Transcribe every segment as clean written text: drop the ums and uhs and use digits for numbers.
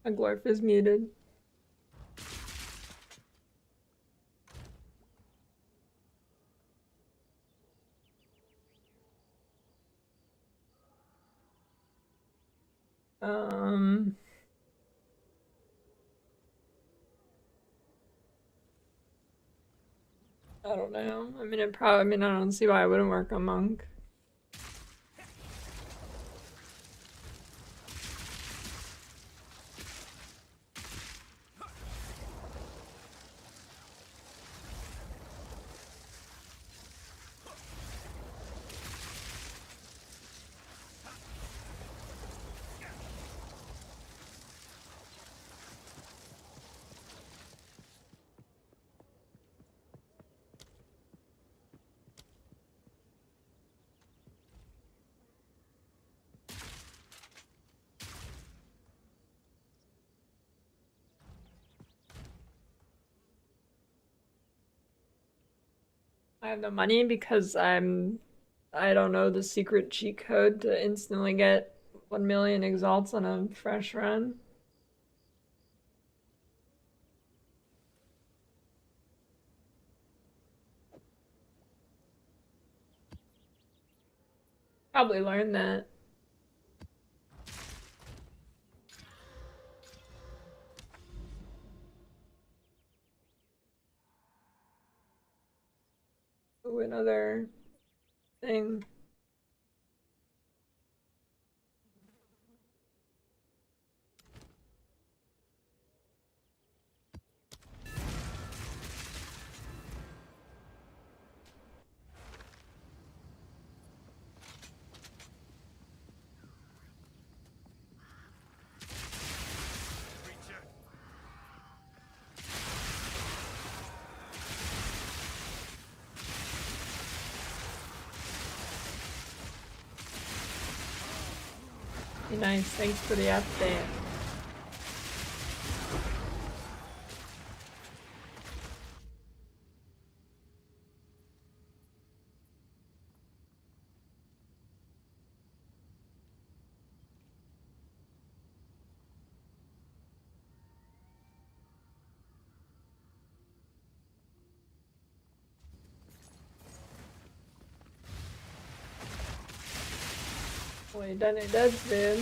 My glorf is muted. I don't know. I mean, I don't see why it wouldn't work on Monk. I have no money because I don't know the secret cheat code to instantly get 1 million exalts on a fresh run. Probably learned that. Ooh, another thing. Nice, thanks for the update. Boy, done it does, dude.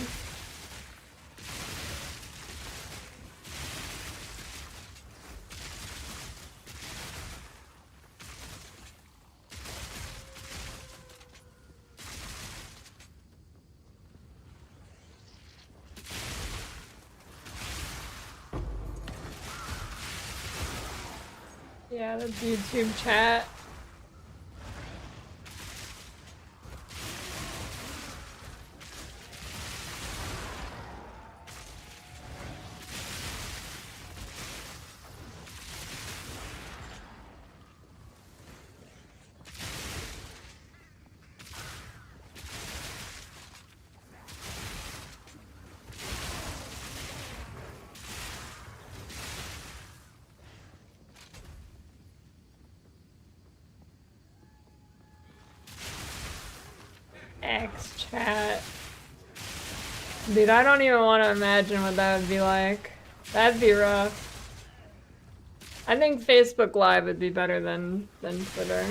Yeah, that's YouTube chat. X chat. Dude, I don't even want to imagine what that would be like. That'd be rough. I think Facebook Live would be better than Twitter.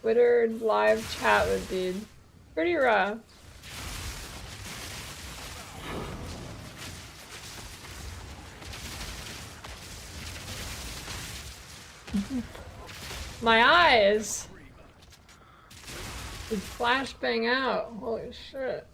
Twitter live chat would be pretty rough. My eyes! Did flashbang out. Holy shit.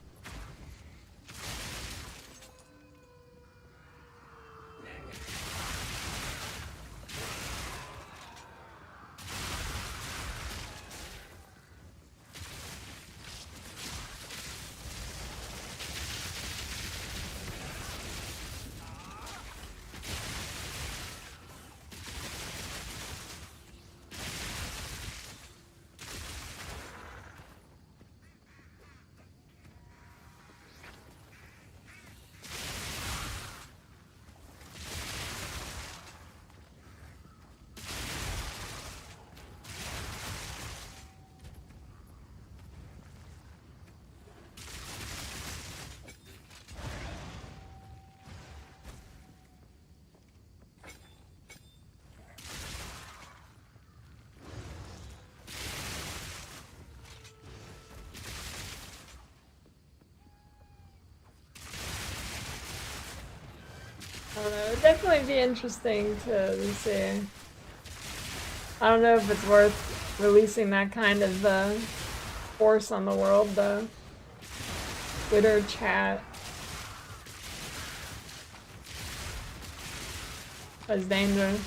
would definitely be interesting to see. I don't know if it's worth releasing that kind of force on the world, though. Twitter chat. That's dangerous.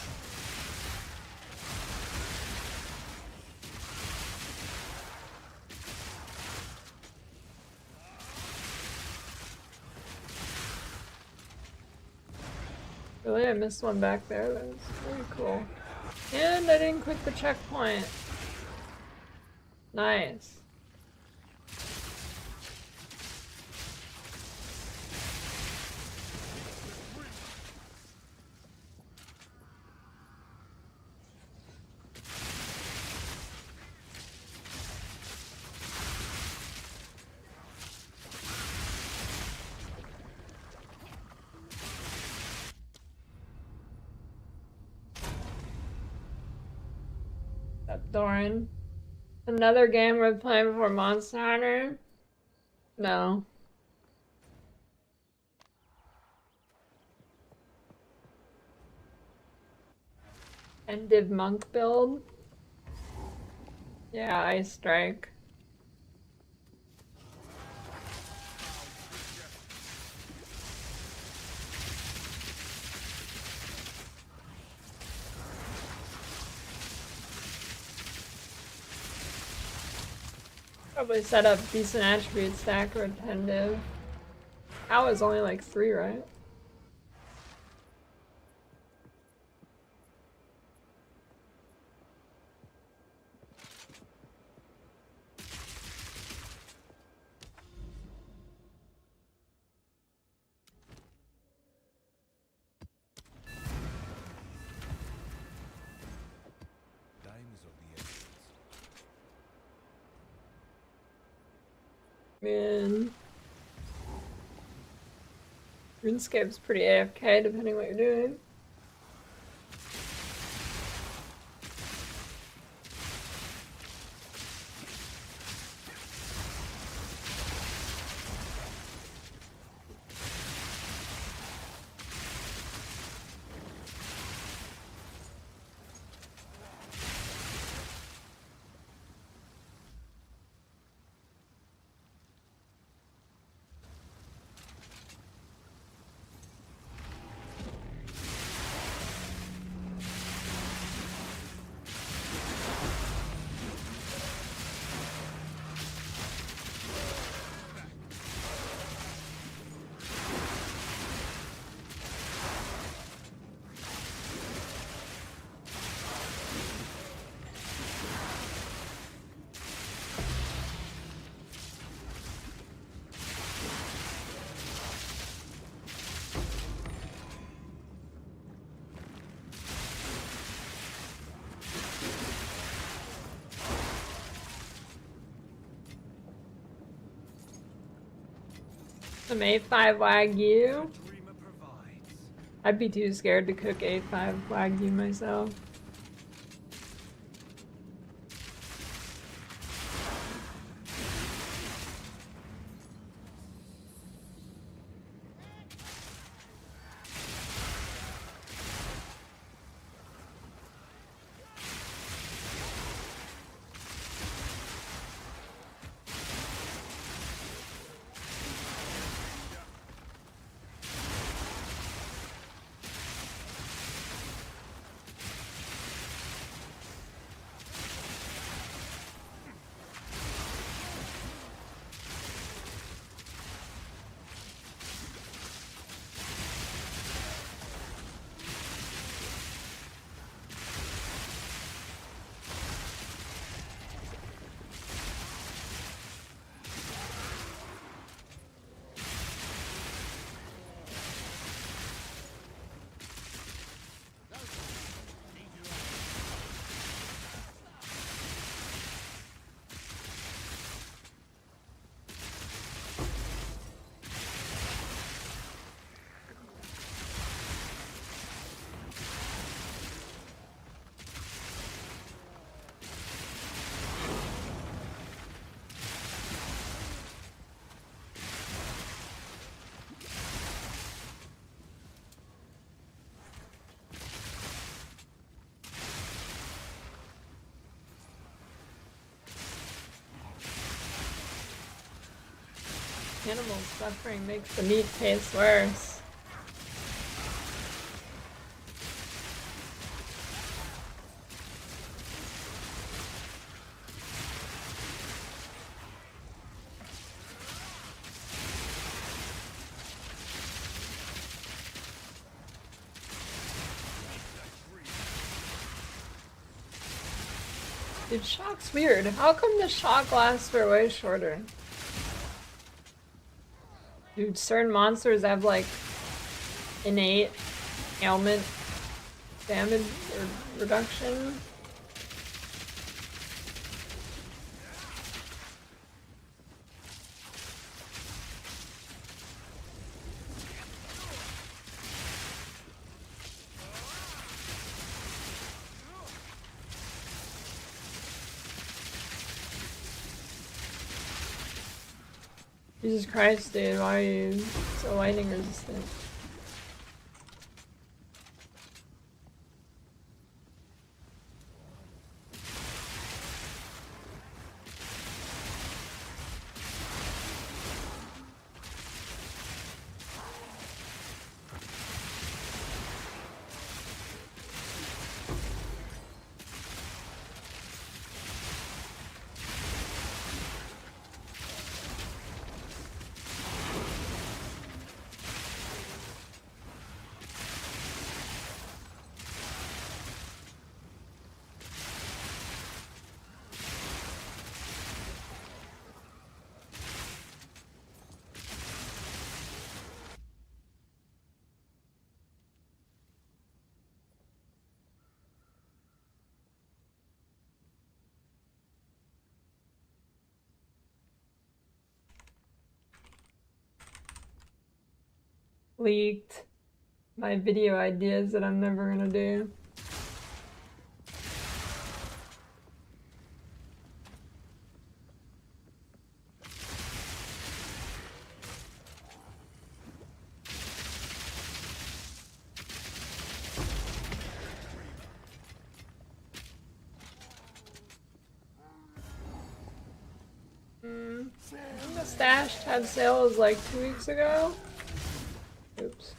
Really, I missed one back there. That was pretty cool. And I didn't click the checkpoint. Nice. Doran. Another game we're playing before Monster Hunter? No. And did Monk build? Yeah, Ice Strike. Probably set up decent attribute stack or attentive. Owl is only like 3, right? Man. RuneScape's pretty AFK depending what you're doing. Some A5 Wagyu. I'd be too scared to cook A5 Wagyu myself. Animal suffering makes the meat taste worse. Dude, shock's weird. How come the shock lasts for way shorter? Dude, certain monsters have like innate ailment damage or reduction. Jesus Christ, dude, why are you so lightning resistant? Leaked my video ideas that I'm never gonna do. The Stashed had sales like 2 weeks ago. Oops.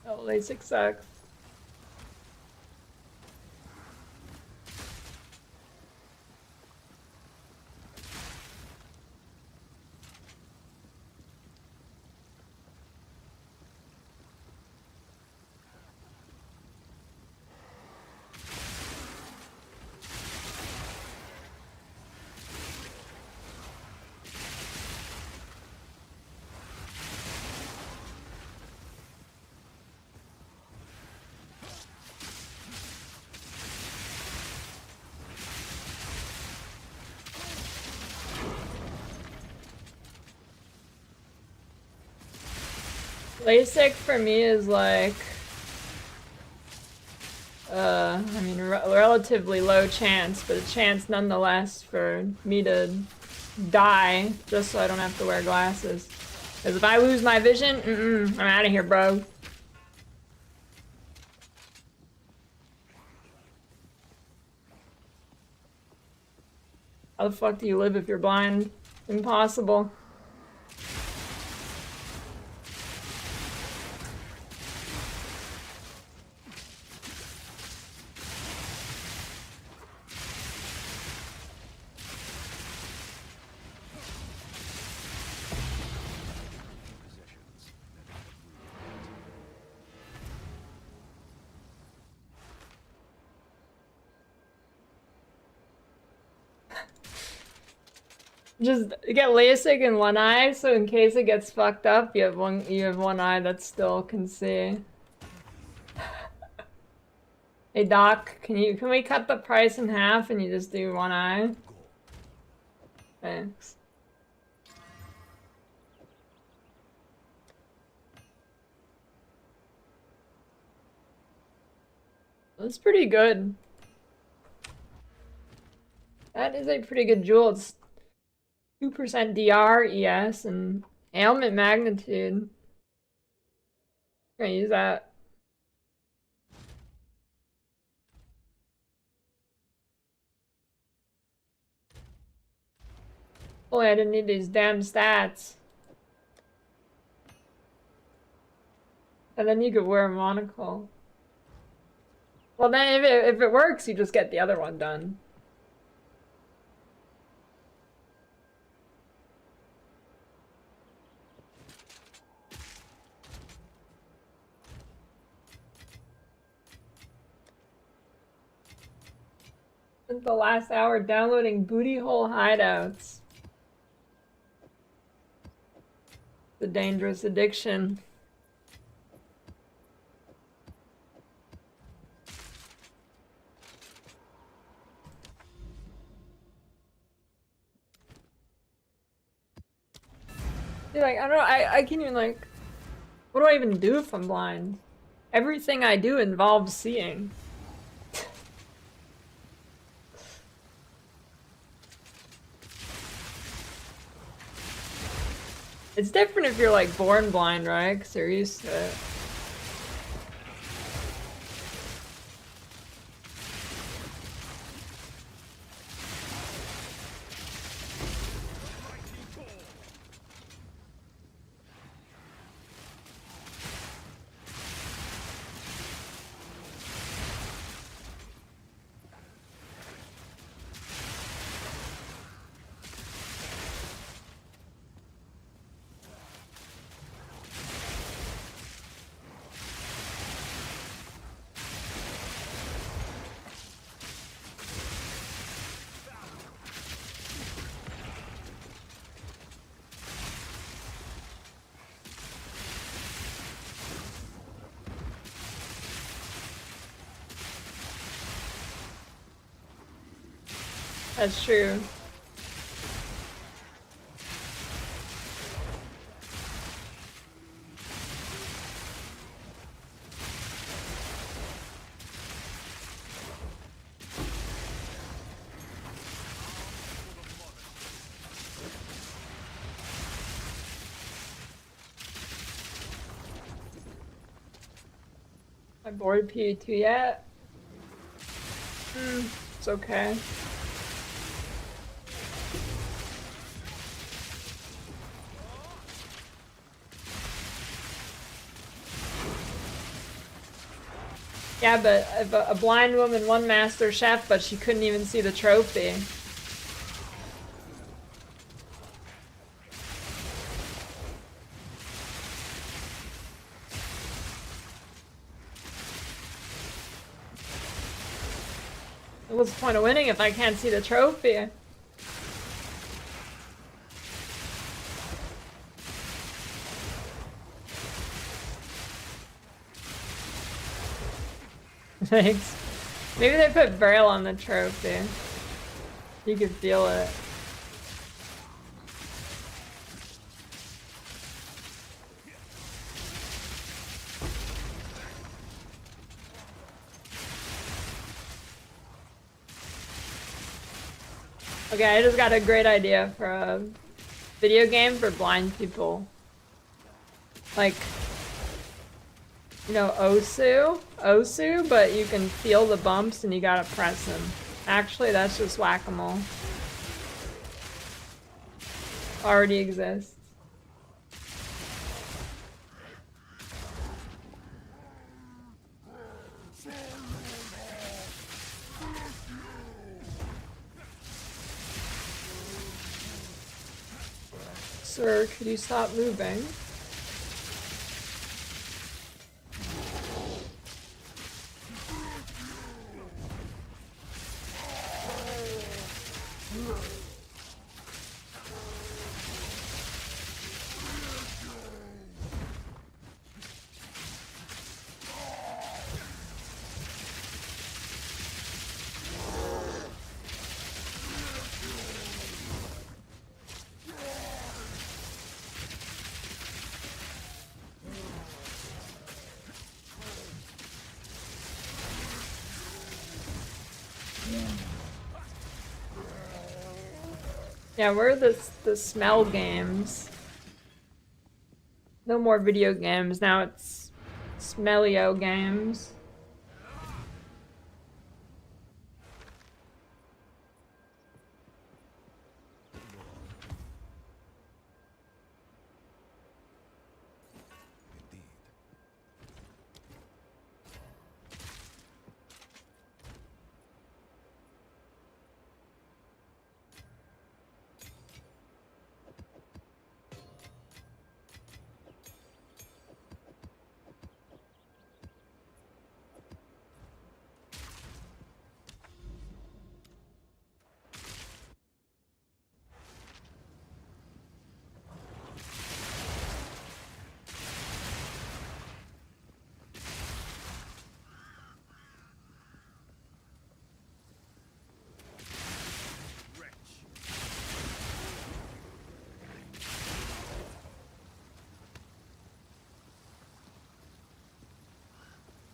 Oh, Lasik sucks. Lasik for me is like, I mean, relatively low chance, but a chance nonetheless for me to die just so I don't have to wear glasses. Because if I lose my vision, I'm out of here, bro. How the fuck do you live if you're blind? Impossible. Just get Lasik in one eye, so in case it gets fucked up, you have one eye that still can see. Hey Doc, can we cut the price in half and you just do one eye? Thanks. That's pretty good. That is a pretty good jewel. It's 2% DR, ES, and ailment magnitude. I'm gonna use that. Boy, I didn't need these damn stats. And then you could wear a monocle. Well, then if it works, you just get the other one done. Spent the last hour downloading booty hole hideouts. The dangerous addiction. Dude, like, I don't know, I can't even, like, what do I even do if I'm blind? Everything I do involves seeing. It's different if you're, like, born blind, right? Because you're used to it. That's true. I bored PU2 yet? It's okay. Yeah, but if a blind woman won Master Chef, but she couldn't even see the trophy. What's the point of winning if I can't see the trophy? Thanks. Maybe they put Braille on the trophy. You could feel it. Okay, I just got a great idea for a video game for blind people. Like, you know, Osu, but you can feel the bumps and you gotta press them. Actually, that's just whack-a-mole. Already exists. Sir, could you stop moving? Yeah, where are the smell games? No more video games, now it's smellio games.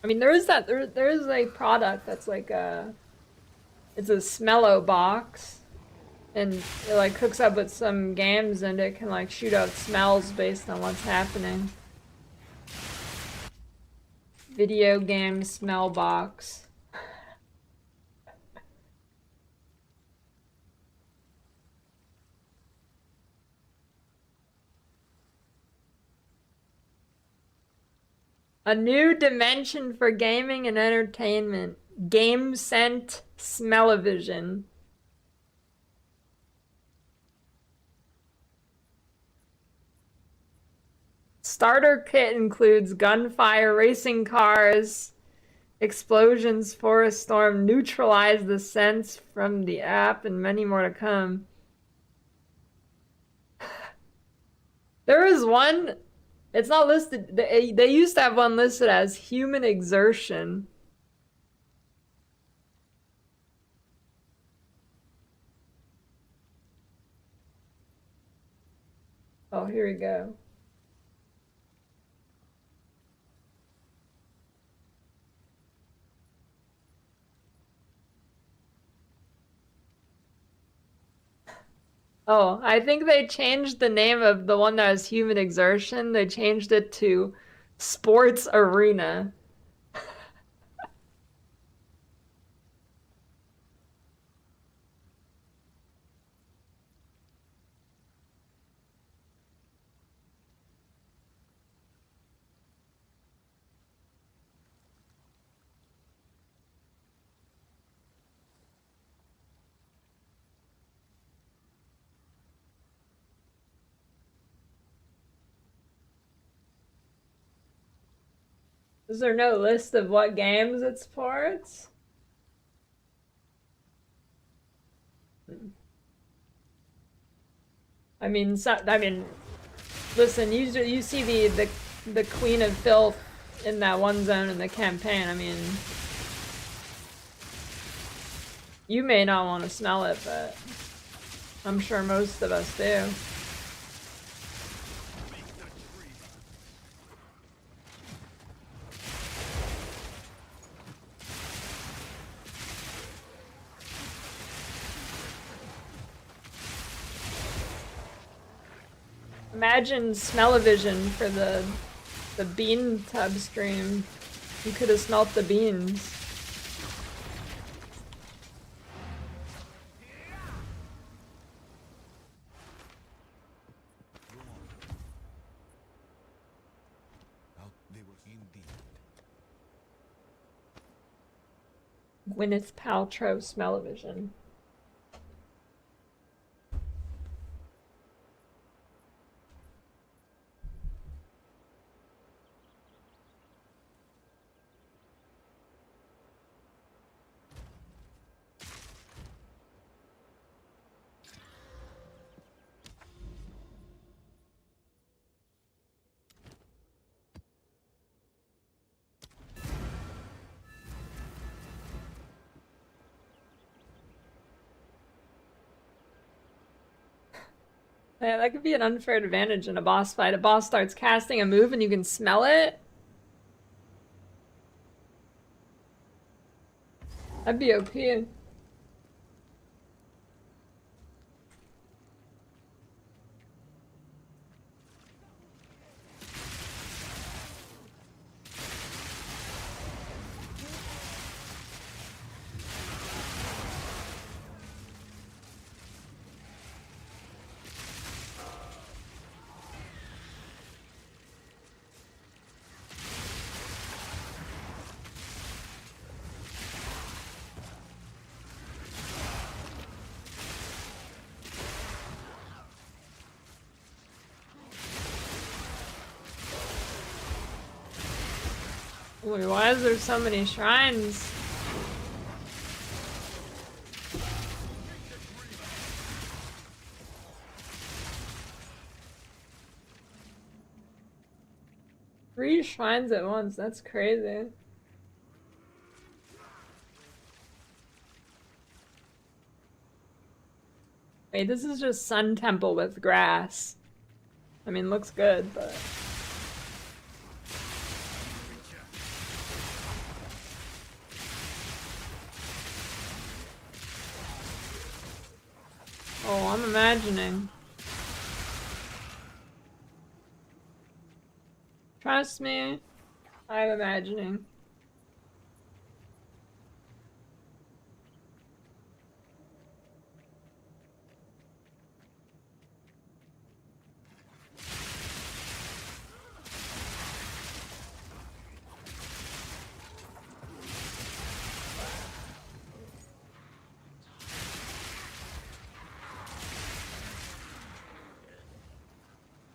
I mean, there is a product that's like it's a smello box, and it like hooks up with some games, and it can like shoot out smells based on what's happening. Video game smell box. A new dimension for gaming and entertainment. Game scent smell-o-vision. Starter kit includes gunfire, racing cars, explosions, forest storm, neutralize the scents from the app, and many more to come. There is one, it's not listed, they used to have one listed as human exertion. Oh, here we go. Oh, I think they changed the name of the one that was human exertion. They changed it to sports arena. Is there no list of what games it supports? I mean, listen, you see the Queen of Filth in that one zone in the campaign. I mean, you may not want to smell it, but I'm sure most of us do. Imagine smell-o-vision for the bean tub stream. You could have smelt the beans. Gwyneth Paltrow smell-o-vision. Yeah, that could be an unfair advantage in a boss fight. A boss starts casting a move and you can smell it. That'd be OP. Wait, why is there so many shrines? Three shrines at once, that's crazy. Wait, this is just Sun Temple with grass. I mean, looks good, but... Oh, I'm imagining. Trust me, I'm imagining.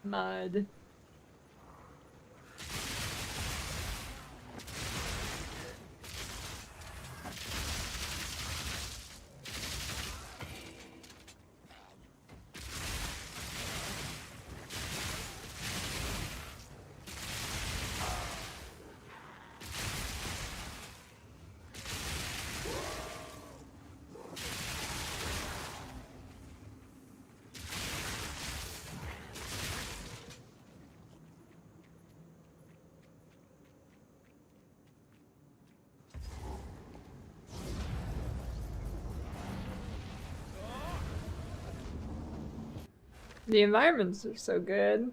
Mud. The environments are so good.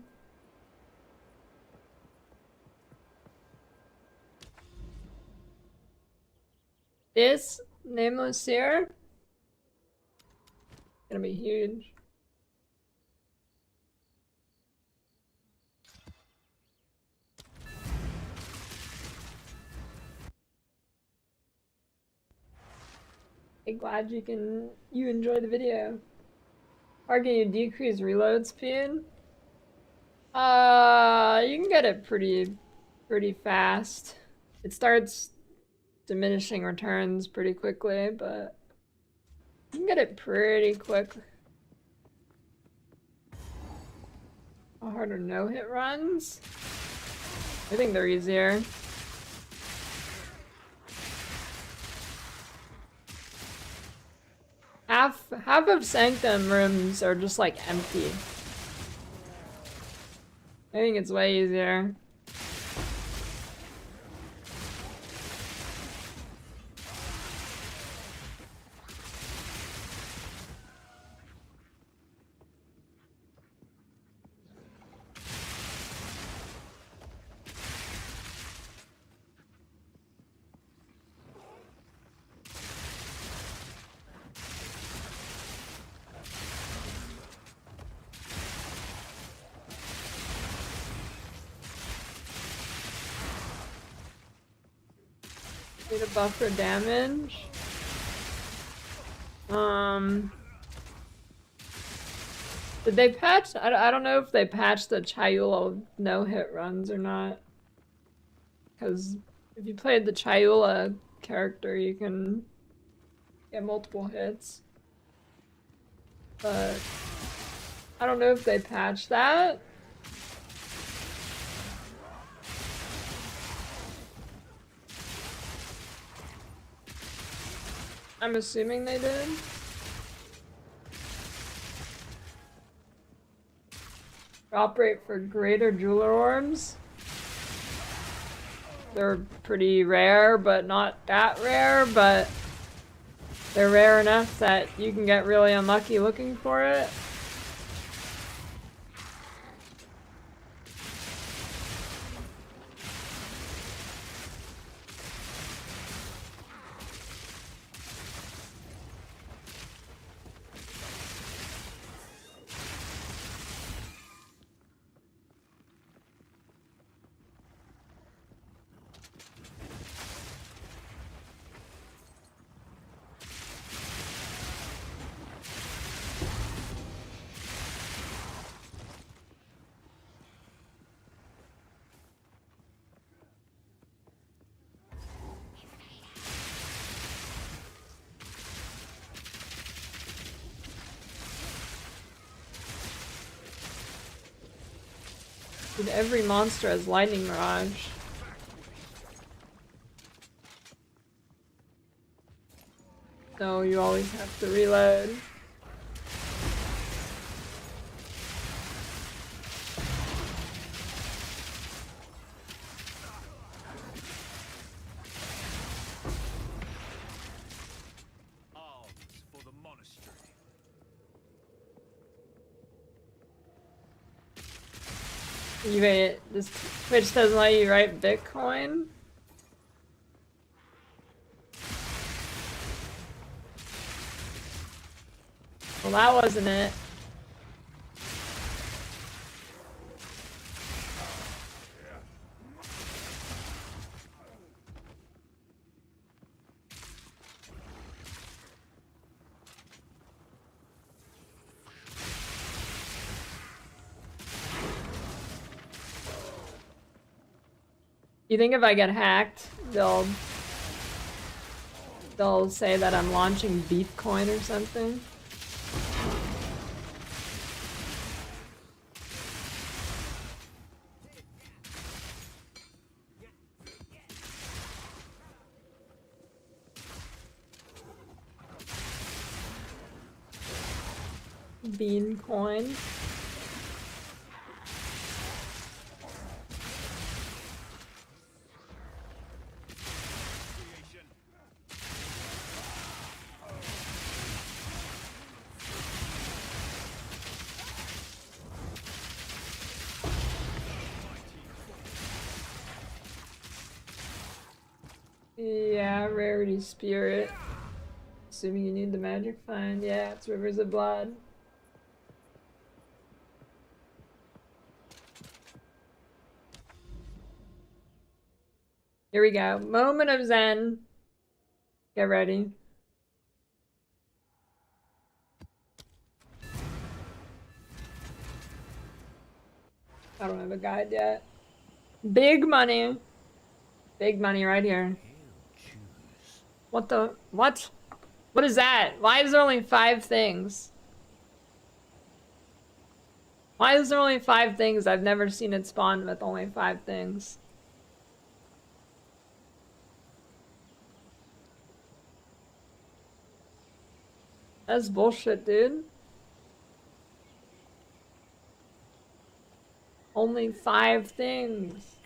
This nameless here gonna be huge. I'm glad you enjoy the video. Or can you decrease reload speed? You can get it pretty fast. It starts diminishing returns pretty quickly, but you can get it pretty quick. Harder no-hit runs? I think they're easier. Half of Sanctum rooms are just like empty. I think it's way easier. Need a buff for damage. Did they patch? I don't know if they patched the Chayula no-hit runs or not. Because if you played the Chayula character, you can get multiple hits. But I don't know if they patched that. I'm assuming they did. Drop rate for greater jeweler orbs. They're pretty rare, but not that rare, but they're rare enough that you can get really unlucky looking for it. Dude, every monster has lightning mirage. No, you always have to reload. You wait, this Twitch doesn't let you write Bitcoin? Well, that wasn't it. You think if I get hacked, they'll say that I'm launching Beefcoin or something? Beancoin. Yeah, rarity spirit. Assuming you need the magic find. Yeah, it's Rivers of Blood. Here we go. Moment of Zen. Get ready. I don't have a guide yet. Big money. Big money right here. What the? What? What is that? Why is there only 5 things? Why is there only 5 things? I've never seen it spawn with only 5 things. That's bullshit, dude. Only 5 things.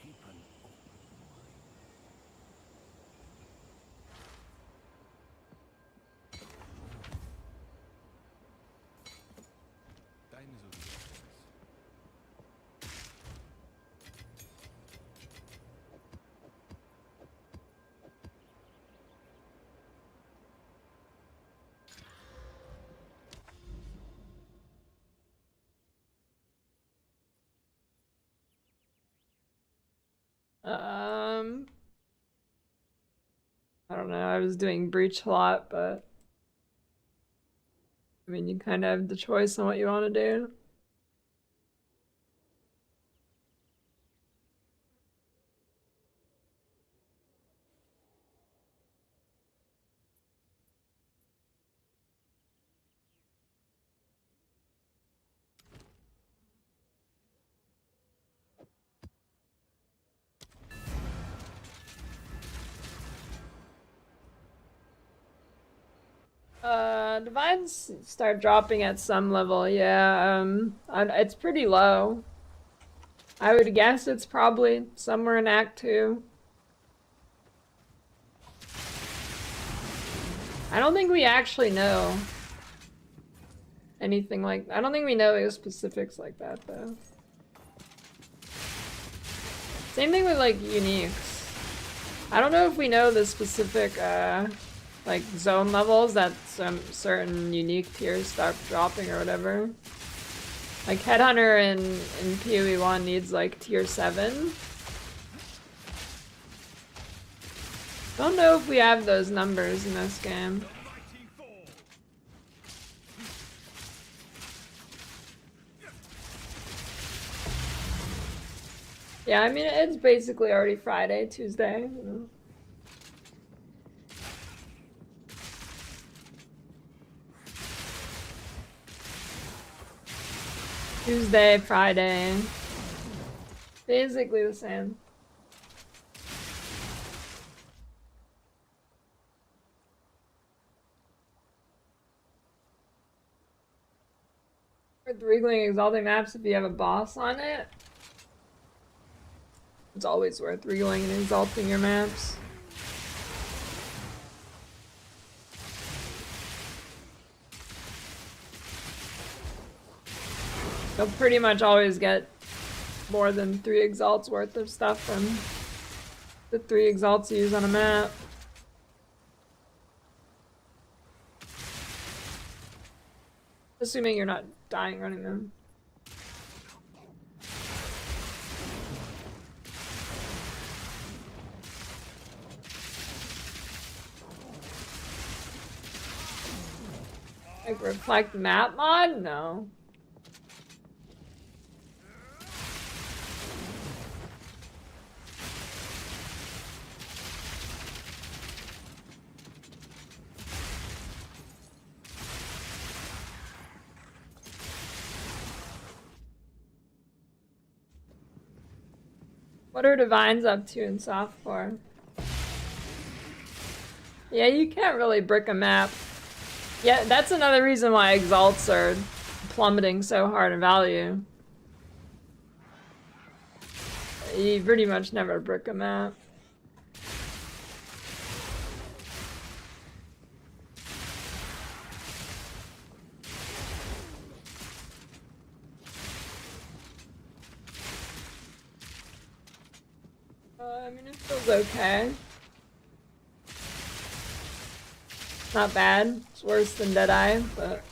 I don't know, I was doing Breach a lot, but I mean, you kind of have the choice on what you want to do. Divines start dropping at some level, yeah, it's pretty low. I would guess it's probably somewhere in Act 2. I don't think we actually know anything like... I don't think we know the specifics like that, though. Same thing with, like, uniques. I don't know if we know the specific, like, zone levels that some certain unique tiers start dropping or whatever. Like, Headhunter in PoE 1 needs, like, tier 7. Don't know if we have those numbers in this game. Yeah, I mean, it's basically already Friday, Tuesday. You know? Tuesday, Friday. Basically the same. Worth regling exalting maps if you have a boss on it. It's always worth regling and exalting your maps. You'll pretty much always get more than 3 exalts worth of stuff from the 3 exalts you use on a map. Assuming you're not dying running them. Like reflect map mod? No. What are divines up to in softcore? Yeah, you can't really brick a map. Yeah, that's another reason why exalts are plummeting so hard in value. You pretty much never brick a map. I mean, it feels okay. Not bad. It's worse than Deadeye, but...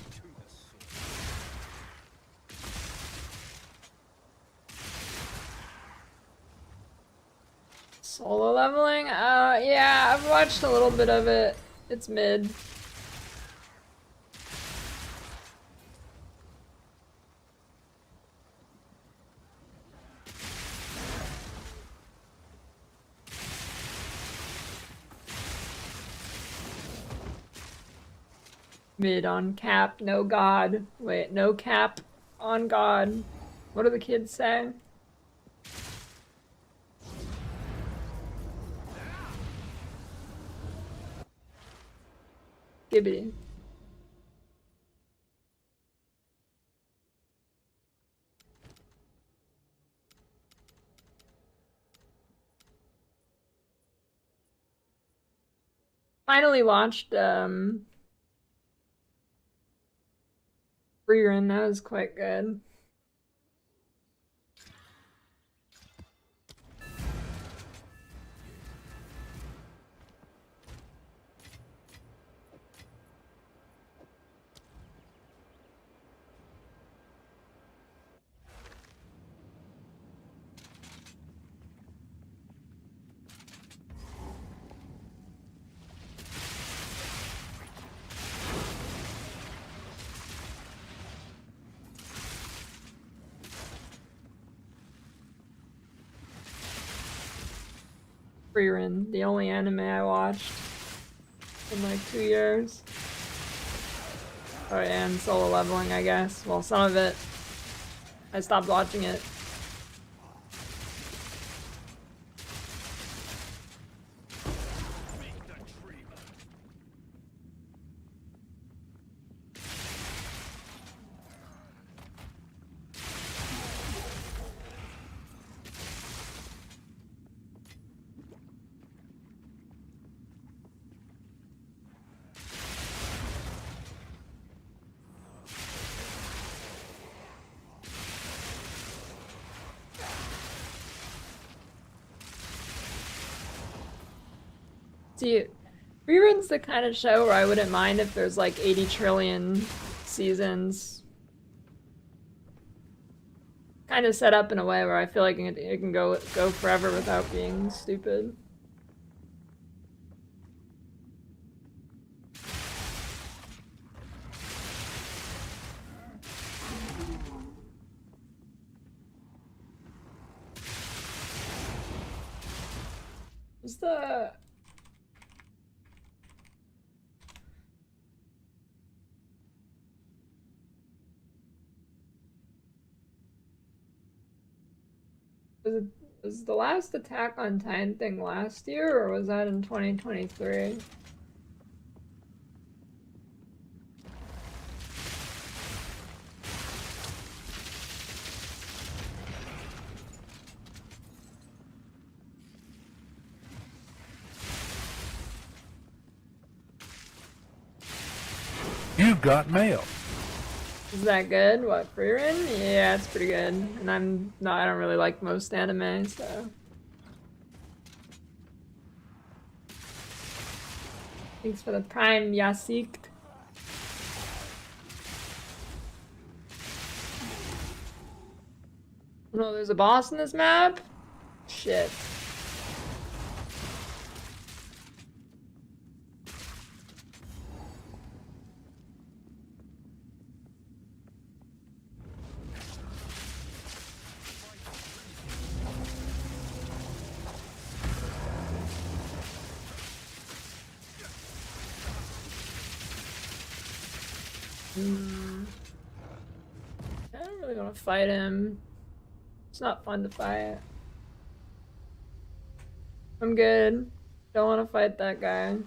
Solo leveling? Yeah, I've watched a little bit of it. It's mid. Mid on cap, no god. Wait, no cap on god. What do the kids say? Gibbity. Finally watched Rerun, that was quite good. Rerun, the only anime I watched in like 2 years. Oh, and solo leveling, I guess. Well, some of it. I stopped watching it. See, Rerun's the kind of show where I wouldn't mind if there's like 80 trillion seasons. Kind of set up in a way where I feel like it can go forever without being stupid. What's the... Was the last Attack on Titan thing last year, or was that in 2023? You've got mail. Is that good? What, free run? Yeah, it's pretty good. And I don't really like most anime, so. Thanks for the prime, Lasik. No, there's a boss in this map? Shit. I don't really want to fight him. It's not fun to fight. I'm good. Don't want to fight that guy.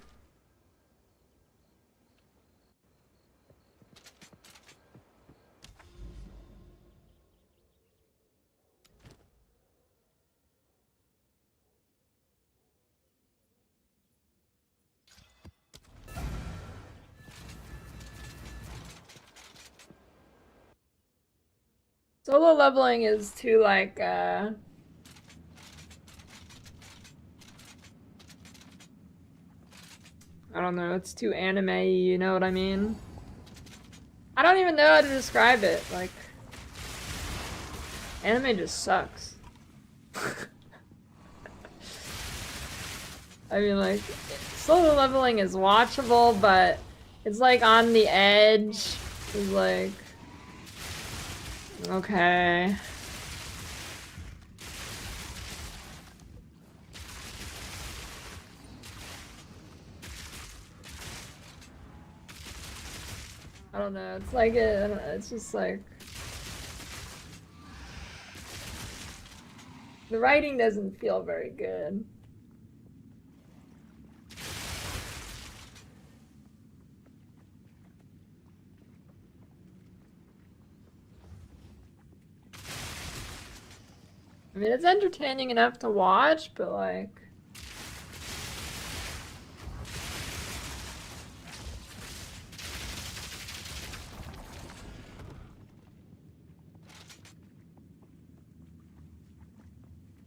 Solo leveling is too, like, I don't know, it's too anime-y, you know what I mean? I don't even know how to describe it, like... Anime just sucks. I mean, like, solo leveling is watchable, but it's, like, on the edge. It's like... Okay. I don't know, it's like it's just like... The writing doesn't feel very good. I mean, it's entertaining enough to watch, but like...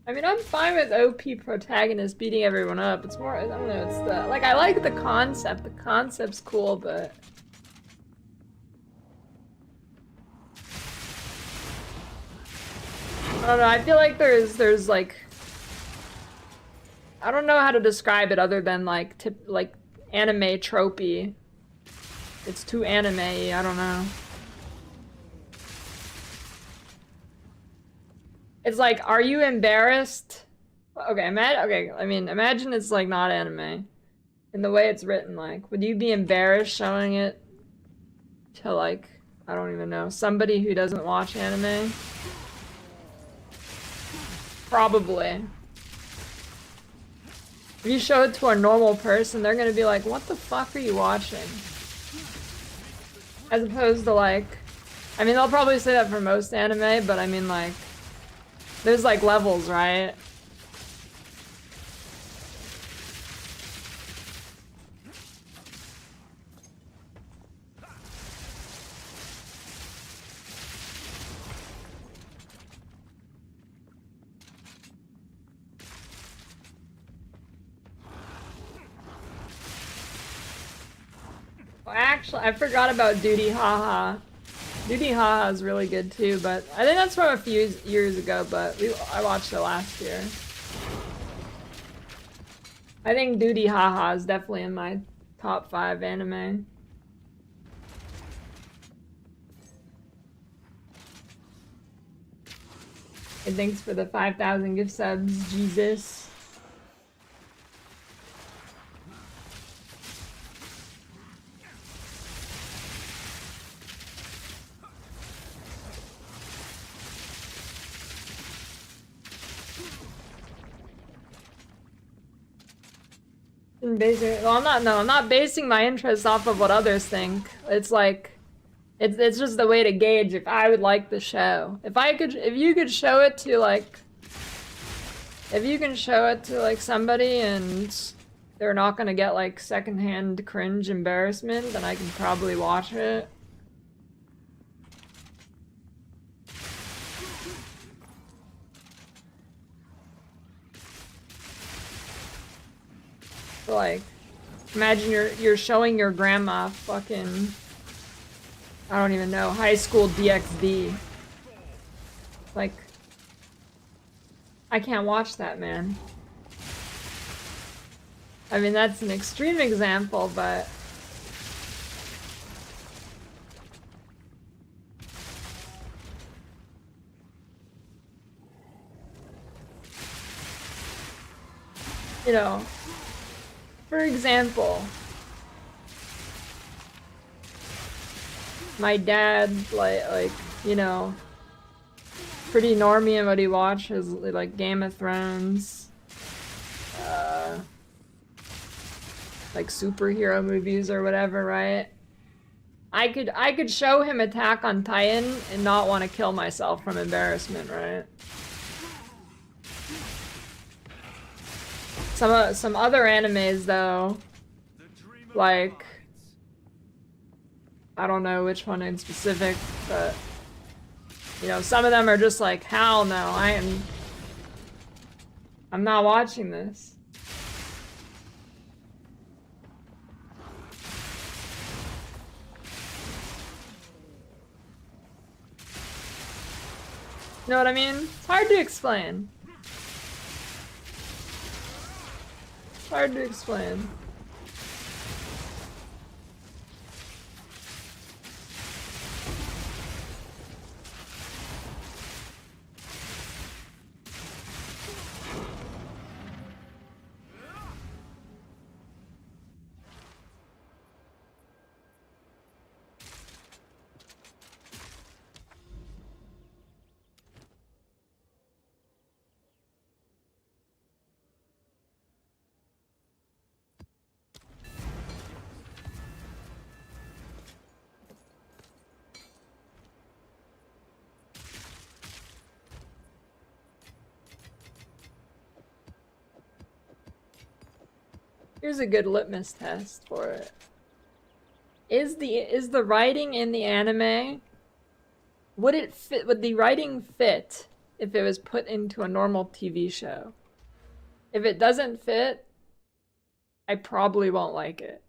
I mean, I'm fine with OP protagonists beating everyone up. It's more, I don't know, it's the... Like, I like the concept. The concept's cool, but... I don't know, I feel like there's like... I don't know how to describe it other than like anime tropey. It's too anime-y, I don't know. It's like, are you embarrassed? Okay, I mean, imagine it's like not anime. In the way it's written, like, would you be embarrassed showing it to like, I don't even know, somebody who doesn't watch anime? Probably. If you show it to a normal person, they're gonna be like, what the fuck are you watching? As opposed to like, I mean, they'll probably say that for most anime, but I mean like, there's like levels, right? Well, actually, I forgot about Duty Haha. Duty Haha is really good too, but I think that's from a few years ago, but I watched it last year. I think Duty Haha is definitely in my top 5 anime. And thanks for the 5,000 gift subs, Jesus. and basing. Well, I'm not basing my interests off of what others think. It's like, it's just a way to gauge if I would like the show. If you could show it to like, if you can show it to like somebody and they're not gonna get like secondhand cringe embarrassment, then I can probably watch it. So, like, imagine you're showing your grandma fucking, I don't even know, high school DxD. Like, I can't watch that, man. I mean, that's an extreme example, but you know, for example, my dad, like, you know, pretty normie in what he watches, like Game of Thrones, like superhero movies or whatever, right? I could show him Attack on Titan and not want to kill myself from embarrassment, right? Some other animes though, like, I don't know which one in specific, but you know, some of them are just like, hell no, I'm not watching this. You know what I mean? It's hard to explain. It's hard to explain. Here's a good litmus test for it. Is the writing in the anime, would the writing fit if it was put into a normal TV show? If it doesn't fit, I probably won't like it.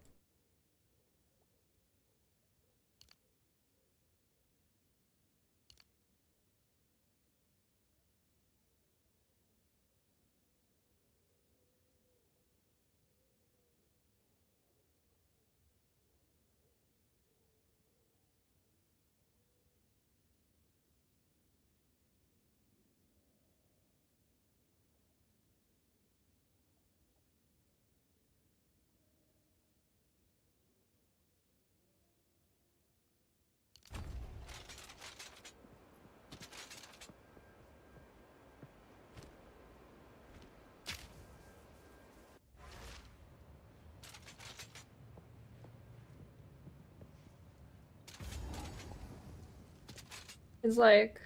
It's like,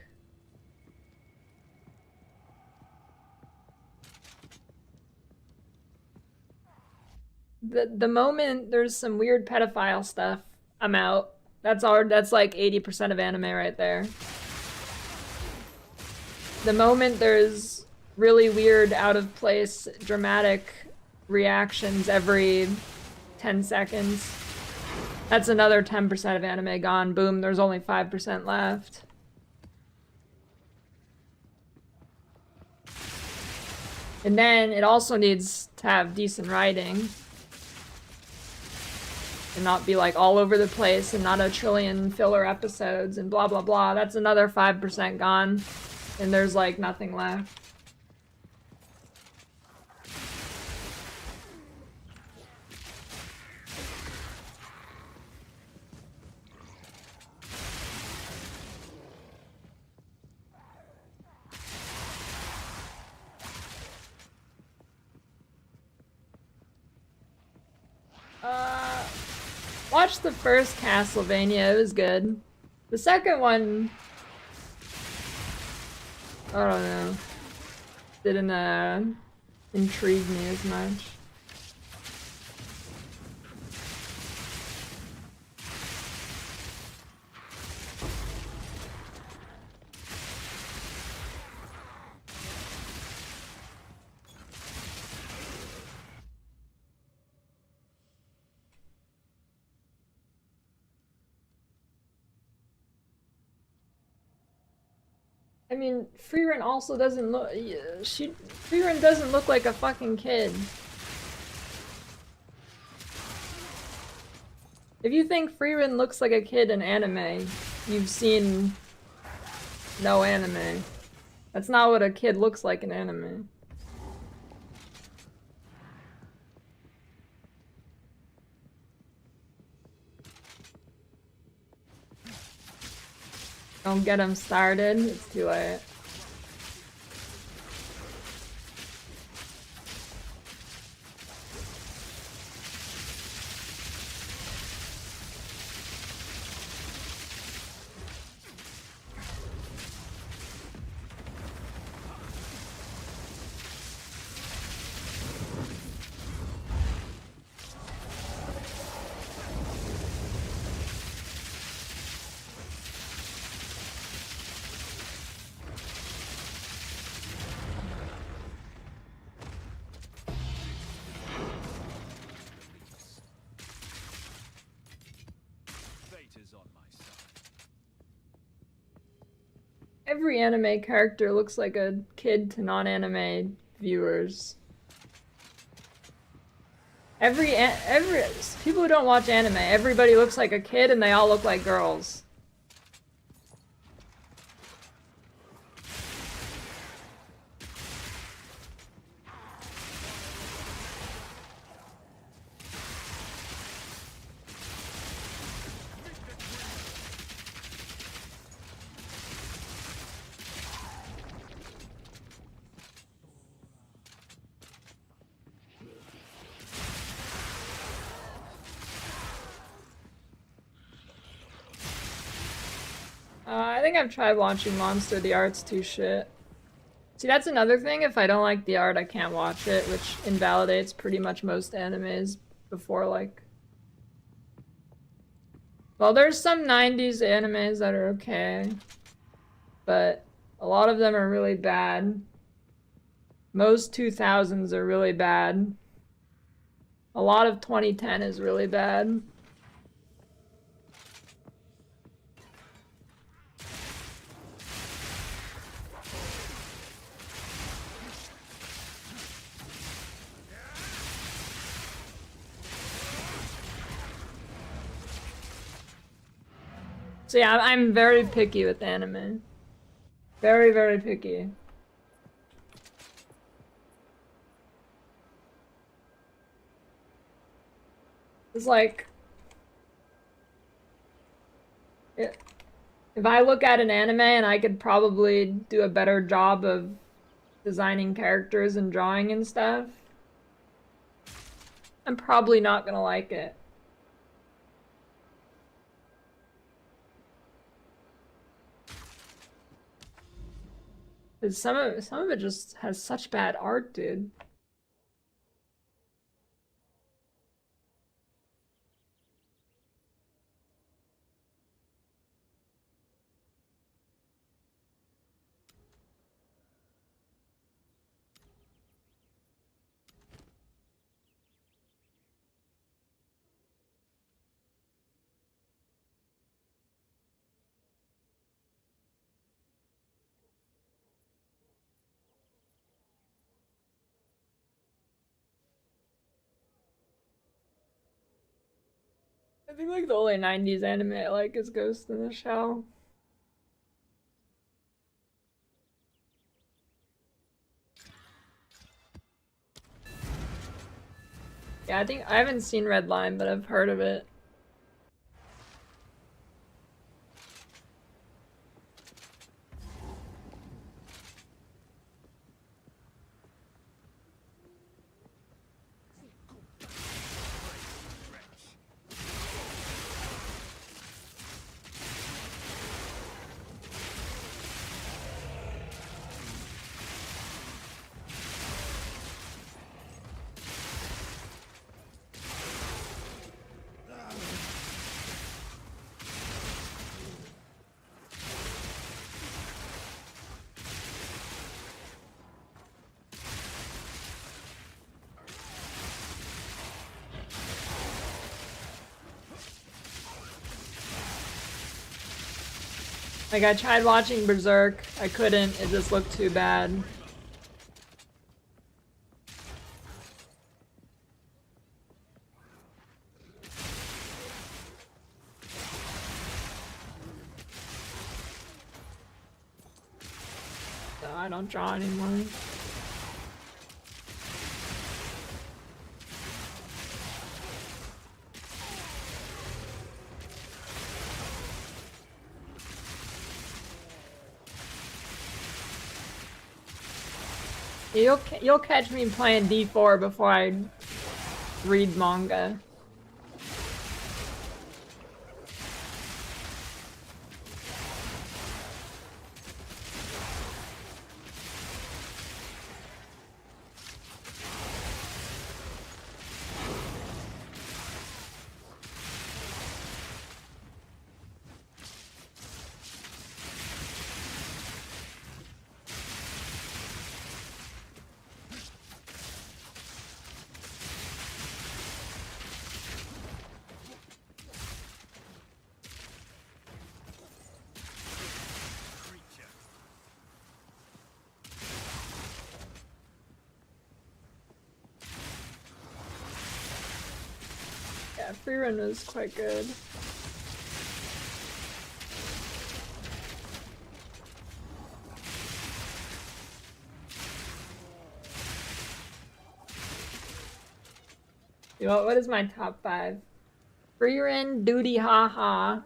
the moment there's some weird pedophile stuff, I'm out. That's like 80% of anime right there. The moment there's really weird, out of place, dramatic reactions every 10 seconds, that's another 10% of anime gone. Boom, there's only 5% left. And then it also needs to have decent writing. And not be like all over the place and not a trillion filler episodes and blah blah blah. That's another 5% gone. And there's like nothing left. watched the first Castlevania, it was good. The second one, I don't know, didn't intrigue me as much. I mean, Freerun also doesn't look. Freerun doesn't look like a fucking kid. If you think Freerun looks like a kid in anime, you've seen no anime. That's not what a kid looks like in anime. Don't get him started. It's too late. Every anime character looks like a kid to non-anime viewers. Every people who don't watch anime, everybody looks like a kid and they all look like girls. I think I've tried watching Monster. The art's too shit. See, that's another thing. If I don't like the art, I can't watch it, which invalidates pretty much most animes before, like... Well, there's some 90s animes that are okay, but a lot of them are really bad. Most 2000s are really bad. A lot of 2010 is really bad. So yeah, I'm very picky with anime. Very, very picky. It's like... If I look at an anime and I could probably do a better job of designing characters and drawing and stuff, I'm probably not gonna like it. Some of it just has such bad art, dude. I think like the only 90s anime I like is Ghost in the Shell. Yeah, I think I haven't seen Red Line, but I've heard of it. Like, I tried watching Berserk. I couldn't. It just looked too bad. So I don't draw anymore. You'll catch me playing D4 before I read manga. Yeah, free run was quite good. You know what is my top 5? Free run, duty, haha.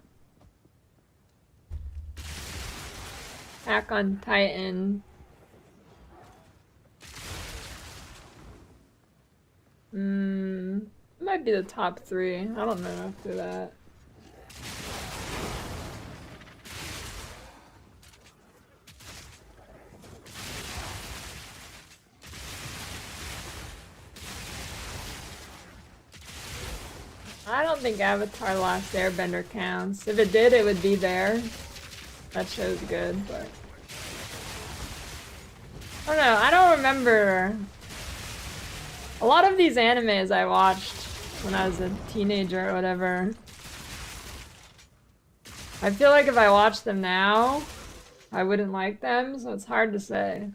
Attack on Titan. It might be the top 3. I don't know after that. I don't think Avatar Last Airbender counts. If it did, it would be there. That show's good, but... I don't know, I don't remember... A lot of these animes I watched when I was a teenager or whatever. I feel like if I watched them now, I wouldn't like them, so it's hard to say.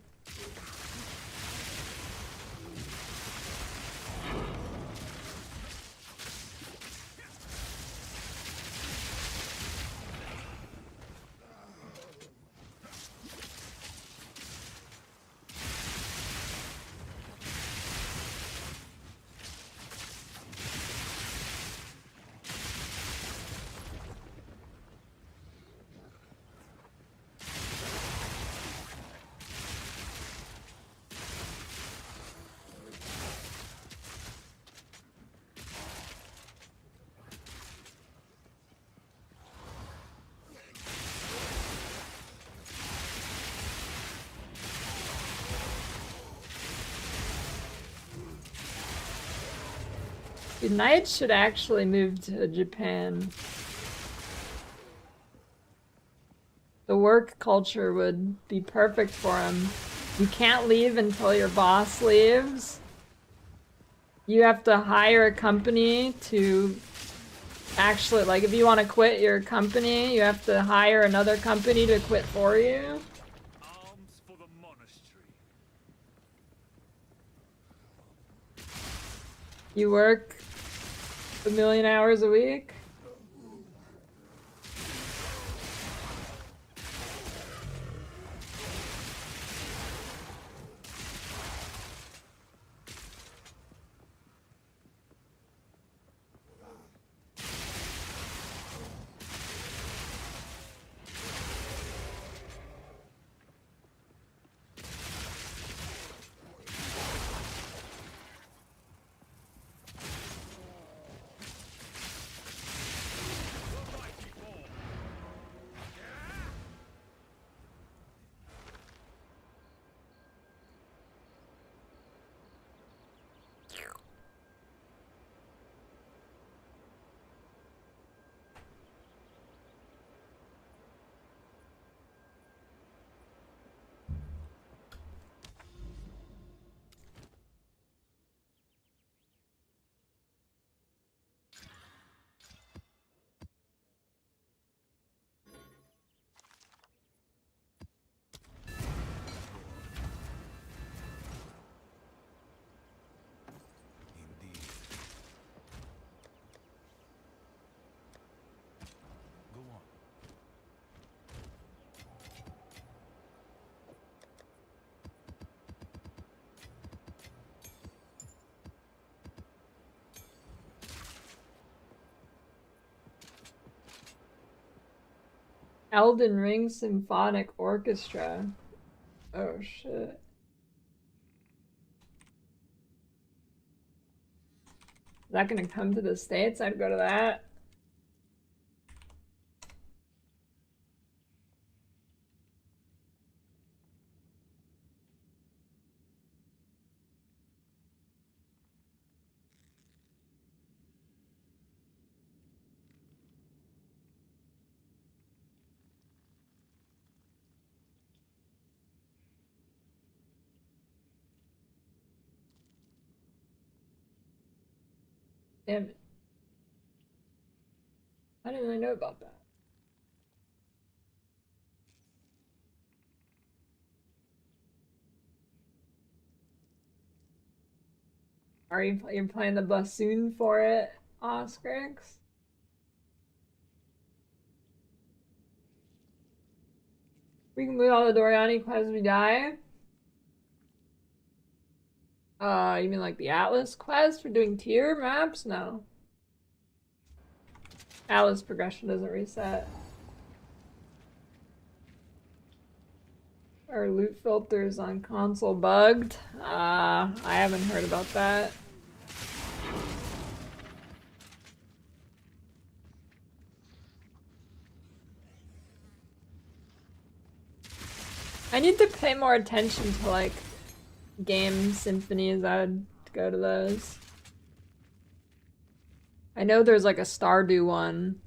The Knights should actually move to Japan. The work culture would be perfect for them. You can't leave until your boss leaves. You have to hire a company to actually, like, if you want to quit your company, you have to hire another company to quit for you. Arms for the monastery. You work 1,000,000 hours a week. Elden Ring Symphonic Orchestra. Oh shit. Is that gonna come to the States? I'd go to that. Damn it. I didn't really know about that. Are you playing the bassoon for it, Oscrix? We can move all the Doriani quests we die. You mean like the Atlas quest for doing tier maps? No. Atlas progression doesn't reset. Are loot filters on console bugged? I haven't heard about that. I need to pay more attention to like game symphonies. I would go to those. I know there's like a Stardew one.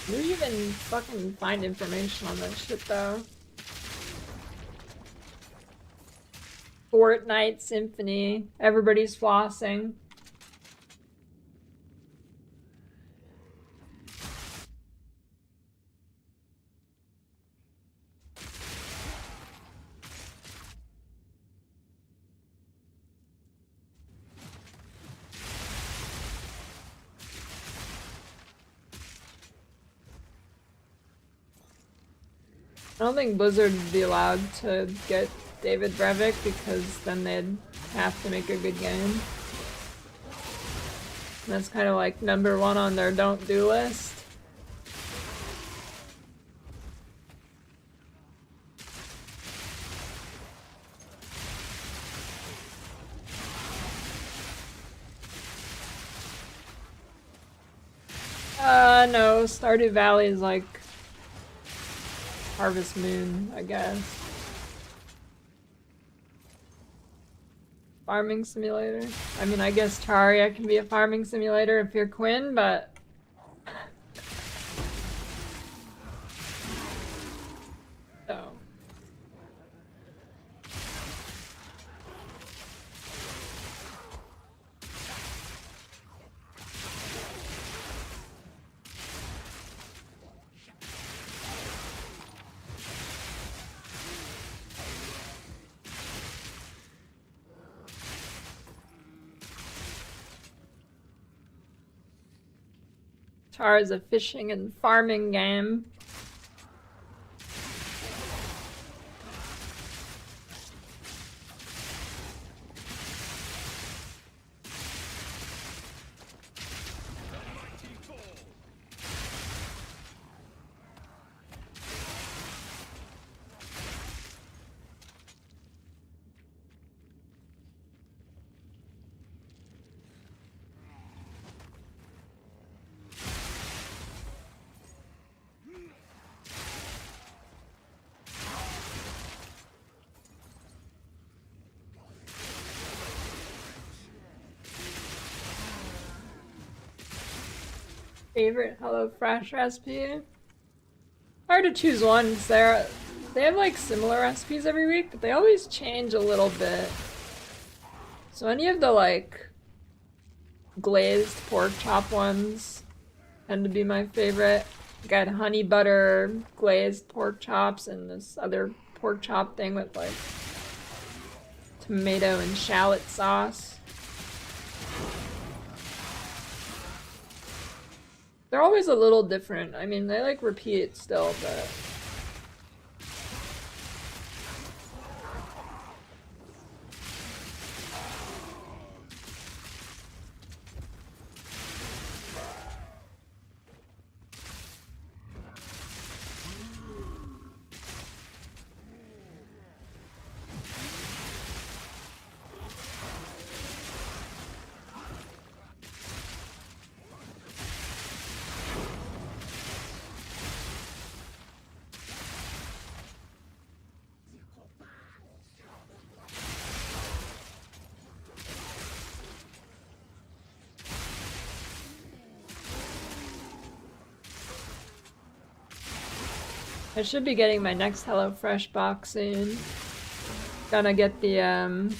Do you even fucking find information on that shit though? Fortnite Symphony. Everybody's flossing. I don't think Blizzard would be allowed to get David Brevik because then they'd have to make a good game. And that's kind of like #1 on their don't do list. No, Stardew Valley is like Harvest Moon, I guess. Farming simulator. I mean, I guess Terraria can be a farming simulator if you're Quinn, but no. Tar is a fishing and farming game. Favorite HelloFresh recipe? Hard to choose one because they have like similar recipes every week, but they always change a little bit. So any of the like glazed pork chop ones tend to be my favorite. Got honey butter glazed pork chops and this other pork chop thing with like tomato and shallot sauce. They're always a little different. I mean, they like repeat still, but... I should be getting my next HelloFresh box soon. Gonna get the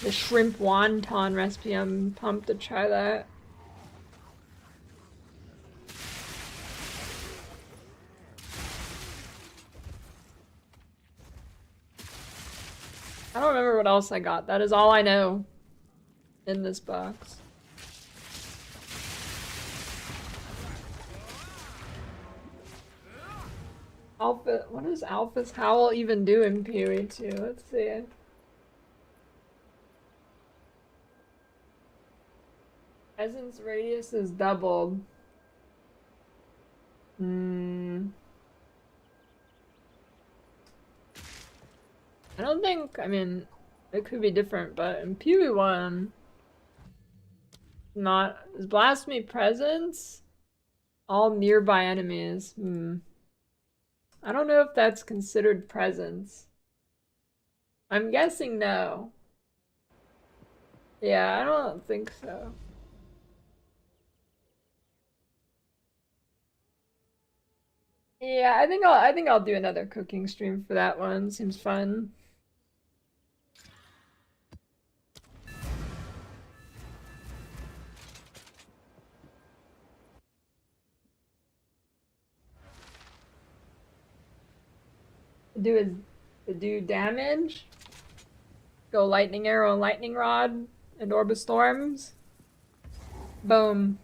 shrimp wonton recipe. I'm pumped to try that. I don't remember what else I got. That is all I know in this box. Alpha, what does Alpha's Howl even do in PoE 2? Let's see. Presence radius is doubled. I don't think, I mean, it could be different, but in PoE 1, is Blasphemy Presence? All nearby enemies. I don't know if that's considered presence. I'm guessing no. Yeah, I don't think so. Yeah, I think I'll do another cooking stream for that one. Seems fun. Do damage. Go lightning arrow and lightning rod and orb of storms. Boom.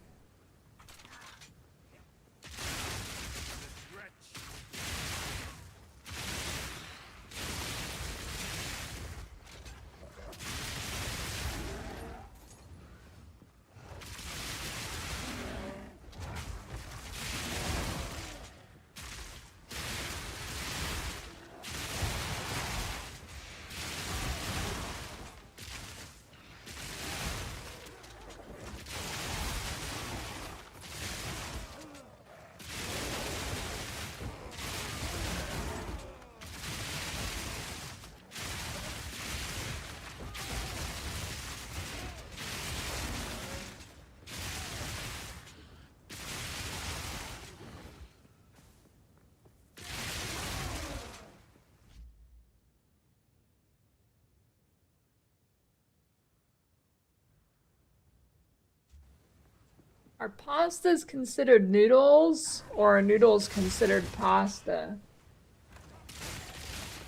Are pastas considered noodles, or are noodles considered pasta?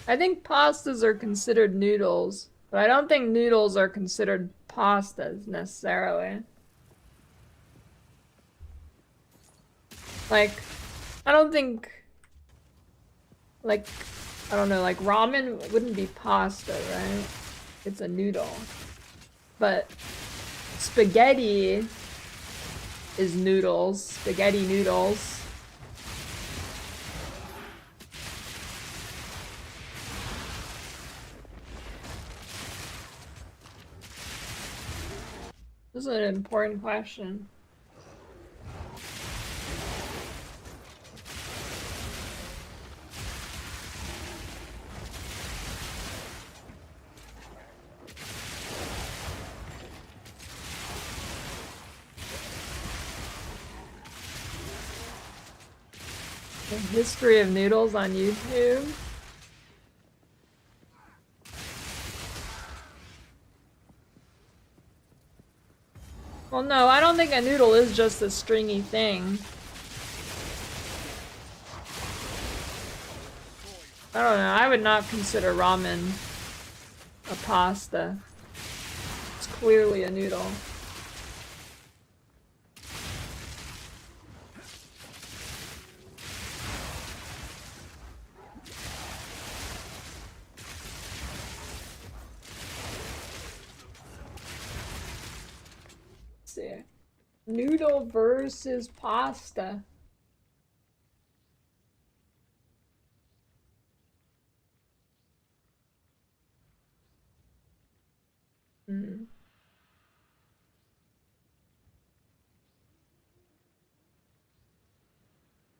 I think pastas are considered noodles, but I don't think noodles are considered pastas necessarily. Like, I don't think, like, I don't know, like ramen wouldn't be pasta, right? It's a noodle. But spaghetti is noodles, spaghetti noodles. This is an important question. The history of noodles on YouTube. Well, no, I don't think a noodle is just a stringy thing. I don't know, I would not consider ramen a pasta. It's clearly a noodle. Noodle versus pasta. Hmm.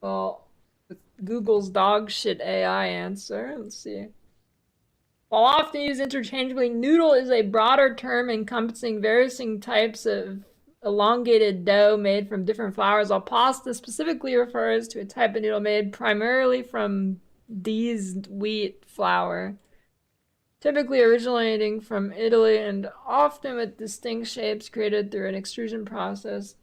Well, with Google's dog shit AI answer, let's see. While often used interchangeably, noodle is a broader term encompassing various types of elongated dough made from different flours, while pasta specifically refers to a type of noodle made primarily from deesed wheat flour, typically originating from Italy and often with distinct shapes created through an extrusion process.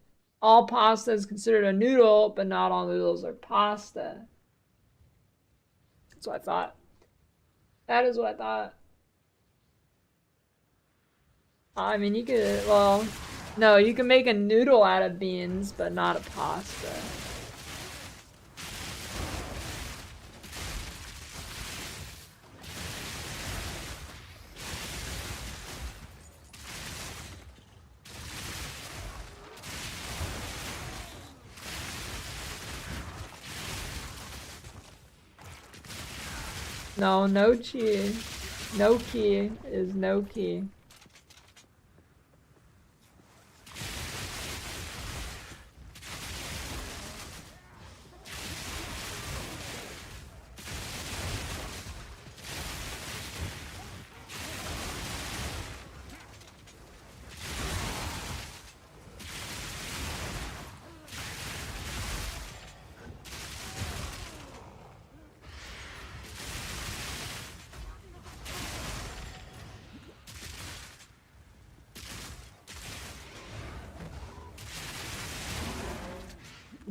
All pasta is considered a noodle, but not all noodles are pasta. That's what I thought. That is what I thought. I mean, you could, well, no, you can make a noodle out of beans, but not a pasta. No, no chi. No key is no key.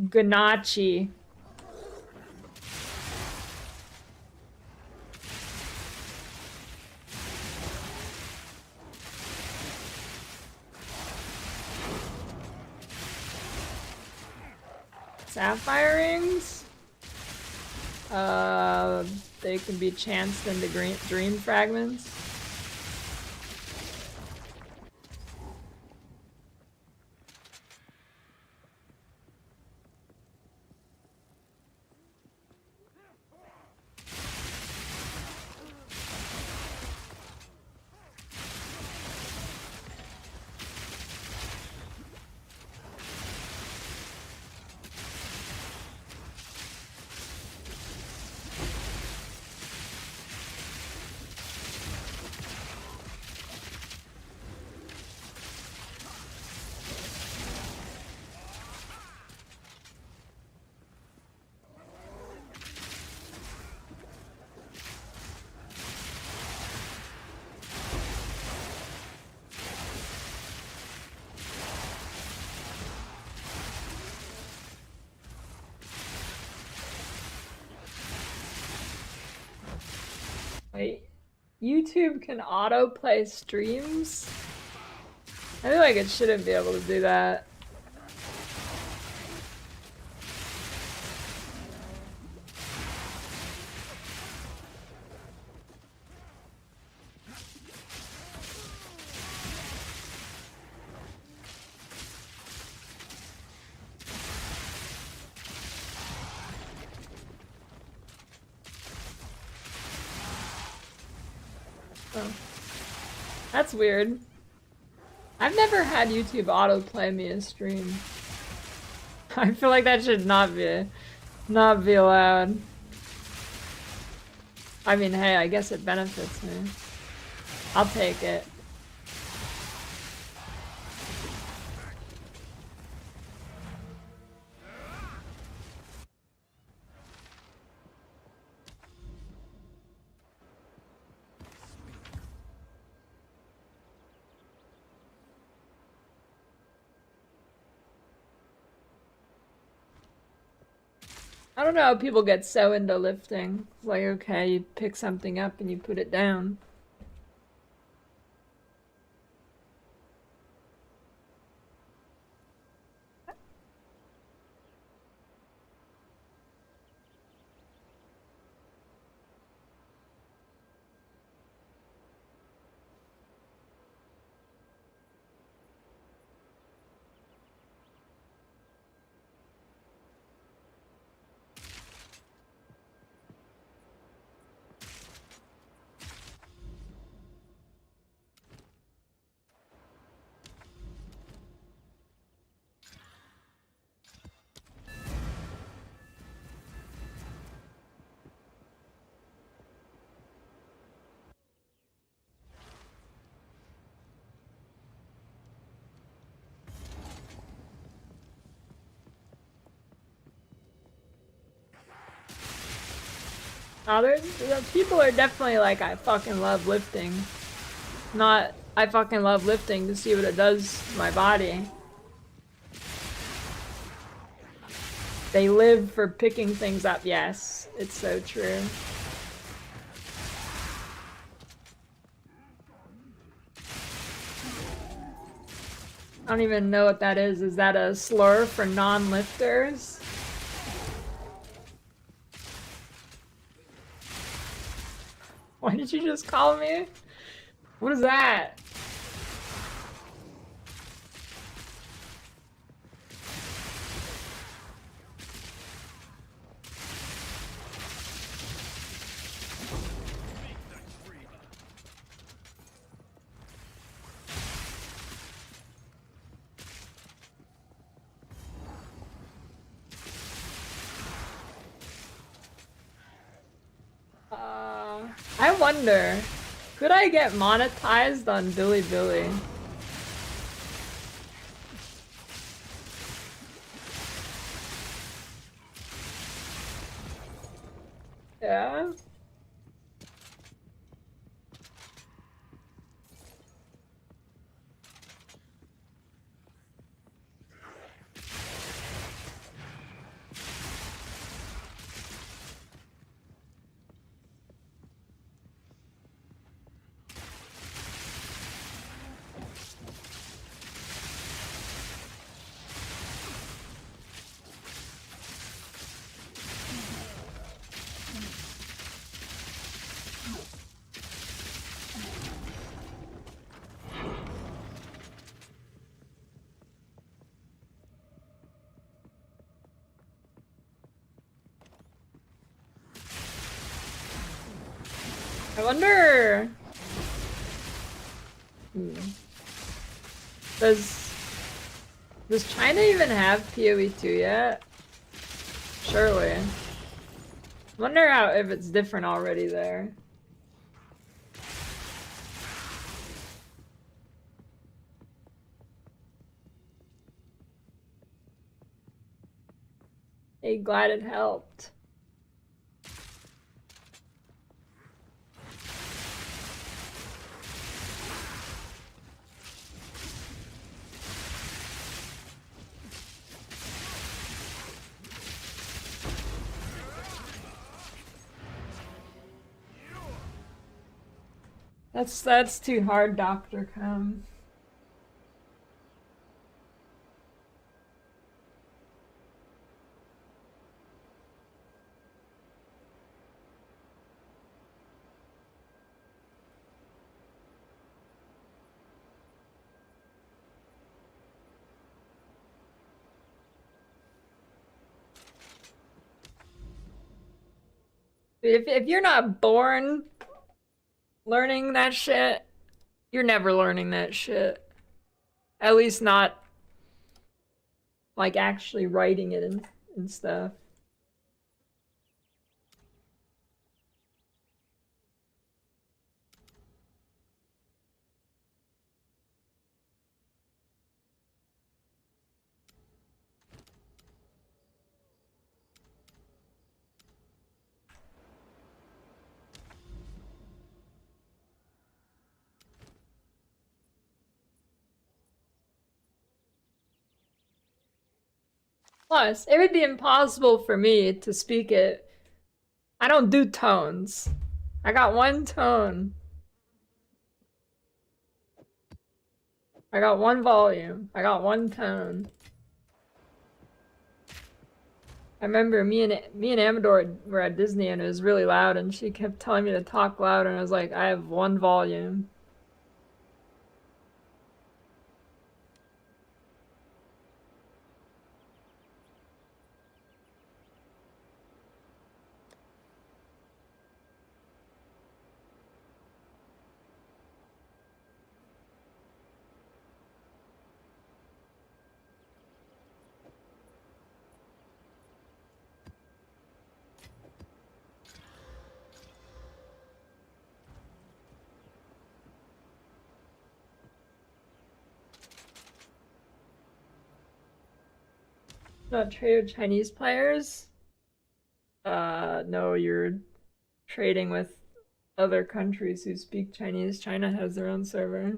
Ganache. Sapphire rings? They can be chanced into dream fragments. Wait, YouTube can autoplay streams? I feel like it shouldn't be able to do that. Oh. That's weird. I've never had YouTube autoplay me a stream. I feel like that should not be allowed. I mean, hey, I guess it benefits me. I'll take it. I don't know how people get so into lifting. It's like, okay, you pick something up and you put it down. People are definitely like, I fucking love lifting. Not, I fucking love lifting to see what it does to my body. They live for picking things up. Yes, it's so true. I don't even know what that is. Is that a slur for non-lifters? Why did you just call me? What is that? I wonder, could I get monetized on Bilibili? Yeah? I wonder... Does China even have PoE2 yet? Surely. Wonder if it's different already there. Hey, glad it helped. That's too hard, Dr. Come. If you're not born learning that shit, you're never learning that shit. At least not like actually writing it and stuff. Plus, it would be impossible for me to speak it. I don't do tones. I got one tone. I got one volume. I got one tone. I remember me and Amador were at Disney and it was really loud and she kept telling me to talk loud and I was like, I have one volume. Not trade with Chinese players? No, you're trading with other countries who speak Chinese. China has their own server.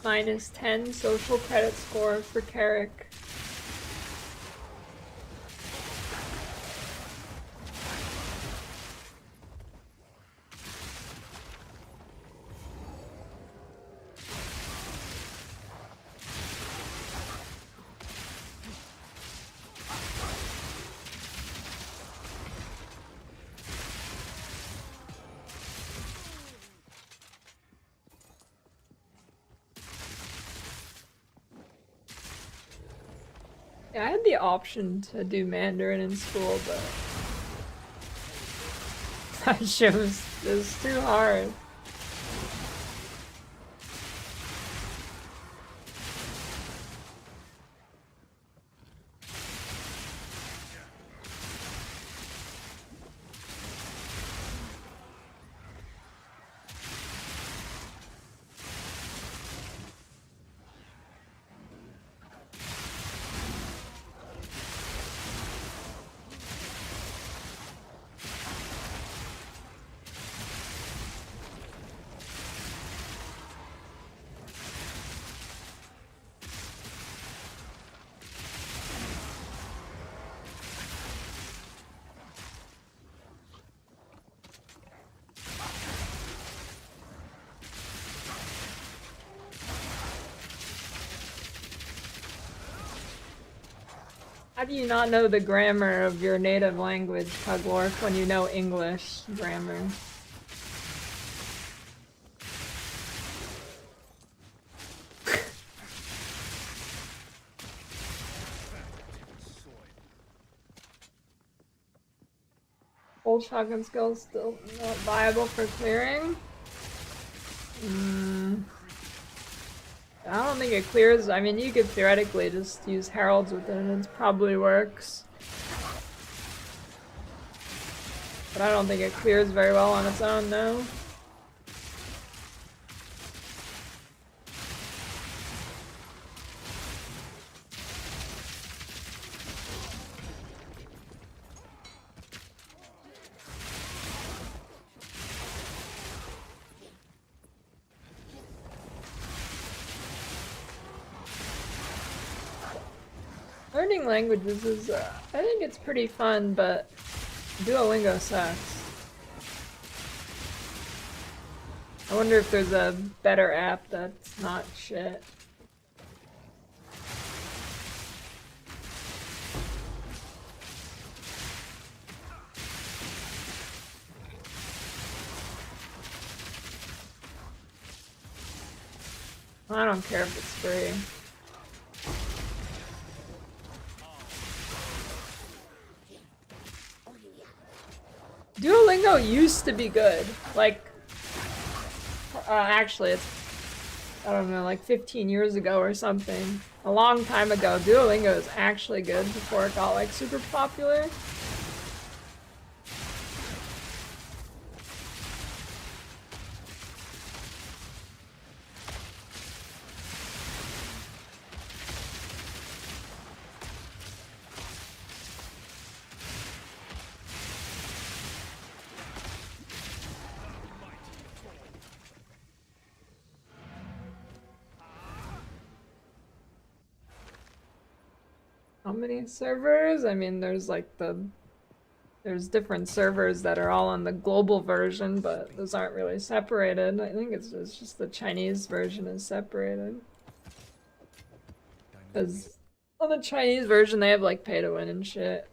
-10 social credit score for Carrick. Yeah, I had the option to do Mandarin in school, but that shit was too hard. How do you not know the grammar of your native language, Pugwark, when you know English grammar? Old shotgun skills still not viable for clearing? I don't think it clears. I mean, you could theoretically just use heralds with it and it probably works. But I don't think it clears very well on its own, no. Learning languages is, I think it's pretty fun, but Duolingo sucks. I wonder if there's a better app that's not shit. I don't care if it's free. Duolingo used to be good. Like, actually, it's, I don't know, like 15 years ago or something. A long time ago, Duolingo was actually good before it got, like, super popular. How many servers? I mean, there's like there's different servers that are all on the global version, but those aren't really separated. I think it's just the Chinese version is separated. Because on the Chinese version, they have like pay to win and shit.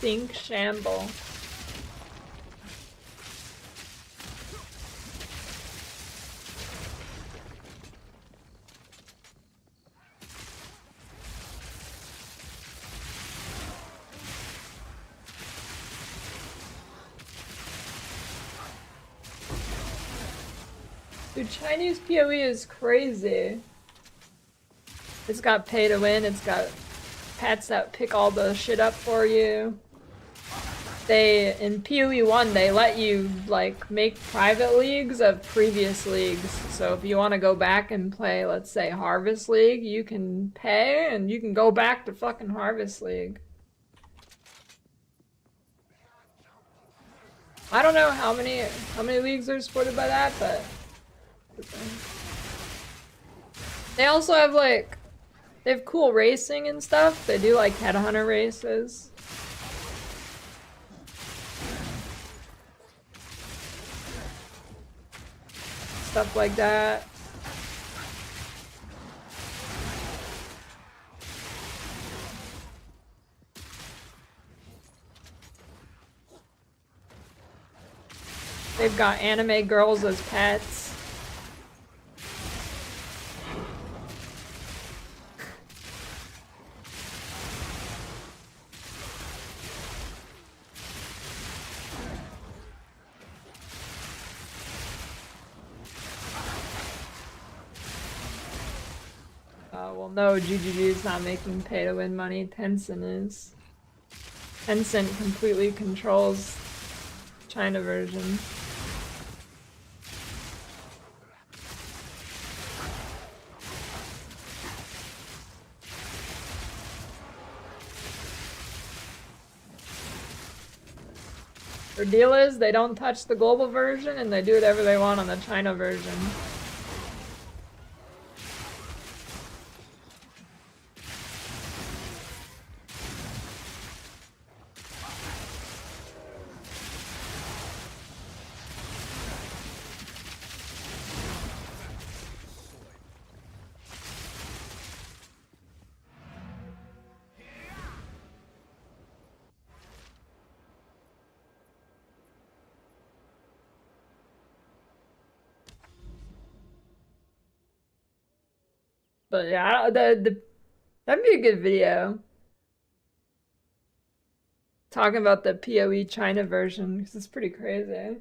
Stink Shamble. Dude, Chinese PoE is crazy. It's got pay to win, it's got pets that pick all the shit up for you. In PoE 1, they let you, like, make private leagues of previous leagues. So if you want to go back and play, let's say, Harvest League, you can pay and you can go back to fucking Harvest League. I don't know how many leagues are supported by that, but they also have, like, they have cool racing and stuff. They do, like, headhunter races. Stuff like that. They've got anime girls as pets. Well, no, GGG is not making pay to win money. Tencent is. Tencent completely controls China version. Their deal is they don't touch the global version and they do whatever they want on the China version. But yeah, that'd be a good video. Talking about the PoE China version, because it's pretty crazy.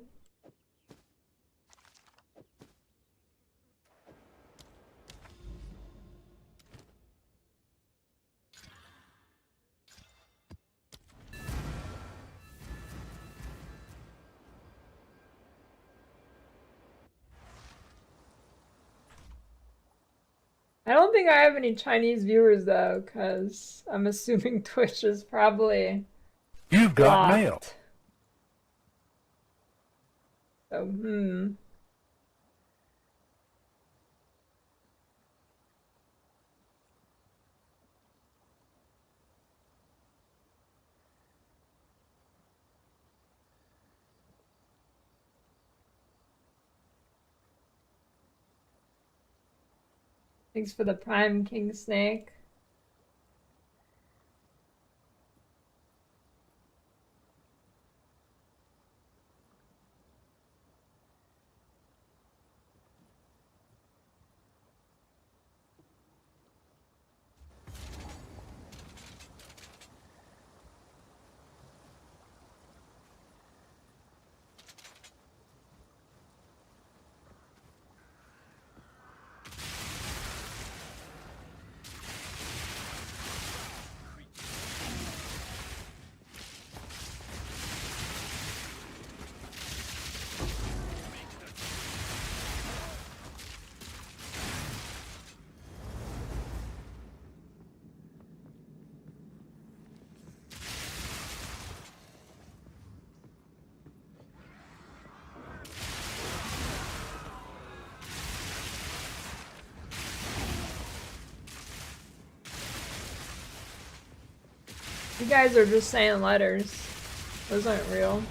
I don't think I have any Chinese viewers though, because I'm assuming Twitch is probably You've got mail. blocked. So, Thanks for the Prime King Snake. You guys are just saying letters. Those aren't real.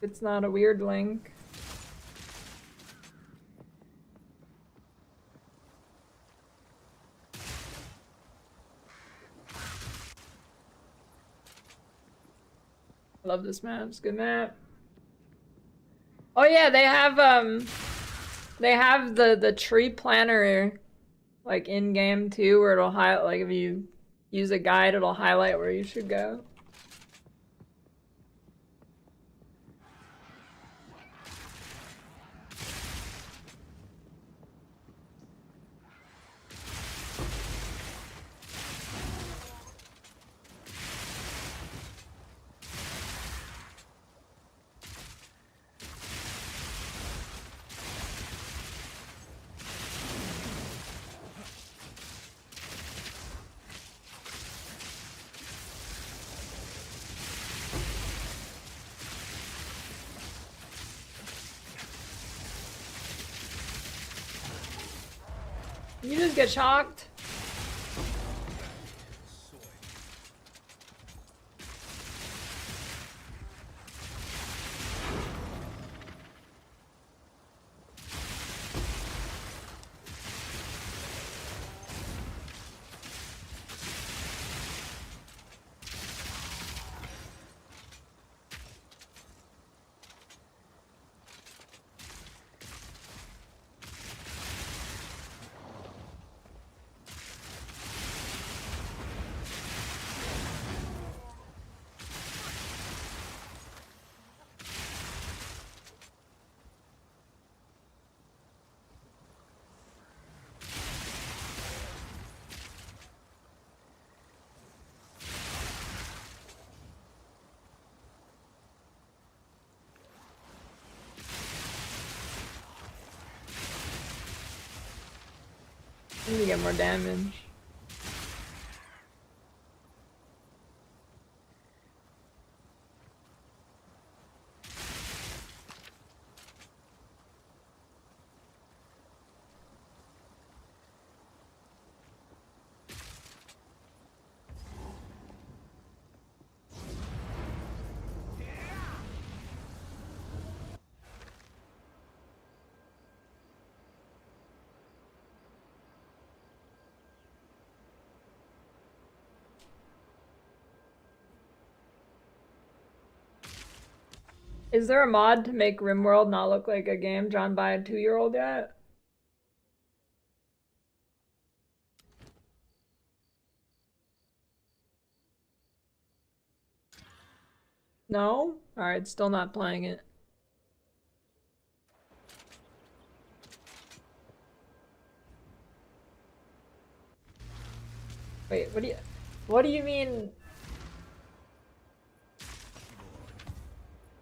It's not a weird link. Love this map. It's a good map. Oh yeah, they have the tree planner like in game too, where it'll highlight, like if you use a guide, it'll highlight where you should go. You just get shocked. I need to get more damage. Is there a mod to make RimWorld not look like a game drawn by a 2-year-old yet? No? Alright, still not playing it. Wait, what do you mean?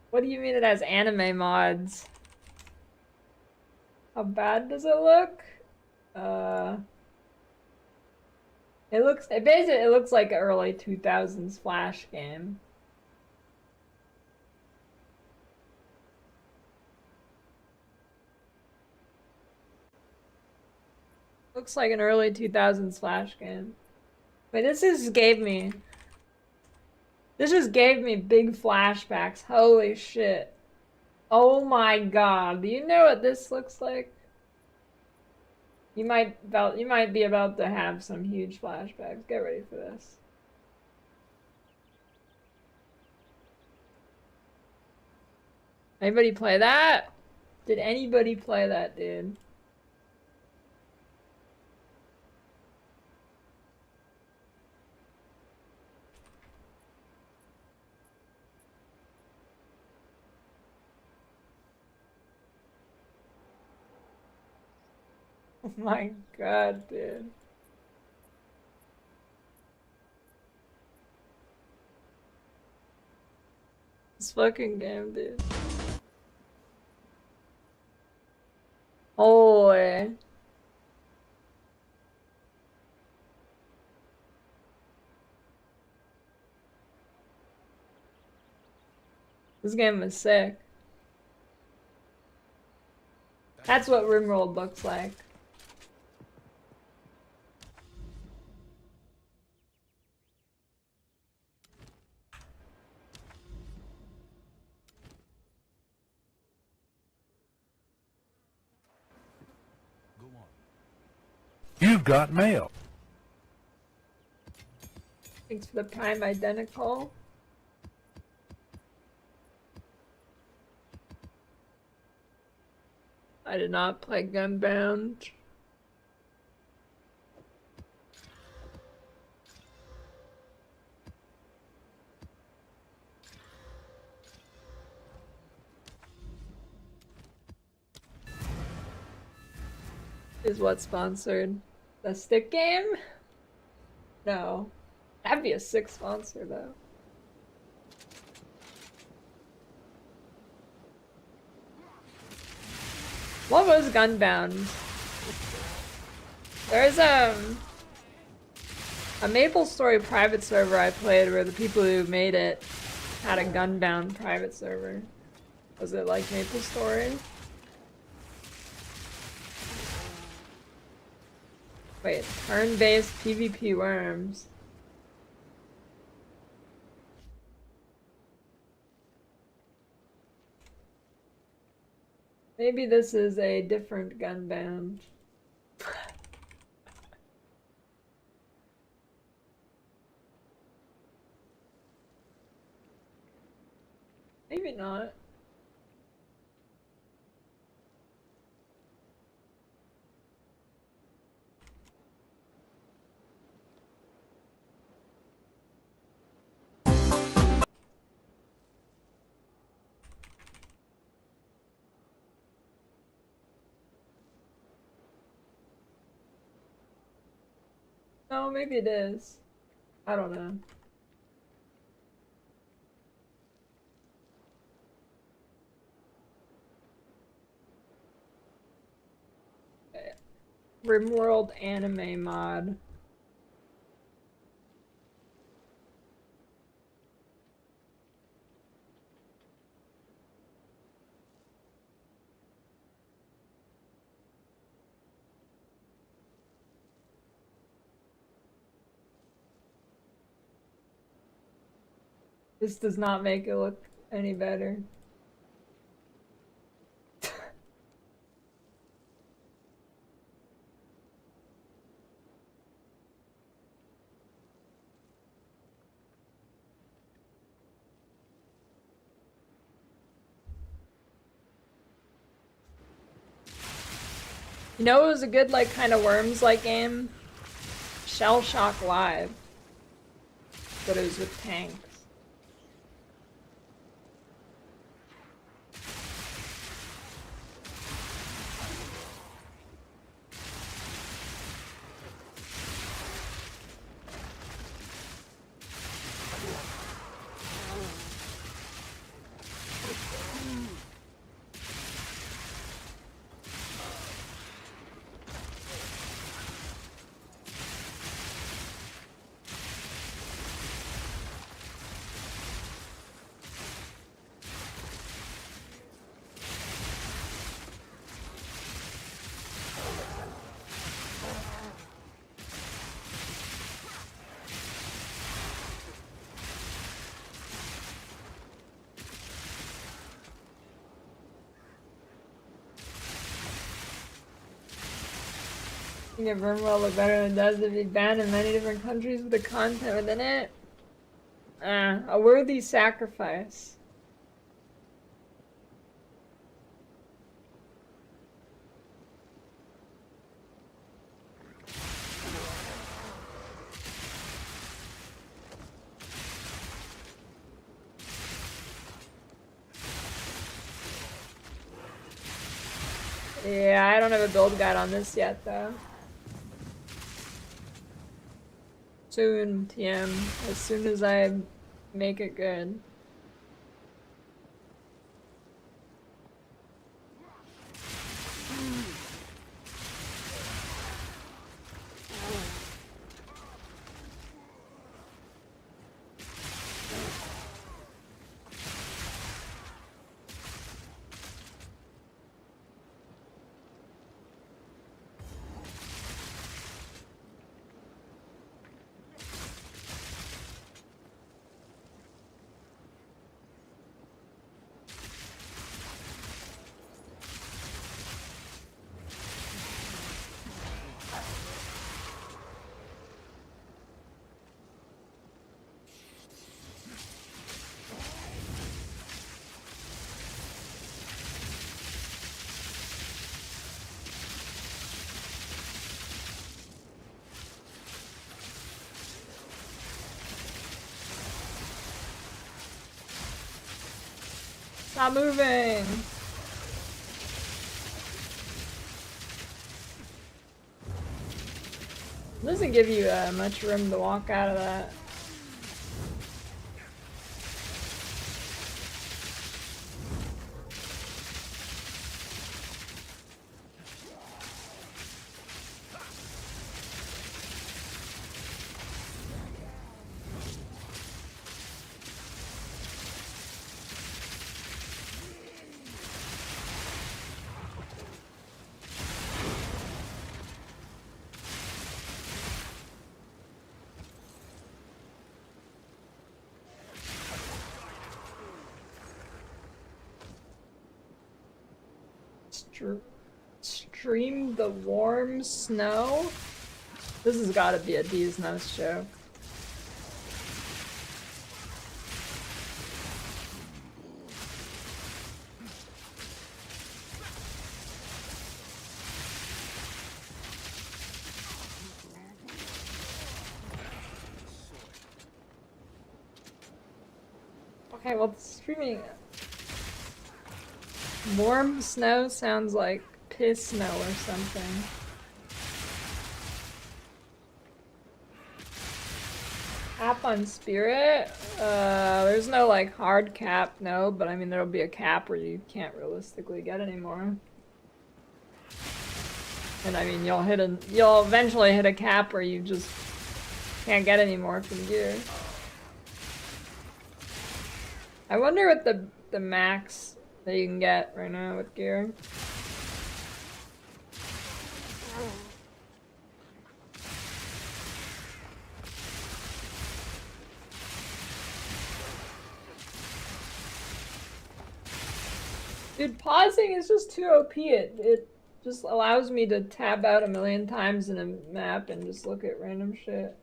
What do you mean it has anime mods? How bad does it look? It looks like an early 2000s Flash game. Looks like an early 2000s Flash game. Wait, this just gave me big flashbacks. Holy shit. Oh my god. Do you know what this looks like? You might be about to have some huge flashbacks. Get ready for this. Anybody play that? Did anybody play that, dude? Oh my god, dude. This fucking game, dude. Holy. This game was sick. That's what RimWorld looks like. You've got mail. Thanks for the prime identical. I did not play Gunbound. Is what sponsored? The stick game? No. That'd be a sick sponsor though. What was Gunbound? There's a MapleStory private server I played where the people who made it had a Gunbound private server. Was it like MapleStory? Wait, turn-based PvP worms. Maybe this is a different Gunbound. Maybe not. No, maybe it is. I don't know. RimWorld anime mod. This does not make it look any better. You know, it was a good, like, kind of Worms-like game? Shell Shock Live. But it was with tanks. I think it RimWorld look better than it does if it banned in many different countries with the content within it. A worthy sacrifice. Yeah, I don't have a build guide on this yet, though. Soon, TM, as soon as I make it good. Stop moving. Doesn't give you much room to walk out of that. Stream the warm snow? This has got to be a D's Nuts joke. Okay, well, streaming warm snow sounds like piss snow or something. Cap on spirit? There's no like hard cap, no, but I mean there'll be a cap where you can't realistically get anymore. And I mean you'll eventually hit a cap where you just can't get any more from gear. I wonder what the max that you can get right now with gear. Dude, pausing is just too OP. It just allows me to tab out a million times in a map and just look at random shit.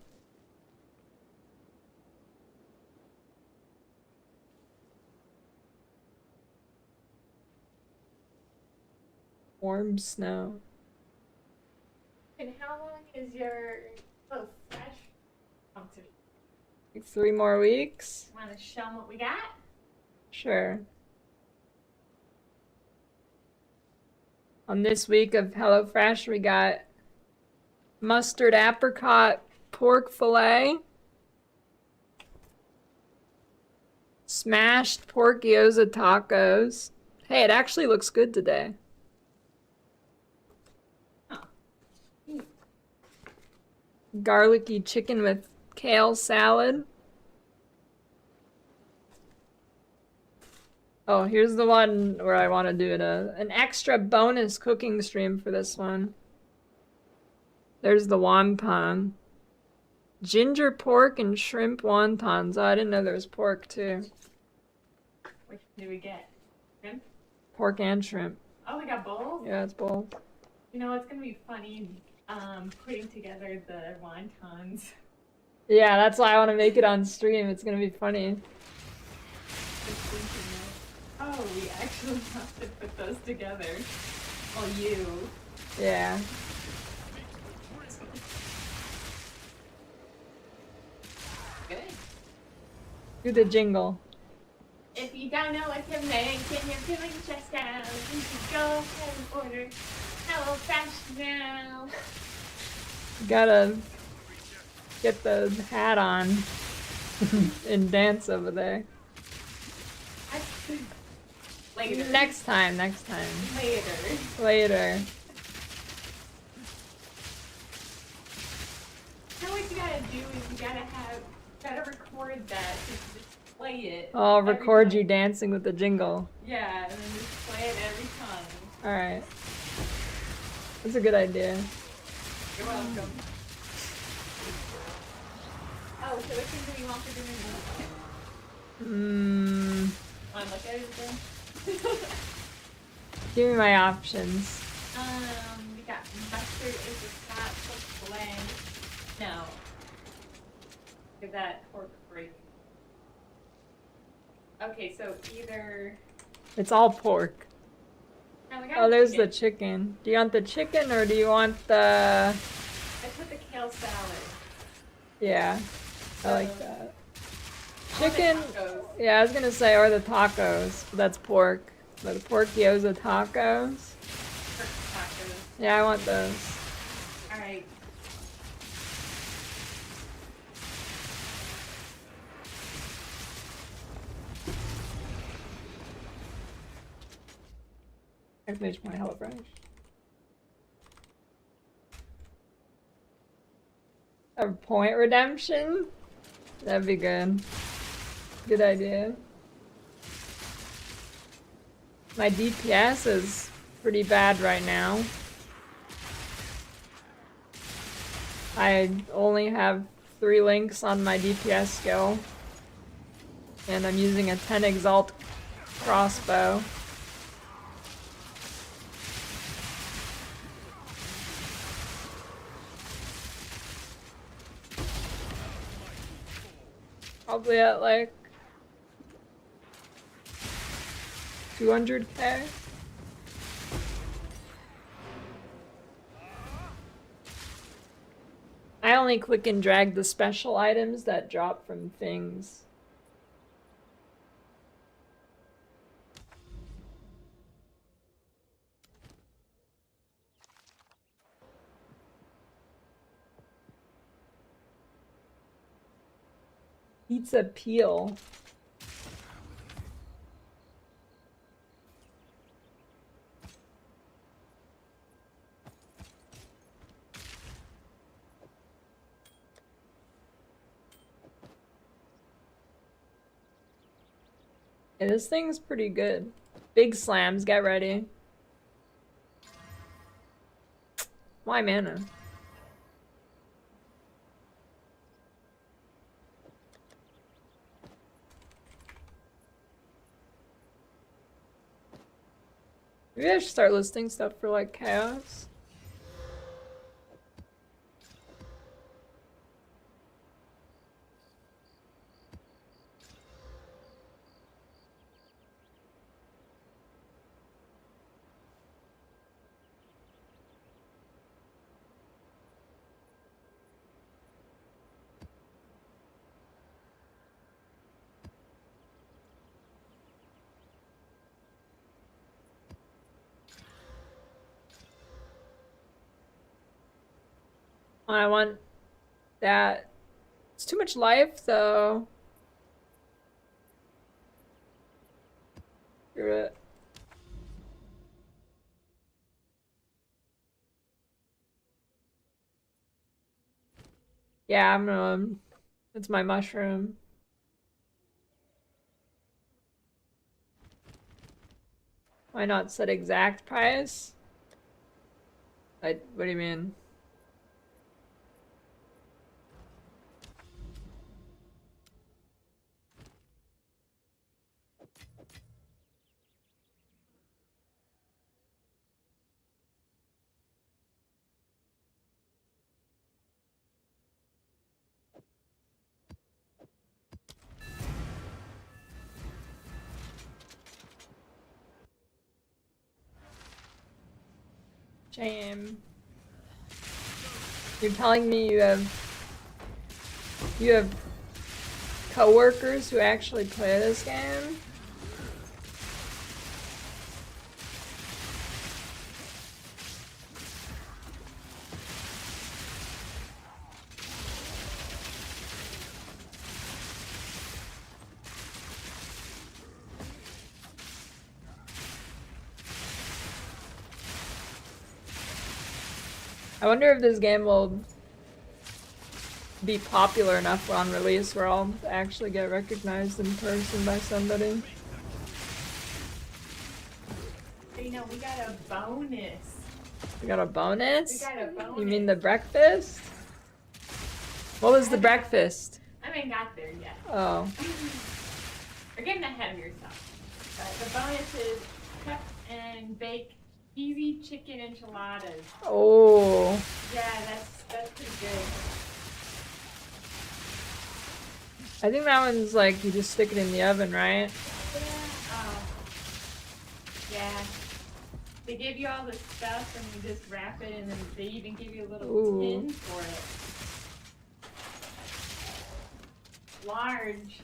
Warm snow. And how long is your fresh to be? Like 3 more weeks? Want to show them what we got? Sure. On this week of HelloFresh, we got mustard apricot pork fillet, smashed pork gyoza tacos. Hey, it actually looks good today. Garlicky chicken with kale salad. Oh, here's the one where I want to do an extra bonus cooking stream for this one. There's the wonton. Ginger pork and shrimp wontons. Oh, I didn't know there was pork too. Which do we get? Shrimp? Pork and shrimp. Oh, we got both? Yeah, it's both. You know, it's going to be funny putting together the wontons. Yeah, that's why I want to make it on stream. It's going to be funny. Oh, we actually have to put those together. Well, you. Yeah. Good. Do the jingle. If you don't know what to make and you're feeling stressed out, you should go ahead and order HelloFresh now. Gotta get the hat on and dance over there. Later. Next time. Later. So what you gotta do is you gotta record that to display it. I'll record every you time. dancing with the jingle. Yeah, and then just play it every time. Alright. That's a good idea. You're welcome. Oh, so which one do you want for dinner? Want to look at it again? Give me my options. We got mustard is the top fillet. No. Give that pork break. Okay, so either. It's all pork. No, we got Oh, there's chicken. the chicken. Do you want the chicken or do you want the... I put the kale salad. Yeah, I like that. Chicken. Tacos. Yeah, I was gonna say, or the tacos. But that's pork. But the pork gyoza tacos. Pork tacos. Yeah, I want those. Alright. Exclamation point, HelloFresh. A point redemption? That'd be good. Good idea. My DPS is pretty bad right now. I only have 3 links on my DPS skill. And I'm using a 10 exalt crossbow. Probably at like 200k. I only click and drag the special items that drop from things. Pizza peel. Yeah, this thing's pretty good. Big slams, get ready. Why mana? Maybe I should start listing stuff for like chaos. I want that. It's too much life, though. Screw it. Yeah, I'm gonna. It's my mushroom. Why not set exact price? What do you mean? Shame. You're telling me you have coworkers who actually play this game? I wonder if this game will be popular enough on release where I'll actually get recognized in person by somebody. You know, we got a bonus. We got a bonus? We got a bonus. You mean the breakfast? What was the breakfast? I haven't got there yet. Oh. You're getting ahead of yourself. But the bonus is cut and bake easy chicken enchiladas. Oh. Yeah, that's pretty good. I think that one's like you just stick it in the oven, right? Yeah. They give you all the stuff and you just wrap it, and then they even give you a little Ooh. tin for it. Large.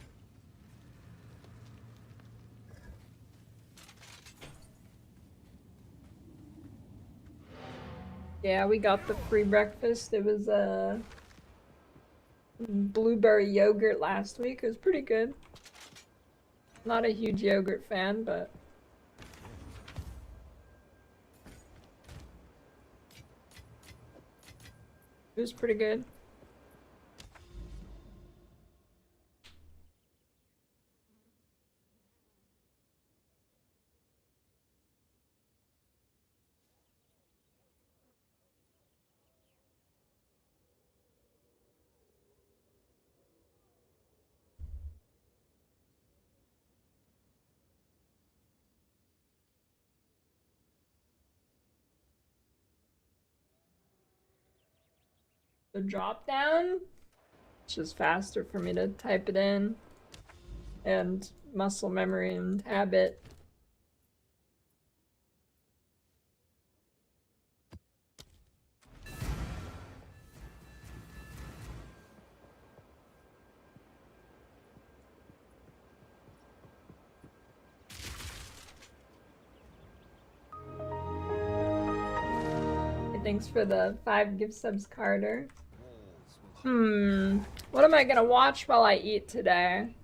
Yeah, we got the free breakfast. It was blueberry yogurt last week. It was pretty good. Not a huge yogurt fan, but it was pretty good. The drop down, it's just faster for me to type it in, and muscle memory and habit. Thanks for the 5 gift subs, Carter. What am I gonna watch while I eat today?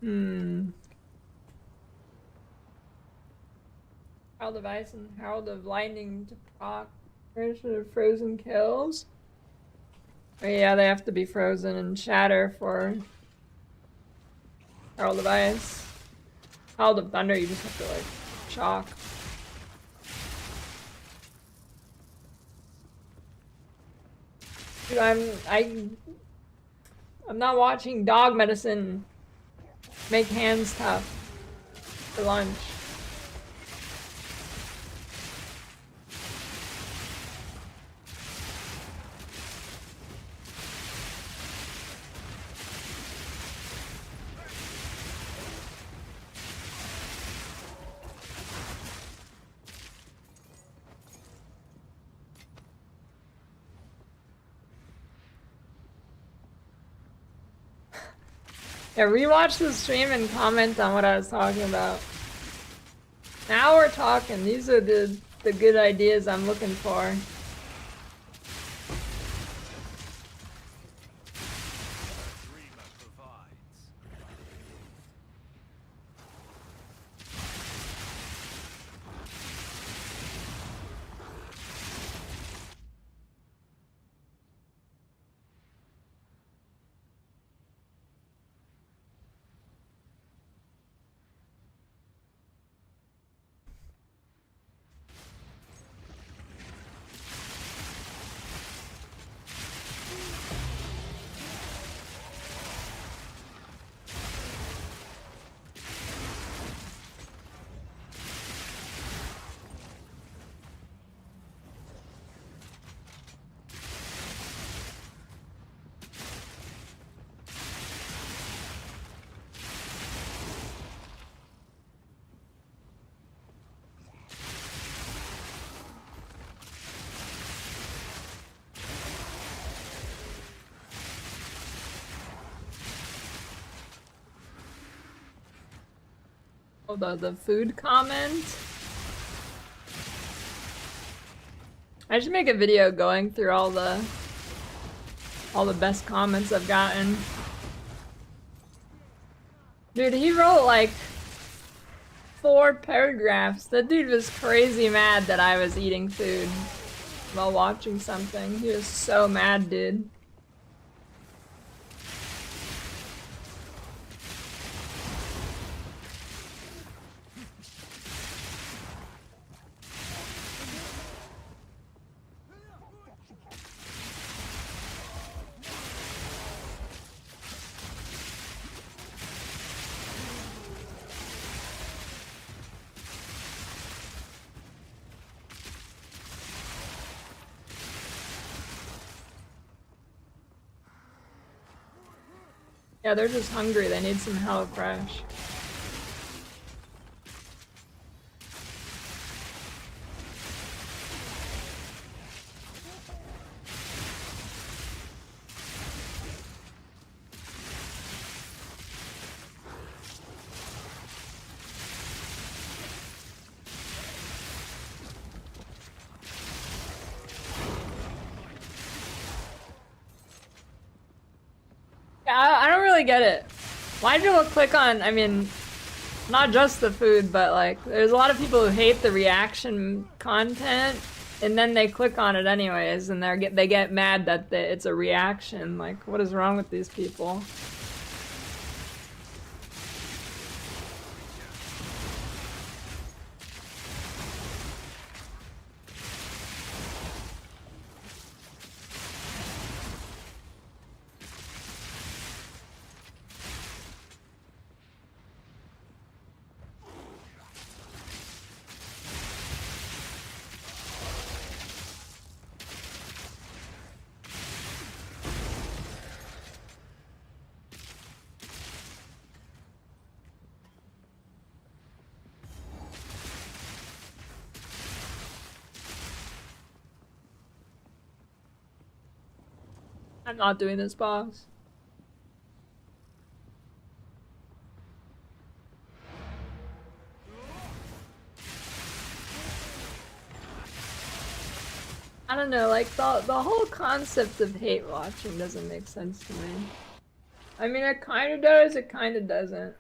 Herald of Ice and Herald of Lightning to proc version of frozen kills. Oh yeah, they have to be frozen and shatter for Herald of Ice. Herald of Thunder, you just have to like shock. Dude, I'm not watching Dog Medicine make hands tough for lunch. Yeah, rewatch the stream and comment on what I was talking about. Now we're talking. These are the good ideas I'm looking for. Oh, the food comment? I should make a video going through all the best comments I've gotten. Dude, he wrote like 4 paragraphs. That dude was crazy mad that I was eating food while watching something. He was so mad, dude. Yeah, they're just hungry. They need some HelloFresh. I don't really get it. Why do people click on, I mean, not just the food, but like, there's a lot of people who hate the reaction content, and then they click on it anyways, and they get mad that it's a reaction. Like, what is wrong with these people? I'm not doing this, boss. I don't know, like, the whole concept of hate watching doesn't make sense to me. I mean, it kinda does, it kinda doesn't.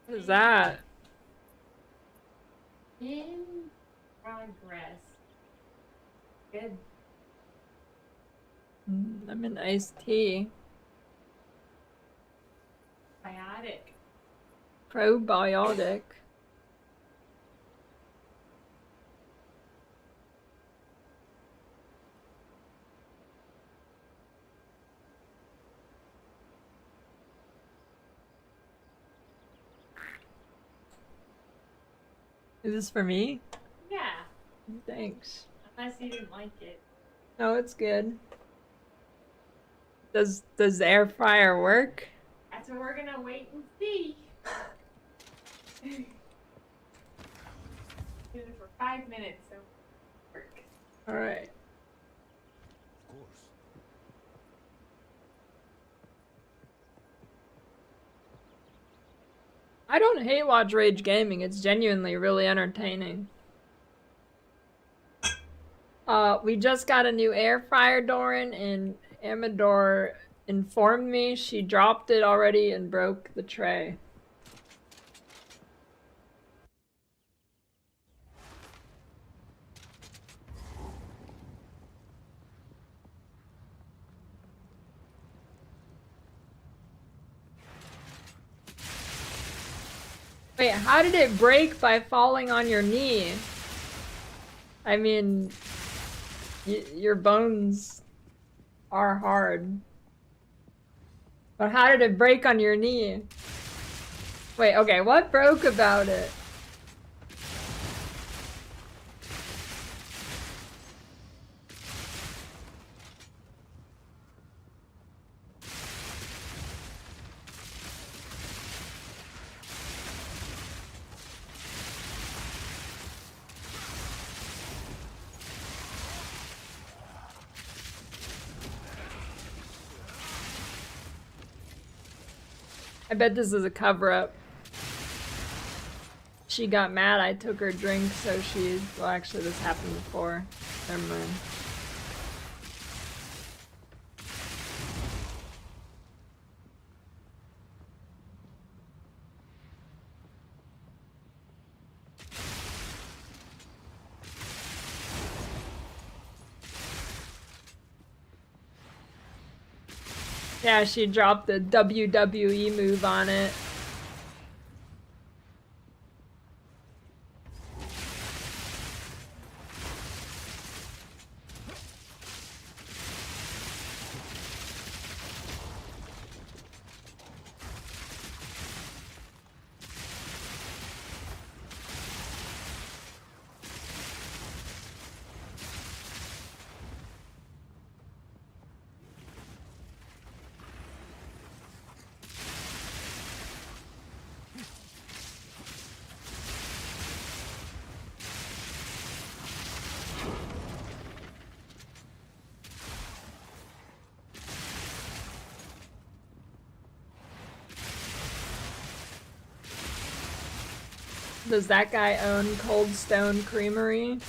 What is that? In progress. Good. I'm in iced tea. Biotic. Probiotic. Is this for me? Yeah. Thanks. Unless you didn't like it. No, it's good. Does the air fryer work? That's what we're gonna wait and see. Do it for 5 minutes, so work. All right. Of course. I don't hate watch Rage Gaming. It's genuinely really entertaining. We just got a new air fryer, Doran, and Amador informed me she dropped it already and broke the tray. Wait, how did it break by falling on your knee? I mean, your bones are hard. But how did it break on your knee? Wait, okay, what broke about it? I bet this is a cover-up. She got mad I took her drink, so she... Well, actually, this happened before. Never mind. Yeah, she dropped the WWE move on it. Does that guy own Cold Stone Creamery?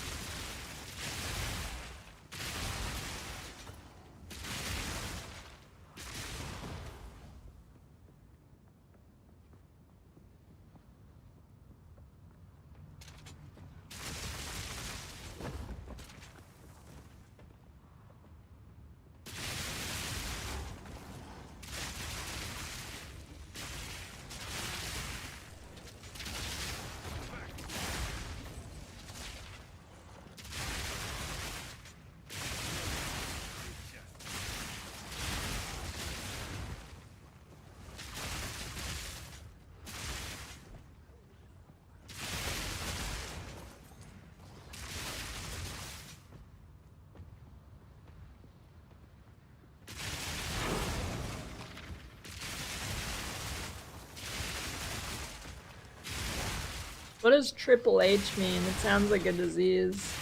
What does Triple H mean? It sounds like a disease.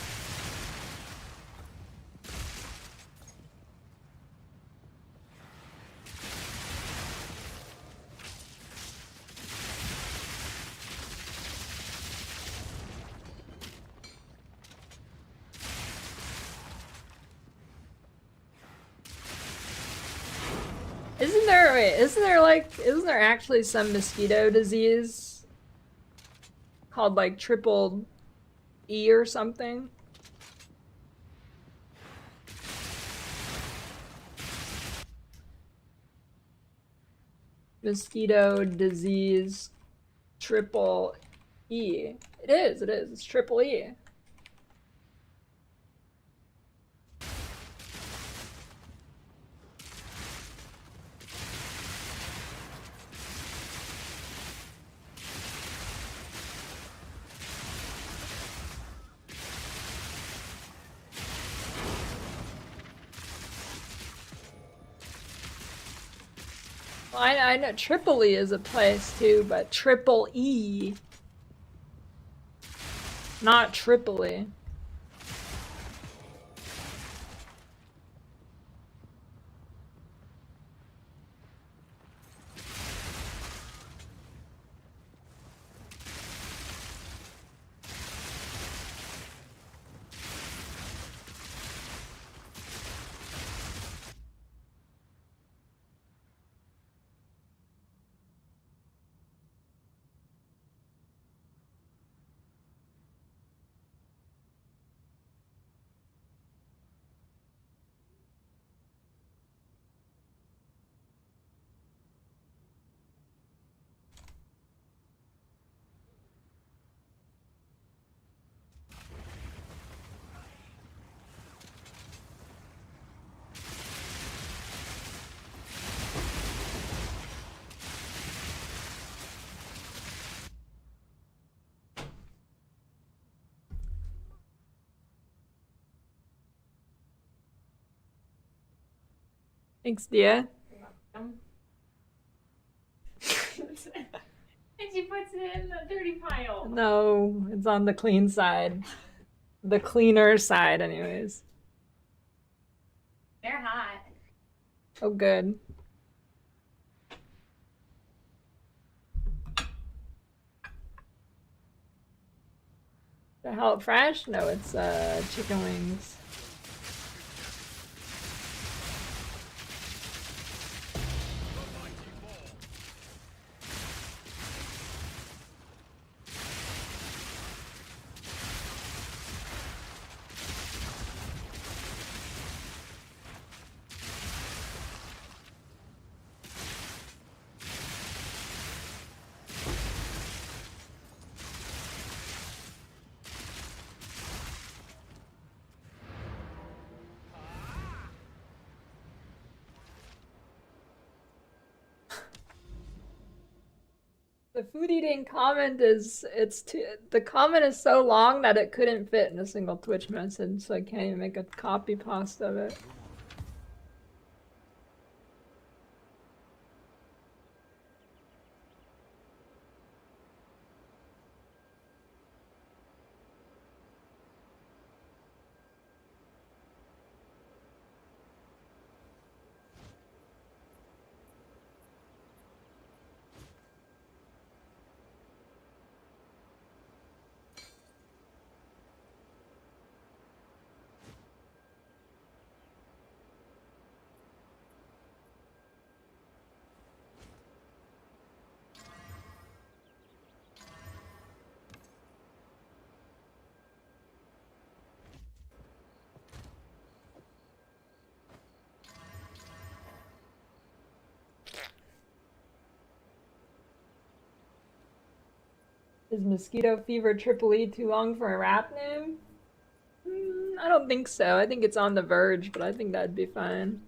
Isn't there actually some mosquito disease called like triple E or something? Mosquito disease triple E. It is, it's triple E. Well, I know Tripoli is a place too, but triple E, not Tripoli. Thanks, dear. And she puts it in the dirty pile. No, it's on the clean side. The cleaner side, anyways. They're hot. Oh, good. The hell fresh? No, it's chicken wings. The food eating comment is the comment is so long that it couldn't fit in a single Twitch message, so I can't even make a copy paste of it. Is Mosquito Fever Triple E too long for a rap name? I don't think so. I think it's on the verge, but I think that'd be fine.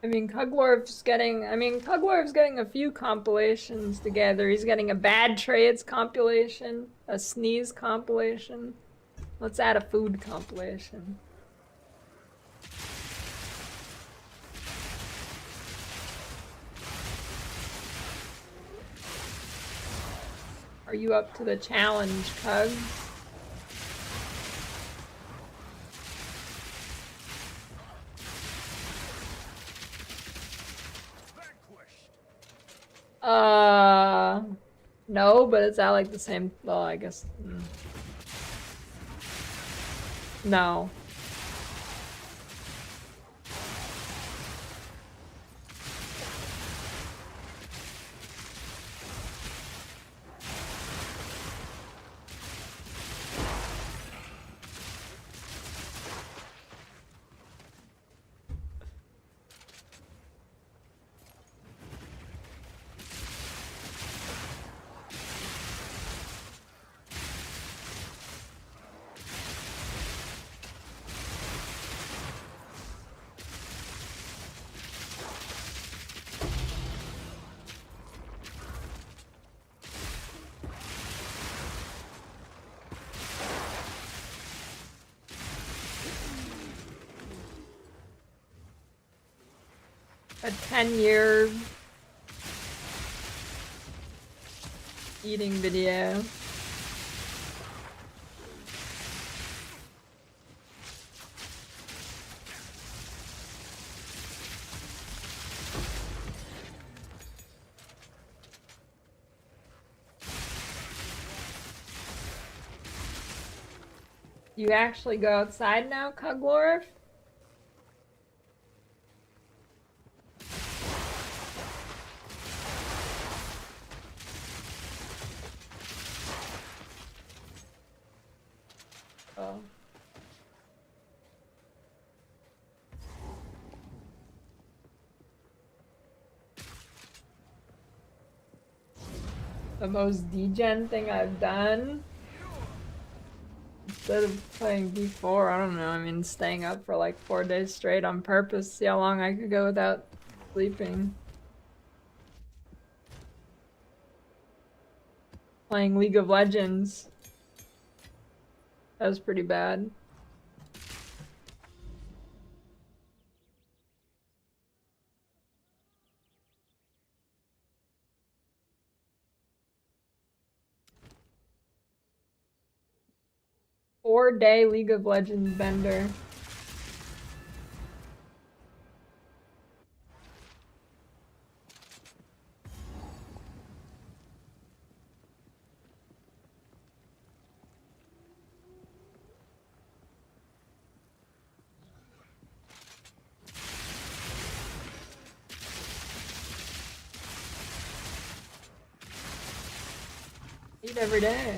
I mean, Cuglorf's getting a few compilations together. He's getting a Bad Trades compilation, a Sneeze compilation. Let's add a food compilation. Are you up to the challenge, Cug? No, but it's at like the same, well, I guess. No. A 10-year eating video. You actually go outside now, Cuglorf? Oh. The most degen thing I've done? Instead of playing D4, I don't know, I mean staying up for like 4 days straight on purpose, see how long I could go without sleeping. Playing League of Legends. That was pretty bad. Four-day League of Legends bender. Eat every day.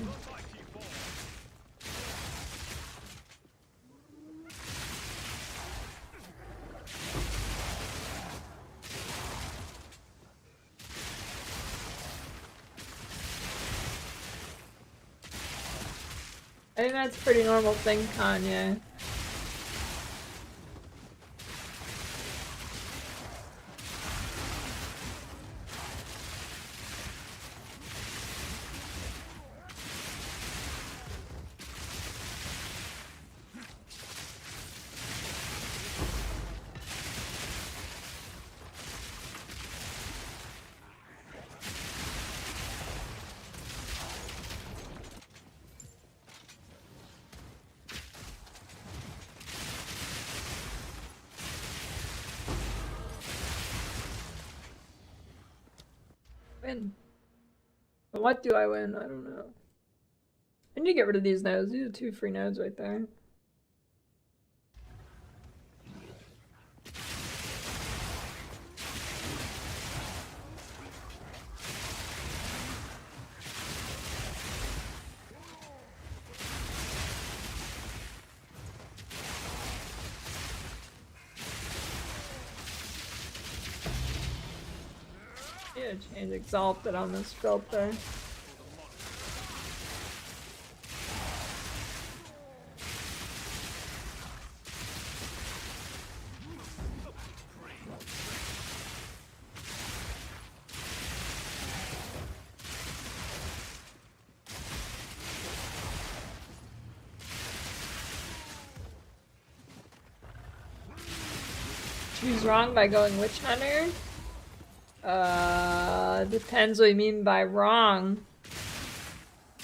I think that's a pretty normal thing, Kanye. Win. But what do I win? I don't know. I need to get rid of these nodes. These are 2 free nodes right there. need to change Exalted on this filter. Choose wrong by going Witch Hunter? Depends what you mean by wrong.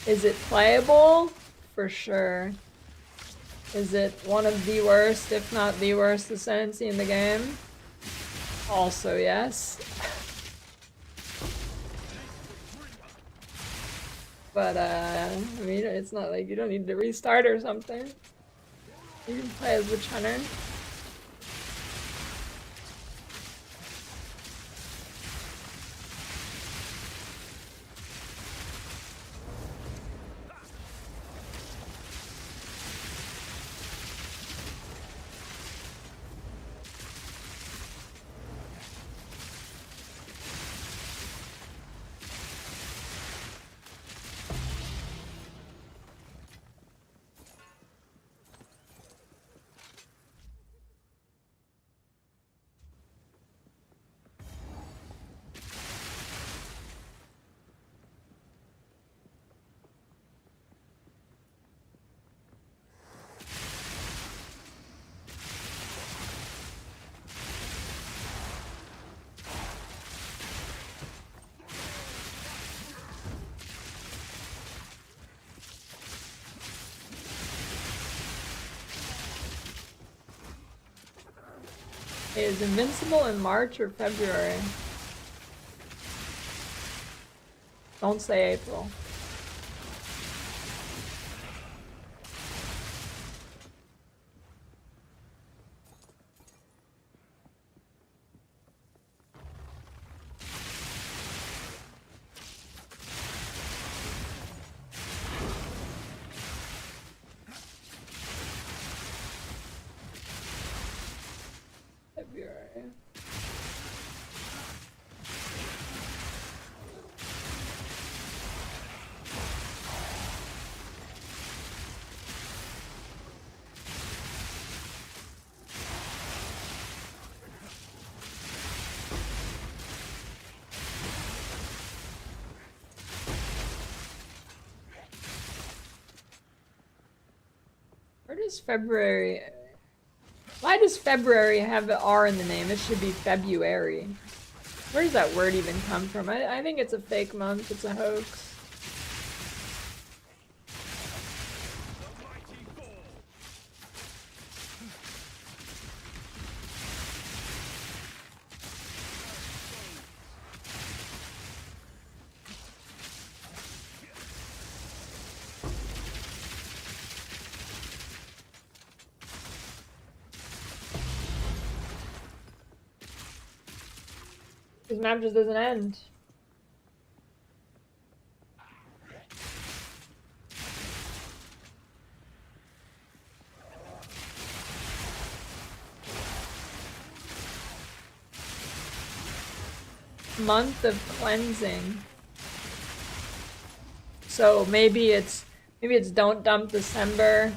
Is it playable? For sure. Is it one of the worst, if not the worst, ascendancy in the game? Also, yes. But, I mean, it's not like you don't need to restart or something. You can play as Witch Hunter. Is Invincible in March or February? Don't say April. February. Where does February... Why does February have an R in the name? It should be February. Where does that word even come from? I think it's a fake month. It's a hoax. This map just doesn't end. Month of cleansing. So maybe it's don't dump December,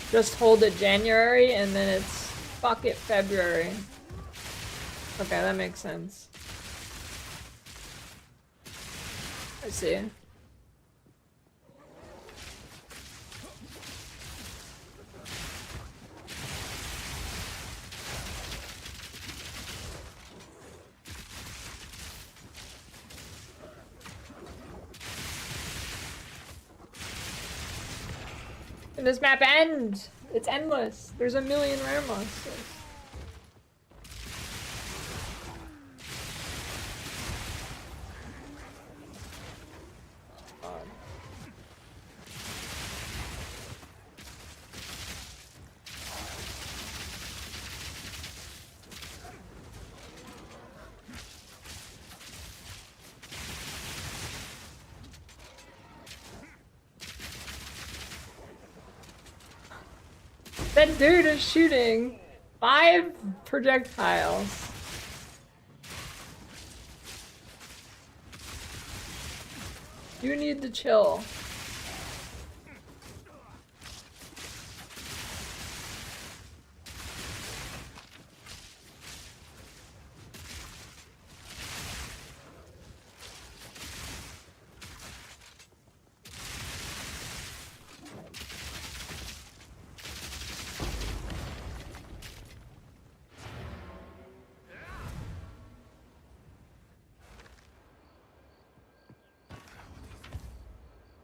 just hold it January, and then it's fuck it February. Okay, that makes sense. I see. Can this map end? It's endless. There's a million rare monsters. That dude is shooting 5 projectiles. You need to chill.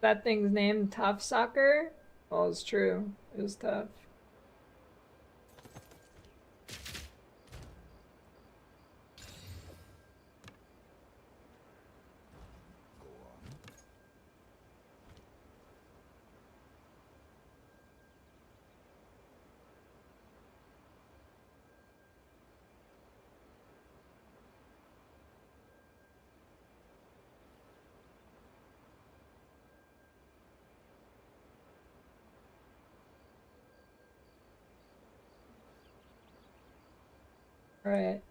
That thing's named Tough Sucker? Well, it's true. It was tough. Right.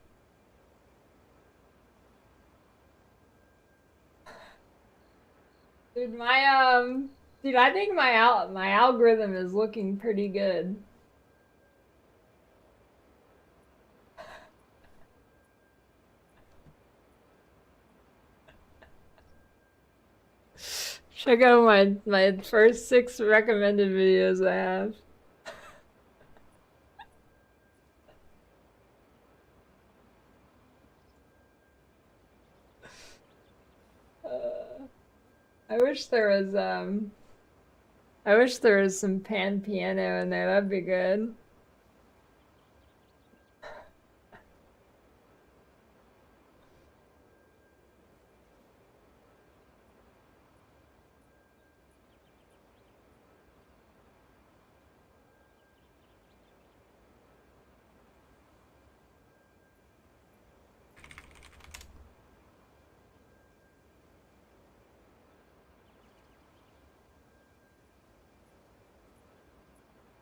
Dude, dude, I think my algorithm is looking pretty good. Check out my first 6 recommended videos I have. I wish there was some pan piano in there. That'd be good.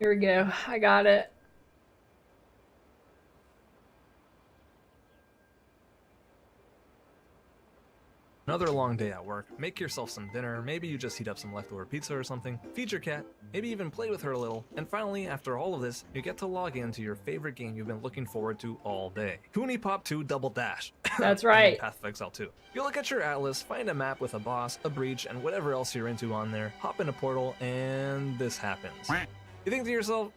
Here we go. I got it. Another long day at work, make yourself some dinner, maybe you just heat up some leftover pizza or something, feed your cat, maybe even play with her a little, and finally, after all of this, you get to log into your favorite game you've been looking forward to all day. Cooney Pop 2 Double Dash. That's right. Path of Exile 2. You look at your atlas, find a map with a boss, a breach, and whatever else you're into on there, hop in a portal, and this happens. You think to yourself,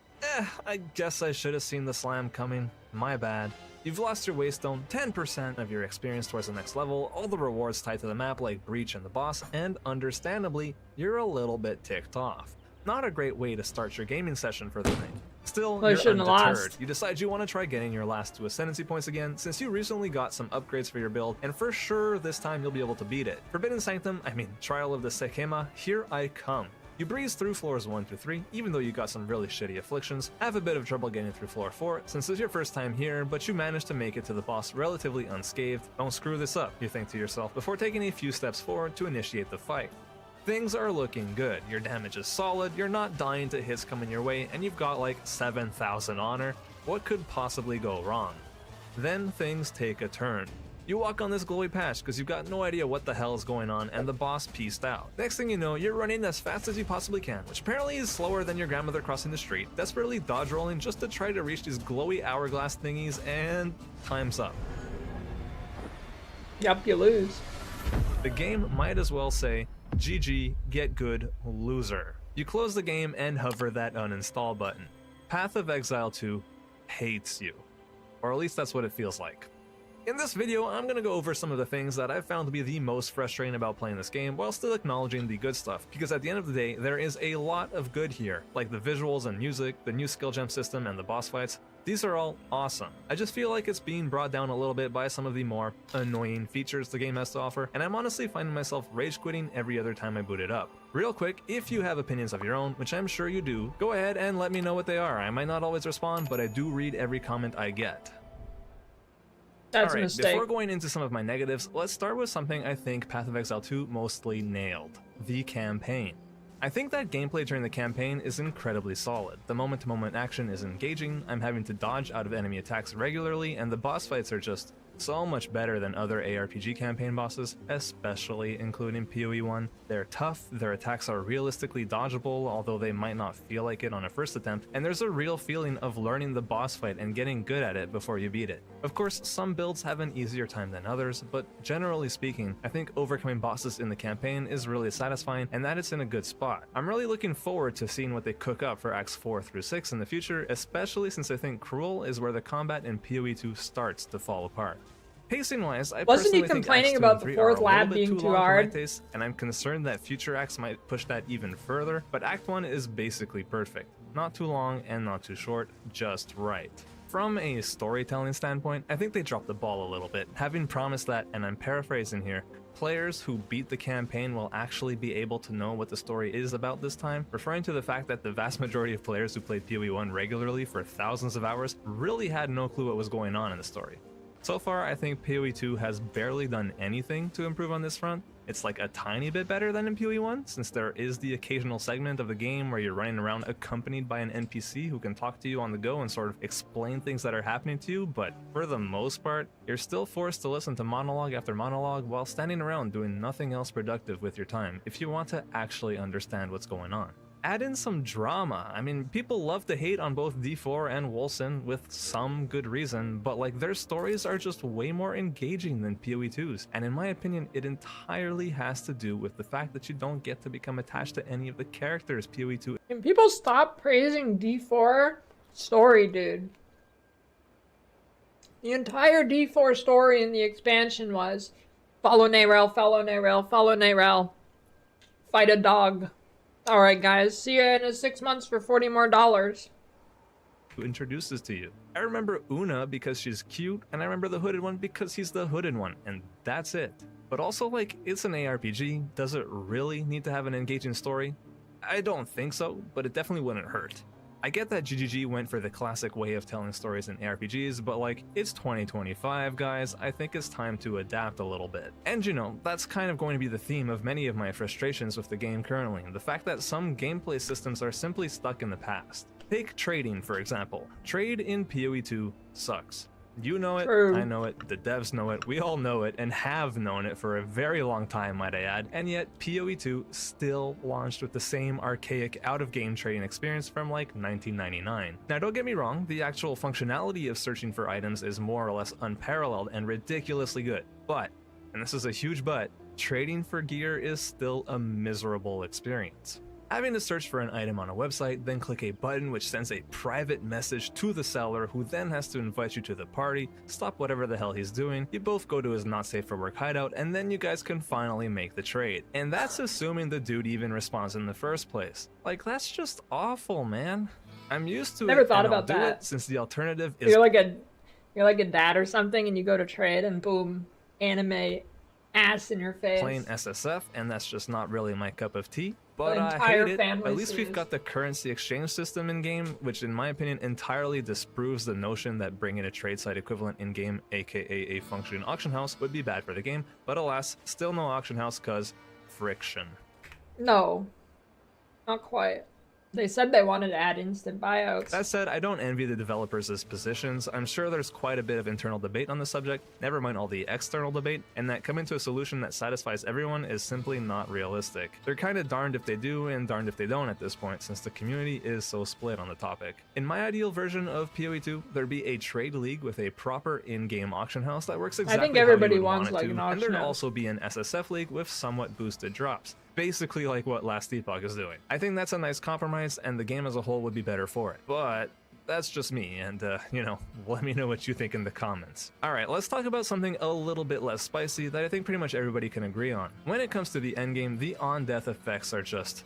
I guess I should have seen the slam coming. My bad. You've lost your waystone, 10% of your experience towards the next level, all the rewards tied to the map like Breach and the boss, and understandably, you're a little bit ticked off. Not a great way to start your gaming session for the thing. Still, Well, you're shouldn't have undeterred. lost. You decide you want to try getting your last 2 ascendancy points again, since you recently got some upgrades for your build, and for sure this time you'll be able to beat it. Forbidden Sanctum, Trial of the Sekema, here I come. You breeze through floors 1 through 3, even though you got some really shitty afflictions, have a bit of trouble getting through floor 4, since it's your first time here, but you managed to make it to the boss relatively unscathed. Don't screw this up, you think to yourself, before taking a few steps forward to initiate the fight. Things are looking good, your damage is solid, you're not dying to hits coming your way, and you've got like 7,000 honor. What could possibly go wrong? Then things take a turn. You walk on this glowy patch because you've got no idea what the hell is going on, and the boss pieced out. Next thing you know, you're running as fast as you possibly can, which apparently is slower than your grandmother crossing the street, desperately dodge rolling just to try to reach these glowy hourglass thingies, and time's up. Yep, you lose. The game might as well say, GG, get good, loser. You close the game and hover that uninstall button. Path of Exile 2 hates you. Or at least that's what it feels like. In this video, I'm going to go over some of the things that I've found to be the most frustrating about playing this game while still acknowledging the good stuff, because at the end of the day, there is a lot of good here, like the visuals and music, the new skill gem system, and the boss fights. These are all awesome. I just feel like it's being brought down a little bit by some of the more annoying features the game has to offer, and I'm honestly finding myself rage quitting every other time I boot it up. Real quick, if you have opinions of your own, which I'm sure you do, go ahead and let me know what they are. I might not always respond, but I do read every comment I get. That's a Alright, mistake. before going into some of my negatives, let's start with something I think Path of Exile 2 mostly nailed: the campaign. I think that gameplay during the campaign is incredibly solid. The moment-to-moment action is engaging, I'm having to dodge out of enemy attacks regularly, and the boss fights are just So much better than other ARPG campaign bosses, especially including PoE 1. They're tough, their attacks are realistically dodgeable, although they might not feel like it on a first attempt, and there's a real feeling of learning the boss fight and getting good at it before you beat it. Of course, some builds have an easier time than others, but generally speaking, I think overcoming bosses in the campaign is really satisfying and that it's in a good spot. I'm really looking forward to seeing what they cook up for Acts 4 through 6 in the future, especially since I think Cruel is where the combat in PoE 2 starts to fall apart. Pacing wise, I Wasn't he personally think complaining Acts 2 about and the 3 fourth are a lab little bit being too too long for my hard? taste, and I'm concerned that future acts might push that even further, but Act 1 is basically perfect. Not too long and not too short, just right. From a storytelling standpoint, I think they dropped the ball a little bit, having promised that, and I'm paraphrasing here, players who beat the campaign will actually be able to know what the story is about this time, referring to the fact that the vast majority of players who played PoE 1 regularly for thousands of hours really had no clue what was going on in the story. So far, I think PoE 2 has barely done anything to improve on this front. It's like a tiny bit better than in PoE 1, since there is the occasional segment of the game where you're running around accompanied by an NPC who can talk to you on the go and sort of explain things that are happening to you, but for the most part, you're still forced to listen to monologue after monologue while standing around doing nothing else productive with your time if you want to actually understand what's going on. Add in some drama. I mean, people love to hate on both D4 and Wolcen with some good reason, but like their stories are just way more engaging than PoE 2's, and in my opinion, it entirely has to do with the fact that you don't get to become attached to any of the characters PoE 2. Can people stop praising D4 story, dude? The entire D4 story in the expansion was follow Nayrel, follow Nayrel, follow Nayrel, fight a dog. Alright guys, see you in 6 months for $40 more. Who introduces to you. I remember Una because she's cute, and I remember the hooded one because he's the hooded one, and that's it. But also, like, it's an ARPG. Does it really need to have an engaging story? I don't think so, but it definitely wouldn't hurt. I get that GGG went for the classic way of telling stories in ARPGs, but like, it's 2025, guys. I think it's time to adapt a little bit. And you know, that's kind of going to be the theme of many of my frustrations with the game currently, the fact that some gameplay systems are simply stuck in the past. Take trading, for example. Trade in PoE 2 sucks. You know it, True. I know it, the devs know it, we all know it, and have known it for a very long time, might I add, and yet PoE 2 still launched with the same archaic out-of-game trading experience from like 1999. Now don't get me wrong, the actual functionality of searching for items is more or less unparalleled and ridiculously good, but, and this is a huge but, trading for gear is still a miserable experience. Having to search for an item on a website, then click a button which sends a private message to the seller who then has to invite you to the party, stop whatever the hell he's doing, you both go to his not safe for work hideout, and then you guys can finally make the trade. And that's assuming the dude even responds in the first place. Like, that's just awful, man. I'm used to Never it, thought and I'll about do that. it since the alternative is You're like a dad or something and you go to trade and boom, anime ass in your face. plain SSF, and that's just not really my cup of tea. But The I entire hate it. family At least we've sees. got the currency exchange system in-game, which in my opinion entirely disproves the notion that bringing a trade site equivalent in-game, aka a functioning auction house, would be bad for the game. But alas, still no auction house cause friction. No, not quite. They said they wanted to add instant buyouts. That said, I don't envy the developers' positions. I'm sure there's quite a bit of internal debate on the subject, never mind all the external debate, and that coming to a solution that satisfies everyone is simply not realistic. They're kinda darned if they do and darned if they don't at this point, since the community is so split on the topic. In my ideal version of PoE 2, there'd be a trade league with a proper in-game auction house that works exactly think how everybody you would wants, want it like, to, an and auction there'd house. also be an SSF league with somewhat boosted drops. Basically like what Last Epoch is doing. I think that's a nice compromise, and the game as a whole would be better for it. But that's just me, and you know, let me know what you think in the comments. Alright, let's talk about something a little bit less spicy that I think pretty much everybody can agree on. When it comes to the endgame, the on-death effects are just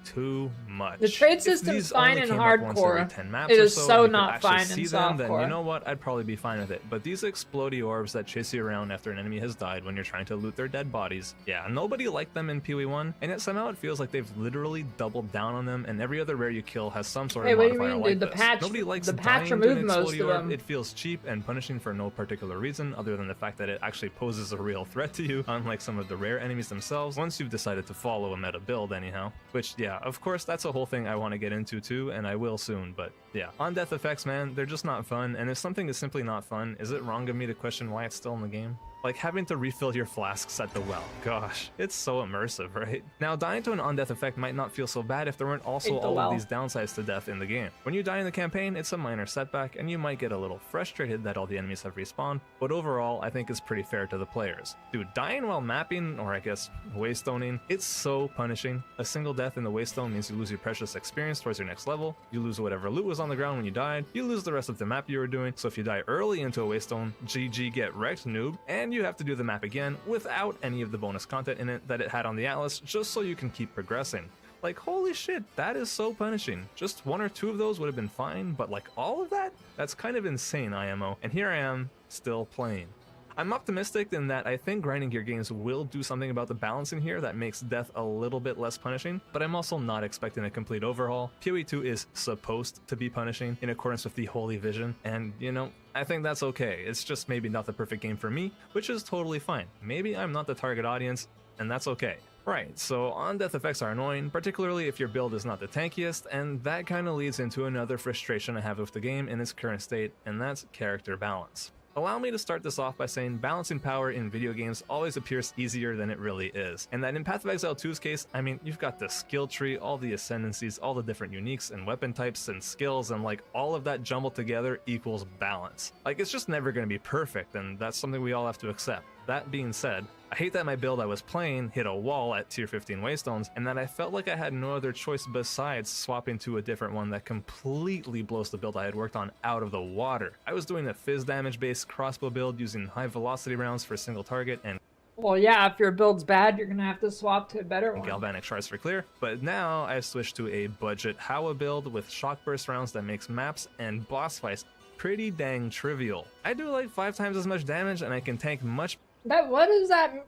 too much. The trade If system's these fine only in came up once every hardcore. 10 maps It or is so, so and you could not actually fine in see them, then you softcore. know what, I'd probably be fine with it. But these explodey orbs that chase you around after an enemy has died when you're trying to loot their dead bodies, yeah, nobody liked them in PoE 1, and yet somehow it feels like they've literally doubled down on them, and every other rare you kill has some sort Hey, of what do you modifier mean, like dude? The this. patch- Nobody likes the patch dying to an removed most explodey of orb. them. It feels cheap and punishing for no particular reason other than the fact that it actually poses a real threat to you, unlike some of the rare enemies themselves, once you've decided to follow a meta build anyhow. Which, yeah, yeah, of course, that's a whole thing I want to get into too, and I will soon, but yeah. On-death effects, man, they're just not fun, and if something is simply not fun, is it wrong of me to question why it's still in the game? Like having to refill your flasks at the well. Gosh, it's so immersive, right? Now, dying to an on-death effect might not feel so bad if there weren't also all of these downsides to death in the game. When you die in the campaign, it's a minor setback, and you might get a little frustrated that all the enemies have respawned, but overall, I think it's pretty fair to the players. Dude, dying while mapping, or I guess waystoning, it's so punishing. A single death in the waystone means you lose your precious experience towards your next level, you lose whatever loot was on the ground when you died, you lose the rest of the map you were doing, so if you die early into a waystone, GG get wrecked, noob, and you have to do the map again without any of the bonus content in it that it had on the atlas, just so you can keep progressing. Like, holy shit, that is so punishing. Just 1 or 2 of those would have been fine, but like all of that? That's kind of insane, IMO. And here I am, still playing. I'm optimistic in that I think grinding gear games will do something about the balance in here that makes death a little bit less punishing, but I'm also not expecting a complete overhaul. PoE 2 is supposed to be punishing in accordance with the Holy Vision, and you know, I think that's okay. It's just maybe not the perfect game for me, which is totally fine. Maybe I'm not the target audience, and that's okay. Right, so on-death effects are annoying, particularly if your build is not the tankiest, and that kind of leads into another frustration I have with the game in its current state, and that's character balance. Allow me to start this off by saying balancing power in video games always appears easier than it really is, and that in Path of Exile 2's case, I mean, you've got the skill tree, all the ascendancies, all the different uniques and weapon types and skills, and like all of that jumbled together equals balance. Like, it's just never going to be perfect, and that's something we all have to accept. That being said, I hate that my build I was playing hit a wall at tier 15 waystones, and that I felt like I had no other choice besides swapping to a different one that completely blows the build I had worked on out of the water. I was doing a fizz damage based crossbow build using high velocity rounds for a single target, and Well, yeah, if your build's bad, you're gonna have to swap to a better one. galvanic shards for clear, but now I've switched to a budget Howa build with shock burst rounds that makes maps and boss fights pretty dang trivial. I do like 5 times as much damage, and I can tank much. What is that?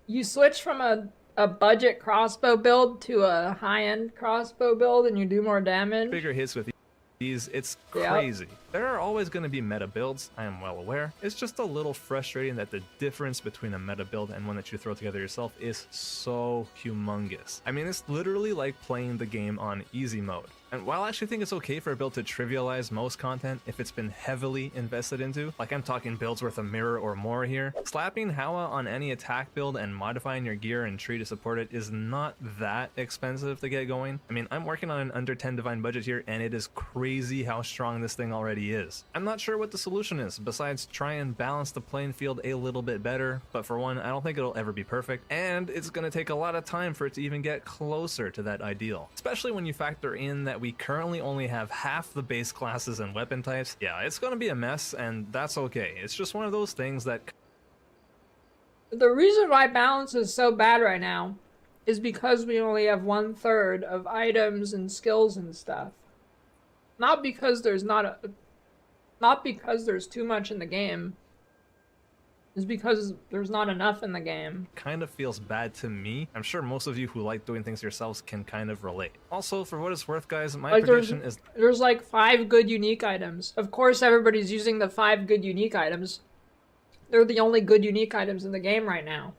You switch from a budget crossbow build to a high-end crossbow build and you do more damage? Bigger hits with these, it's crazy. There are always going to be meta builds, I am well aware. It's just a little frustrating that the difference between a meta build and one that you throw together yourself is so humongous. I mean, it's literally like playing the game on easy mode. And while I actually think it's okay for a build to trivialize most content if it's been heavily invested into, like I'm talking builds worth a mirror or more here, slapping Howa on any attack build and modifying your gear and tree to support it is not that expensive to get going. I mean, I'm working on an under 10 divine budget here, and it is crazy how strong this thing already is. I'm not sure what the solution is besides try and balance the playing field a little bit better, but for one, I don't think it'll ever be perfect, and it's gonna take a lot of time for it to even get closer to that ideal, especially when you factor in that we currently only have half the base classes and weapon types. Yeah, it's gonna be a mess, and that's okay. It's just one of those things that... The reason why balance is so bad right now is because we only have 1/3 of items and skills and stuff. Not because there's too much in the game. It's because there's not enough in the game. Kind of feels bad to me. I'm sure most of you who like doing things yourselves can kind of relate. Also, for what it's worth, guys, my prediction is... There's like 5 good unique items. Of course everybody's using the 5 good unique items. They're the only good unique items in the game right now.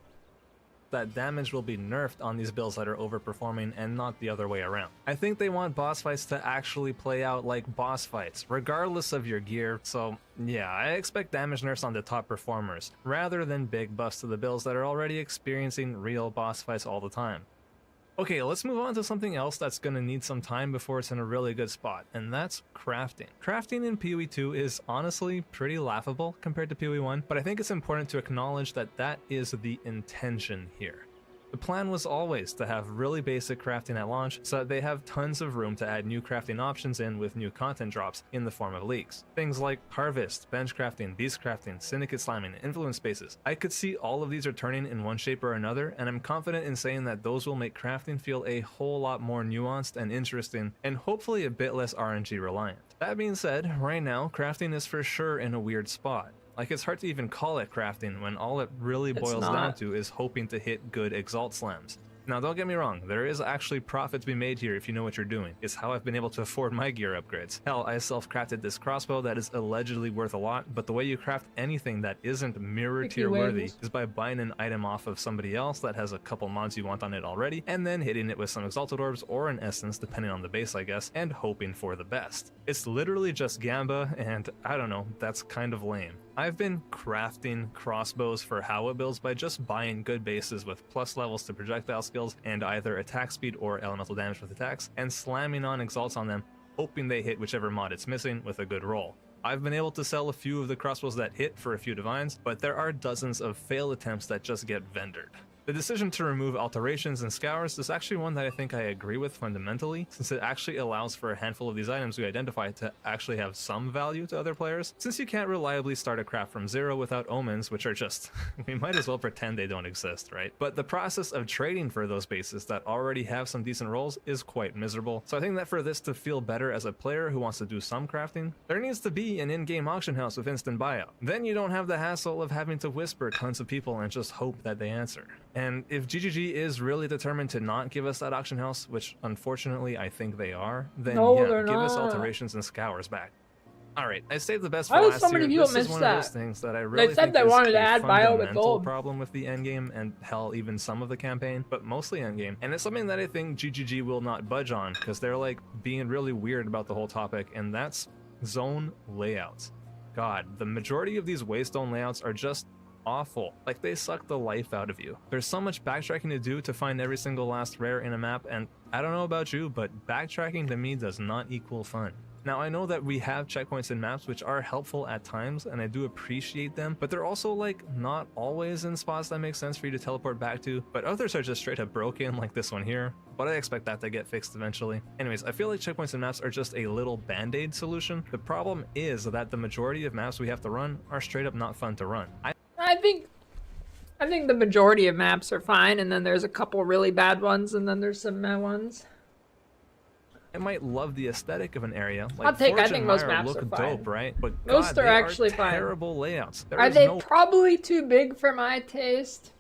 That damage will be nerfed on these builds that are overperforming and not the other way around. I think they want boss fights to actually play out like boss fights, regardless of your gear, so yeah, I expect damage nerfs on the top performers, rather than big buffs to the builds that are already experiencing real boss fights all the time. Okay, let's move on to something else that's gonna need some time before it's in a really good spot, and that's crafting. Crafting in PoE 2 is honestly pretty laughable compared to PoE 1, but I think it's important to acknowledge that that is the intention here. The plan was always to have really basic crafting at launch so that they have tons of room to add new crafting options in with new content drops in the form of leaks. Things like harvest, bench crafting, beast crafting, syndicate slamming, influence spaces. I could see all of these returning in one shape or another, and I'm confident in saying that those will make crafting feel a whole lot more nuanced and interesting, and hopefully a bit less RNG reliant. That being said, right now, crafting is for sure in a weird spot. Like, it's hard to even call it crafting when all it really boils down to is hoping to hit good exalt slams. Now don't get me wrong, there is actually profit to be made here if you know what you're doing. It's how I've been able to afford my gear upgrades. Hell, I self-crafted this crossbow that is allegedly worth a lot, but the way you craft anything that isn't mirror tier worthy is by buying an item off of somebody else that has a couple mods you want on it already, and then hitting it with some exalted orbs or an essence depending on the base I guess, and hoping for the best. It's literally just gamba, and I don't know, that's kind of lame. I've been crafting crossbows for Howa builds by just buying good bases with plus levels to projectile skills and either attack speed or elemental damage with attacks, and slamming on exalts on them, hoping they hit whichever mod it's missing with a good roll. I've been able to sell a few of the crossbows that hit for a few divines, but there are dozens of failed attempts that just get vendored. The decision to remove alterations and scours is actually one that I think I agree with fundamentally, since it actually allows for a handful of these items we identify to actually have some value to other players, since you can't reliably start a craft from zero without omens, which are just, we might as well pretend they don't exist, right? But the process of trading for those bases that already have some decent rolls is quite miserable, so I think that for this to feel better as a player who wants to do some crafting, there needs to be an in-game auction house with instant buyout. Then you don't have the hassle of having to whisper tons of people and just hope that they answer. And if GGG is really determined to not give us that auction house, which unfortunately I think they are, then No, yeah, they're give us not. alterations and scours back. Alright, I saved the best for Why did last so many year. people This is miss one that? of those things that I really said think they is wanted to a add bio with fundamental gold. problem with the endgame, and hell, even some of the campaign, but mostly endgame. And it's something that I think GGG will not budge on, because they're like being really weird about the whole topic, and that's zone layouts. God, the majority of these waystone layouts are just awful. Like, they suck the life out of you. There's so much backtracking to do to find every single last rare in a map, and I don't know about you, but backtracking to me does not equal fun. Now, I know that we have checkpoints in maps which are helpful at times, and I do appreciate them, but they're also like not always in spots that make sense for you to teleport back to, but others are just straight up broken, like this one here, but I expect that to get fixed eventually. Anyways, I feel like checkpoints in maps are just a little band-aid solution. The problem is that the majority of maps we have to run are straight up not fun to run. I think the majority of maps are fine, and then there's a couple really bad ones, and then there's some meh ones. I might love the aesthetic of an area. Like I think Forge and most Mire maps look are fine. dope, right? But Most God, are actually fine. terrible layouts. There Are is they no probably too big for my taste?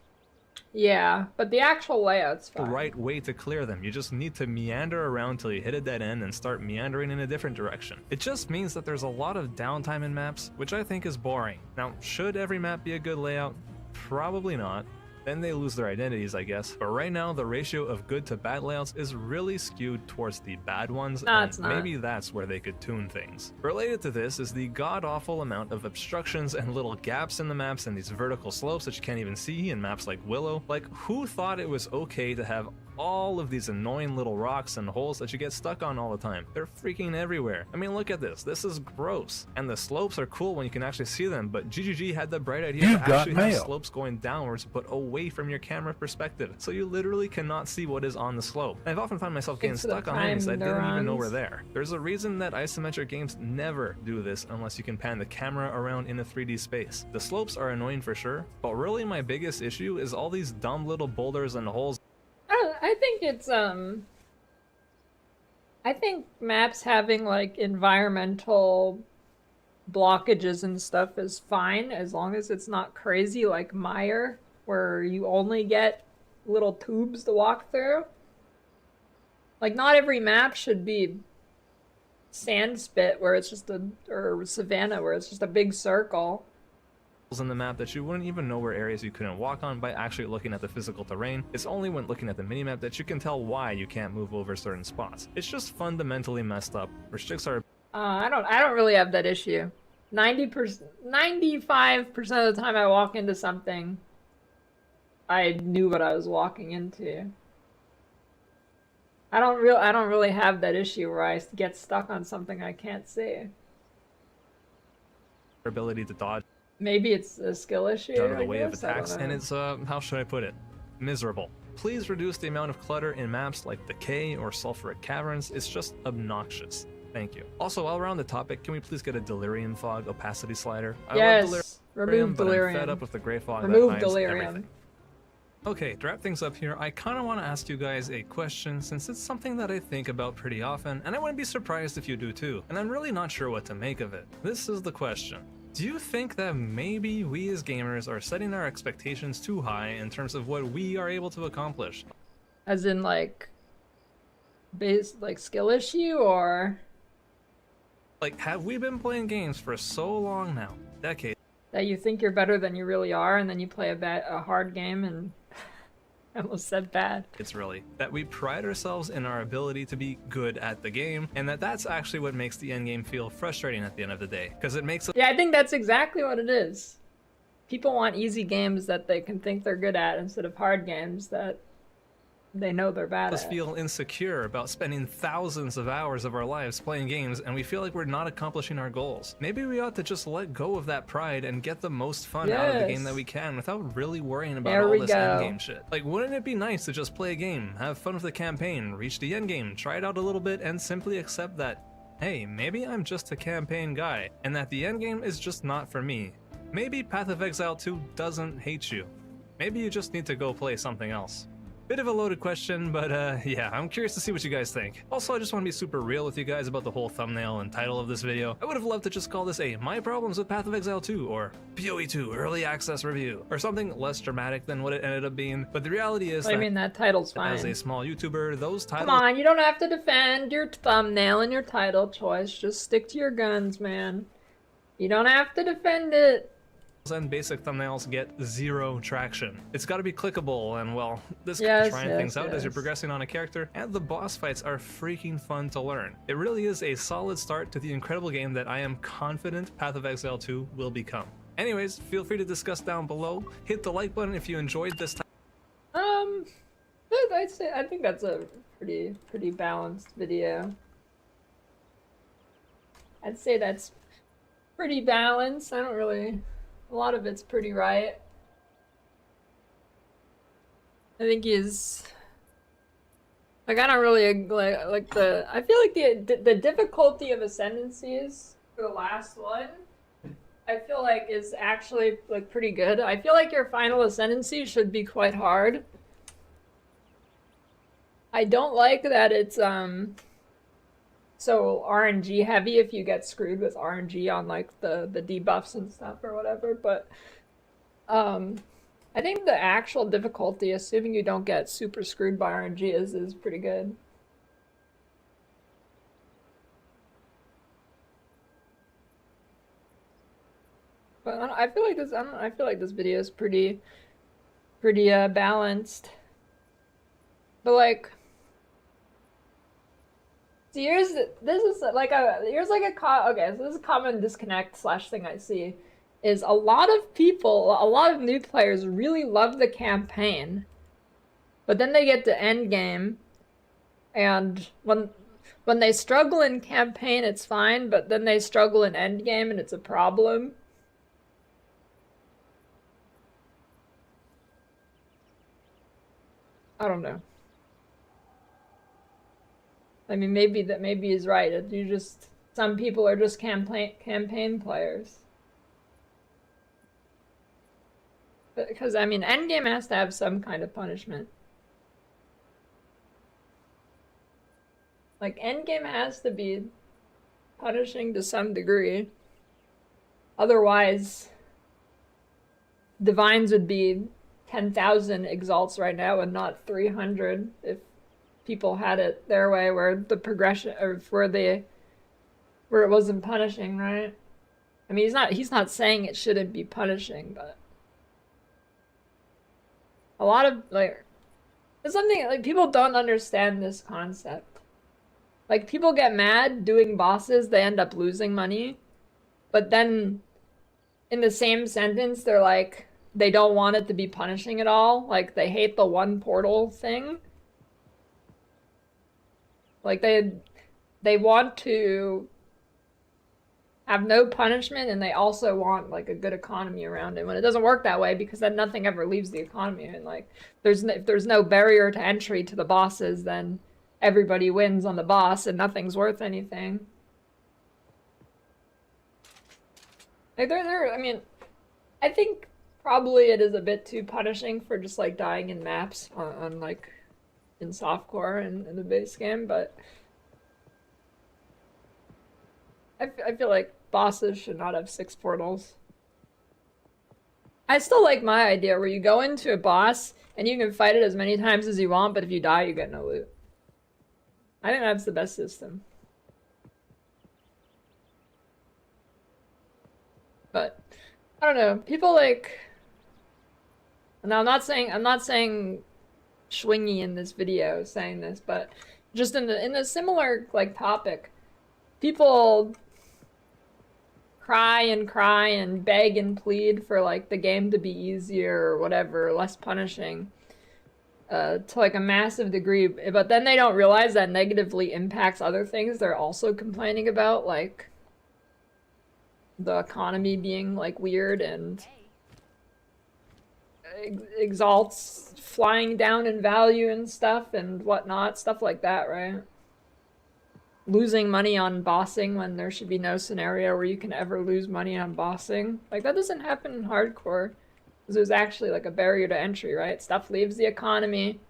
Yeah, but the actual layout's fine. right way to clear them. You just need to meander around till you hit a dead end and start meandering in a different direction. It just means that there's a lot of downtime in maps, which I think is boring. Now, should every map be a good layout? Probably not. Then they lose their identities, I guess. But right now, the ratio of good to bad layouts is really skewed towards the bad ones, No, and it's not. maybe that's where they could tune things. Related to this is the god-awful amount of obstructions and little gaps in the maps and these vertical slopes that you can't even see in maps like Willow. Like, who thought it was okay to have all of these annoying little rocks and holes that you get stuck on all the time? They're freaking everywhere. I mean, look at this. This is gross. And the slopes are cool when you can actually see them, but GGG had the bright idea You've to got actually have mail. slopes going downwards but away from your camera perspective, so you literally cannot see what is on the slope. I've often found myself getting Thanks for the stuck on enemies I time, didn't even know neurons. were there. There's a reason that isometric games never do this unless you can pan the camera around in a 3D space. The slopes are annoying for sure, but really my biggest issue is all these dumb little boulders and holes. I think it's I think maps having like environmental blockages and stuff is fine as long as it's not crazy like Mire, where you only get little tubes to walk through. Like, not every map should be Sandspit where it's just or Savannah where it's just a big circle. In the map that you wouldn't even know were areas you couldn't walk on by actually looking at the physical terrain. It's only when looking at the minimap that you can tell why you can't move over certain spots. It's just fundamentally messed up. Restricts are I don't really have that issue. 95% of the time I walk into something, I knew what I was walking into. I don't really have that issue where I get stuck on something I can't see. ability to dodge Maybe it's a skill issue. out of the I way of guess? I don't attacks, and know. it's how should I put it? Miserable. Please reduce the amount of clutter in maps like Decay or Sulphuric Caverns. It's just obnoxious. Thank you. Also, while we're on the topic, can we please get a Delirium Fog opacity slider? I Yes, love remove but I'm fed delirium. up with the gray fog Remove that hides delirium. everything. Okay, to wrap things up here, I kind of want to ask you guys a question since it's something that I think about pretty often, and I wouldn't be surprised if you do too, and I'm really not sure what to make of it. This is the question. Do you think that maybe we as gamers are setting our expectations too high in terms of what we are able to accomplish? As in like skill issue or Like, have we been playing games for so long now? Decades. that you think you're better than you really are, and then you play a hard game and I almost said bad. It's really that we pride ourselves in our ability to be good at the game, and that's actually what makes the end game feel frustrating at the end of the day, because it makes Yeah, I think that's exactly what it is. People want easy games that they can think they're good at instead of hard games that they know they're bad us at. feel insecure about spending thousands of hours of our lives playing games, and we feel like we're not accomplishing our goals. Maybe we ought to just let go of that pride and get the most fun out of the game Yes. that we can without really worrying about There all we this go. endgame shit. Like, wouldn't it be nice to just play a game, have fun with the campaign, reach the endgame, try it out a little bit, and simply accept that, hey, maybe I'm just a campaign guy, and that the endgame is just not for me. Maybe Path of Exile 2 doesn't hate you. Maybe you just need to go play something else. Bit of a loaded question, but yeah, I'm curious to see what you guys think. Also, I just want to be super real with you guys about the whole thumbnail and title of this video. I would have loved to just call this a My Problems with Path of Exile 2 or PoE 2 Early Access Review or something less dramatic than what it ended up being, but the reality is I mean, that title's fine. as a small YouTuber, those titles Come on, you don't have to defend your thumbnail and your title choice. Just stick to your guns, man. You don't have to defend it. and basic thumbnails get zero traction. It's got to be clickable, and well, this Yes, trying yes, things out as you're yes. progressing on a character, and the boss fights are freaking fun to learn. It really is a solid start to the incredible game that I am confident Path of Exile 2 will become. Anyways, feel free to discuss down below. Hit the like button if you enjoyed this time. I think that's a pretty balanced video. I'd say that's pretty balanced. I don't really. A lot of it's pretty right. I think he's like I don't really like the. I feel like the difficulty of ascendancies for the last one. I feel like is actually like pretty good. I feel like your final ascendancy should be quite hard. I don't like that it's so RNG heavy if you get screwed with RNG on like the debuffs and stuff or whatever, but I think the actual difficulty, assuming you don't get super screwed by RNG, is pretty good. But I feel like this. I feel like this video is pretty balanced. But like, so here's okay. So this is a common disconnect / thing I see, is a lot of new players really love the campaign, but then they get to end game, and when they struggle in campaign, it's fine, but then they struggle in end game, and it's a problem. I don't know. I mean, maybe he's right. Some people are just campaign players. Because I mean, endgame has to have some kind of punishment. Like endgame has to be punishing to some degree. Otherwise, divines would be 10,000 exalts right now and not 300 if people had it their way, where the progression or where it wasn't punishing, right? I mean, he's not saying it shouldn't be punishing, but a lot of like it's something like people don't understand this concept. Like people get mad doing bosses, they end up losing money, but then in the same sentence they're like they don't want it to be punishing at all. Like they hate the one portal thing. Like they want to have no punishment, and they also want like a good economy around it. When it doesn't work that way, because then nothing ever leaves the economy, and like if there's no barrier to entry to the bosses, then everybody wins on the boss, and nothing's worth anything. Like I mean, I think probably it is a bit too punishing for just like dying in maps on like in softcore and in the base game, but I feel like bosses should not have 6 portals. I still like my idea where you go into a boss and you can fight it as many times as you want, but if you die, you get no loot. I think that's the best system. But I don't know. People like. Now I'm not saying Schwingy in this video saying this, but just in the similar like topic, people cry and beg and plead for like the game to be easier or whatever, less punishing, to like a massive degree, but then they don't realize that negatively impacts other things they're also complaining about, like the economy being like weird and exalts flying down in value and stuff and whatnot, stuff like that, right? Losing money on bossing when there should be no scenario where you can ever lose money on bossing. Like, that doesn't happen in hardcore. Because there's actually like a barrier to entry, right? Stuff leaves the economy.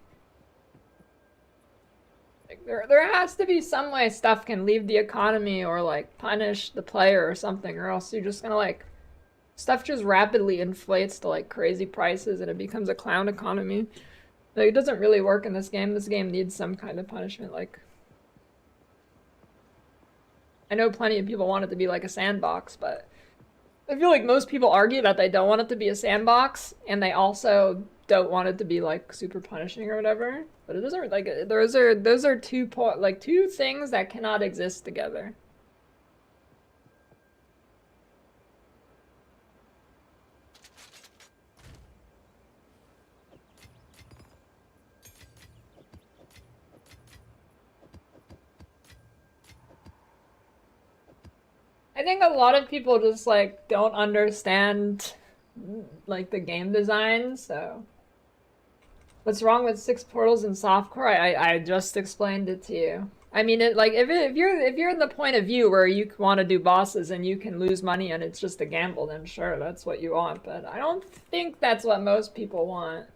Like, there has to be some way stuff can leave the economy or like punish the player or something, or else you're just gonna like stuff just rapidly inflates to like crazy prices and it becomes a clown economy. Like, it doesn't really work in this game. This game needs some kind of punishment. Like, I know plenty of people want it to be like a sandbox, but I feel like most people argue that they don't want it to be a sandbox, and they also don't want it to be like super punishing or whatever. But it doesn't like those are two things that cannot exist together. I think a lot of people just like don't understand like the game design, so what's wrong with 6 portals in softcore? I just explained it to you. I mean, it like if you're in the point of view where you want to do bosses and you can lose money and it's just a gamble, then sure, that's what you want, but I don't think that's what most people want.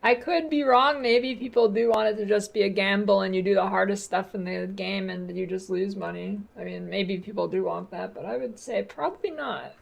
I could be wrong. Maybe people do want it to just be a gamble and you do the hardest stuff in the game and you just lose money. I mean, maybe people do want that, but I would say probably not.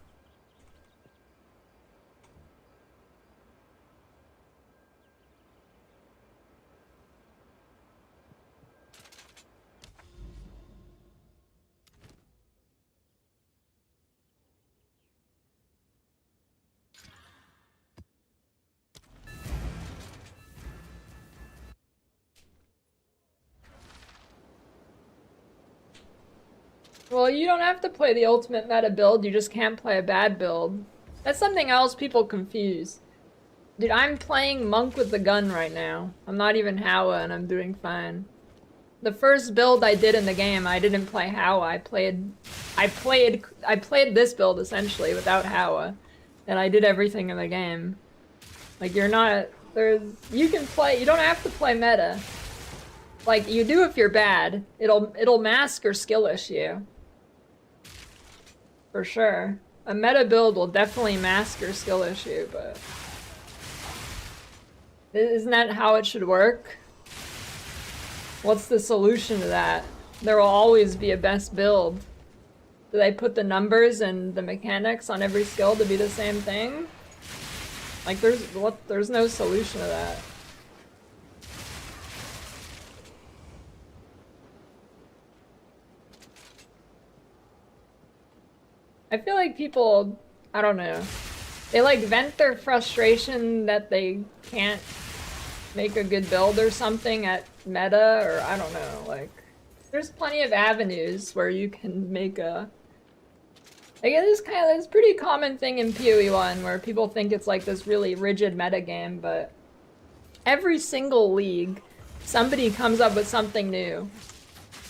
Well, you don't have to play the ultimate meta build, you just can't play a bad build. That's something else people confuse. Dude, I'm playing Monk with the gun right now. I'm not even Howa and I'm doing fine. The first build I did in the game, I didn't play Howa. I played this build essentially without Howa. And I did everything in the game. Like, you can play, you don't have to play meta. Like, you do if you're bad. It'll mask your skill issue. For sure. A meta build will definitely mask your skill issue, but isn't that how it should work? What's the solution to that? There will always be a best build. Do they put the numbers and the mechanics on every skill to be the same thing? Like, there's no solution to that. I feel like people, I don't know, they like vent their frustration that they can't make a good build or something at meta, or I don't know, like, there's plenty of avenues where you can make a, I guess it's a pretty common thing in PoE 1 where people think it's like this really rigid meta game, but every single league, somebody comes up with something new.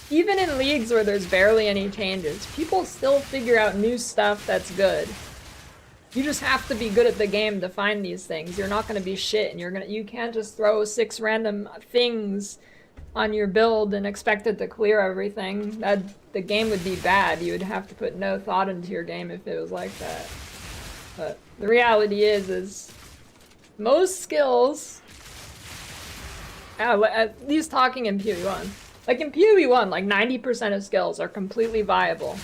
Even in leagues where there's barely any changes, people still figure out new stuff that's good. You just have to be good at the game to find these things. You're not gonna be shit, and you can't just throw 6 random things on your build and expect it to clear everything. The game would be bad. You would have to put no thought into your game if it was like that. But the reality is most skills, at least talking in PoE 1, like in PoE 1, like 90% of skills are completely viable.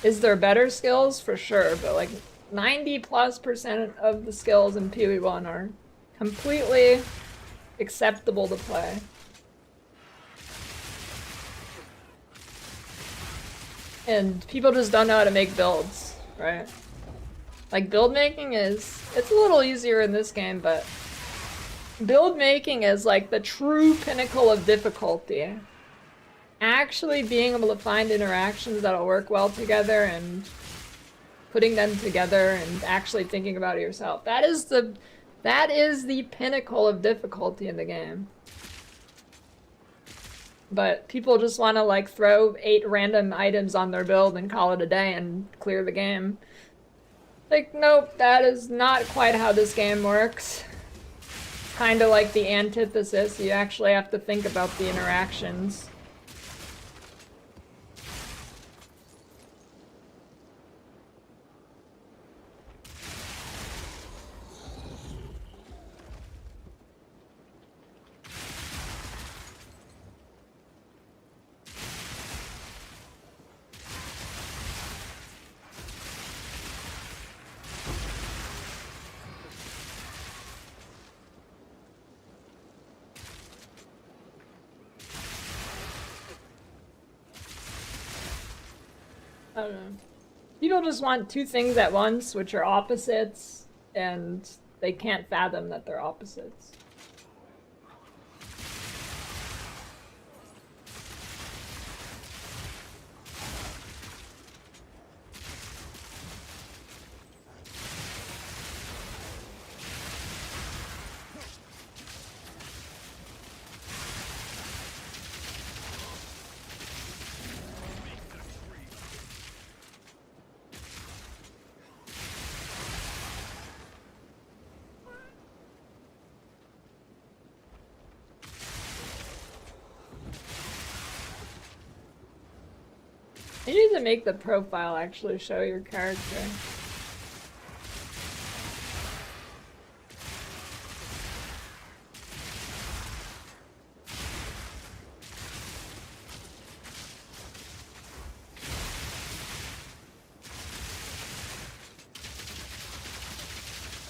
Is there better skills? For sure, but like 90+% of the skills in PoE1 are completely acceptable to play. And people just don't know how to make builds, right? Like build making it's a little easier in this game, but build making is like the true pinnacle of difficulty. Actually being able to find interactions that'll work well together and putting them together and actually thinking about it yourself. That is the pinnacle of difficulty in the game. But people just want to like throw 8 random items on their build and call it a day and clear the game. Like, nope, that is not quite how this game works. Kind of like the antithesis, you actually have to think about the interactions. I don't know. People just want 2 things at once, which are opposites, and they can't fathom that they're opposites. You need to make the profile actually show your character.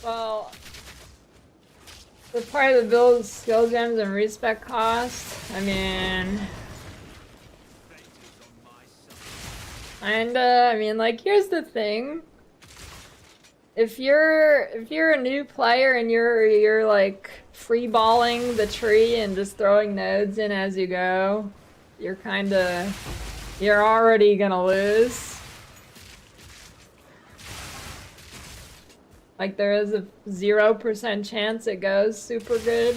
Well, the part of the build skill gems and respec cost, I mean... I mean, like, here's the thing. If you're a new player and you're like freeballing the tree and just throwing nodes in as you go, you're already gonna lose. Like, there is a 0% chance it goes super good.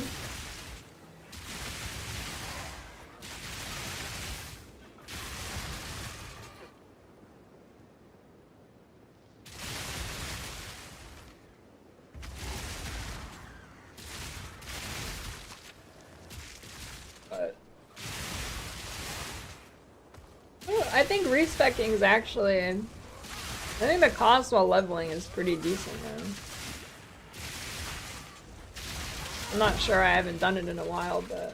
I think respecking is actually... I think the cost while leveling is pretty decent, though. I'm not sure, I haven't done it in a while, but...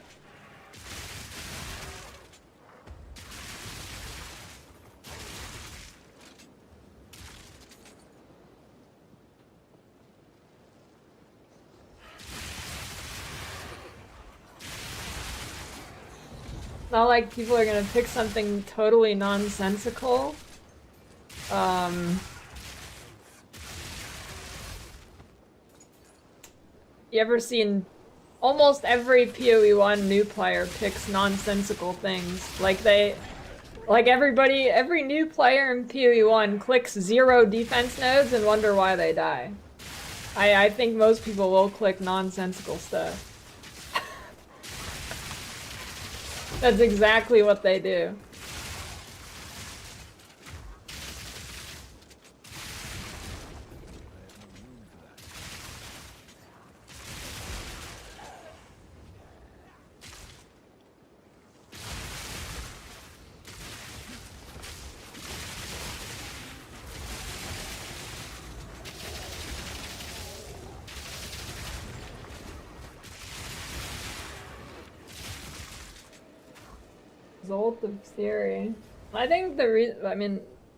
Not like people are gonna pick something totally nonsensical. You ever seen almost every PoE1 new player picks nonsensical things. Every new player in PoE1 clicks 0 defense nodes and wonder why they die. I think most people will click nonsensical stuff. That's exactly what they do. Result of theory. I think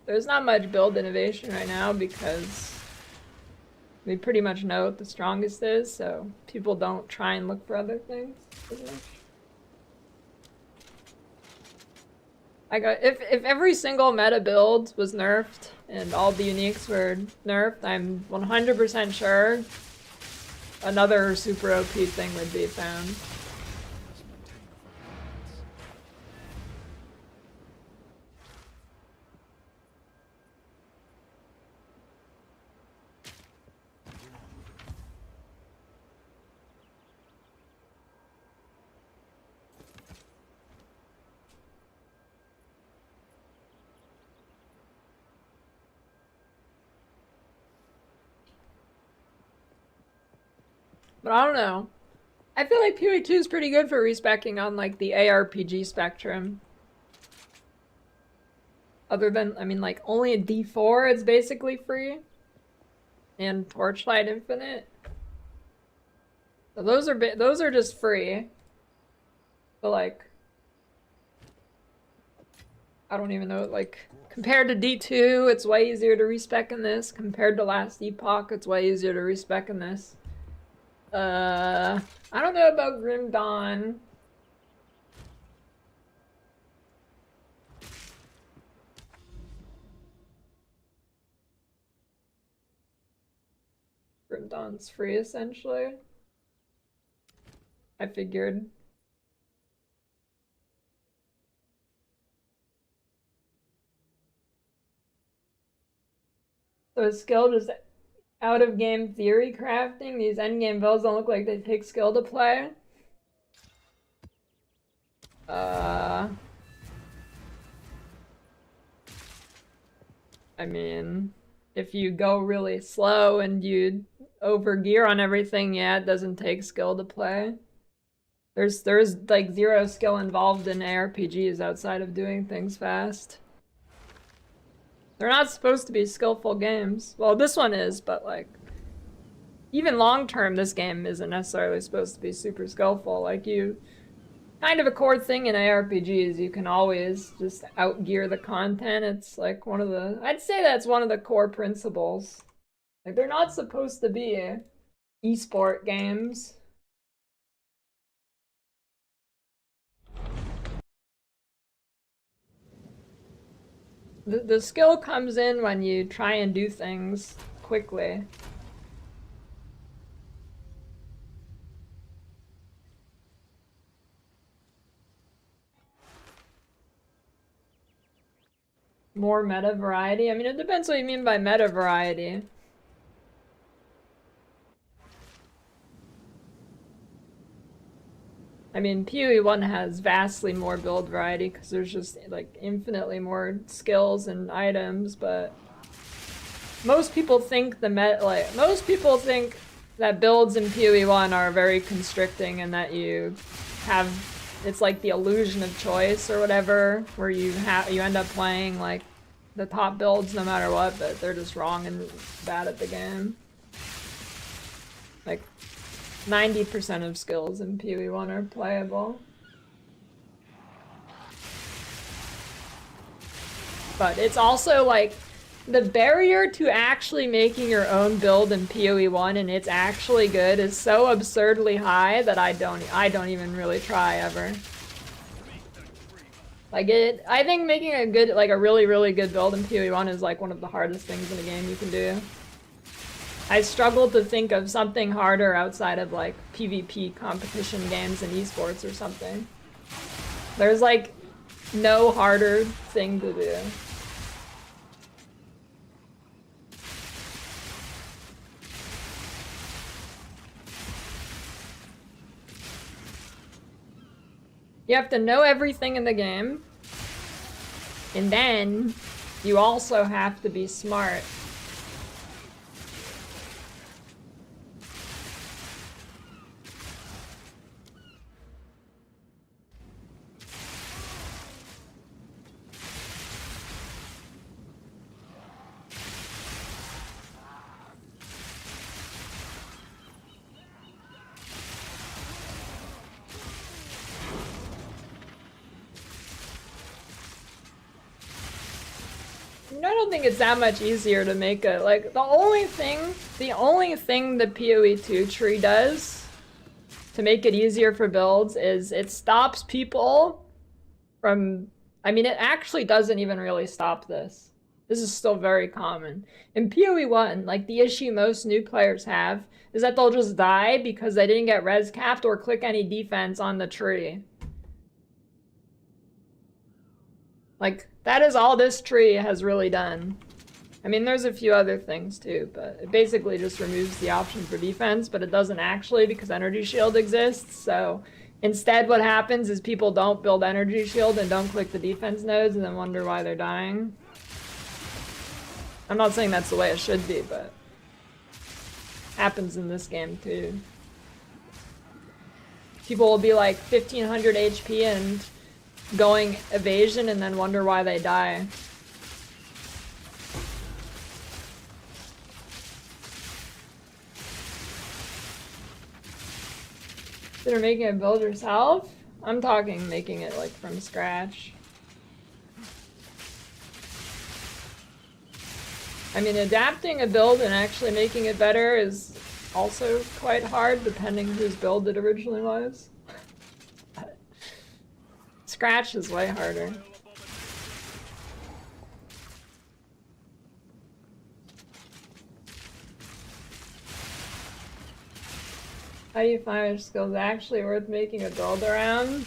there's not much build innovation right now because we pretty much know what the strongest is, so people don't try and look for other things as much. If every single meta build was nerfed and all the uniques were nerfed, I'm 100% sure another super OP thing would be found. But I don't know. I feel like PoE2 is pretty good for respeccing on like the ARPG spectrum. Other than, I mean, like only a D4 it's basically free. And Torchlight Infinite. So those are just free. But like, I don't even know, like compared to D2, it's way easier to respec in this. Compared to Last Epoch, it's way easier to respec in this. I don't know about Grim Dawn. Grim Dawn's free, essentially. I figured. So skill just out-of-game theory crafting. These endgame builds don't look like they take skill to play. I mean, if you go really slow and you over-gear on everything, yeah, it doesn't take skill to play. There's like zero skill involved in ARPGs outside of doing things fast. They're not supposed to be skillful games. Well, this one is, but like, even long term, this game isn't necessarily supposed to be super skillful. Like kind of a core thing in ARPGs, you can always just outgear the content. It's like I'd say that's one of the core principles. Like, they're not supposed to be esport games. The skill comes in when you try and do things quickly. More meta variety? I mean, it depends what you mean by meta variety. I mean, PoE1 has vastly more build variety because there's just like infinitely more skills and items, but most people think that builds in PoE1 are very constricting and that it's like the illusion of choice or whatever, where you end up playing like the top builds no matter what, but they're just wrong and bad at the game. Like 90% of skills in PoE1 are playable. But it's also like the barrier to actually making your own build in PoE1 and it's actually good is so absurdly high that I don't even really try ever. Like I think making a really, really good build in PoE1 is like one of the hardest things in a game you can do. I struggle to think of something harder outside of like PvP competition games and esports or something. There's like no harder thing to do. You have to know everything in the game, and then you also have to be smart. I don't think it's that much easier to make it. Like, the only thing the PoE2 tree does to make it easier for builds is it stops people from... I mean, it actually doesn't even really stop this. This is still very common. In PoE 1, like, the issue most new players have is that they'll just die because they didn't get res capped or click any defense on the tree. Like, that is all this tree has really done. I mean, there's a few other things too, but it basically just removes the option for defense, but it doesn't actually because energy shield exists, so instead what happens is people don't build energy shield and don't click the defense nodes and then wonder why they're dying. I'm not saying that's the way it should be, but happens in this game too. People will be like 1500 HP and going evasion and then wonder why they die. Consider making a build yourself? I'm talking making it like from scratch. I mean, adapting a build and actually making it better is also quite hard, depending whose build it originally was. Scratch is way harder. How do you find which skills actually worth making a build around?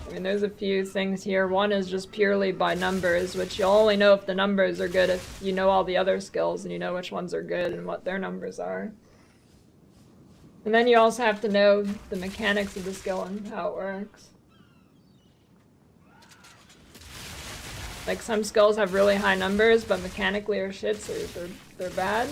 I mean, there's a few things here. One is just purely by numbers, which you'll only know if the numbers are good if you know all the other skills and you know which ones are good and what their numbers are. And then you also have to know the mechanics of the skill and how it works. Like, some skills have really high numbers, but mechanically are shit, so they're bad.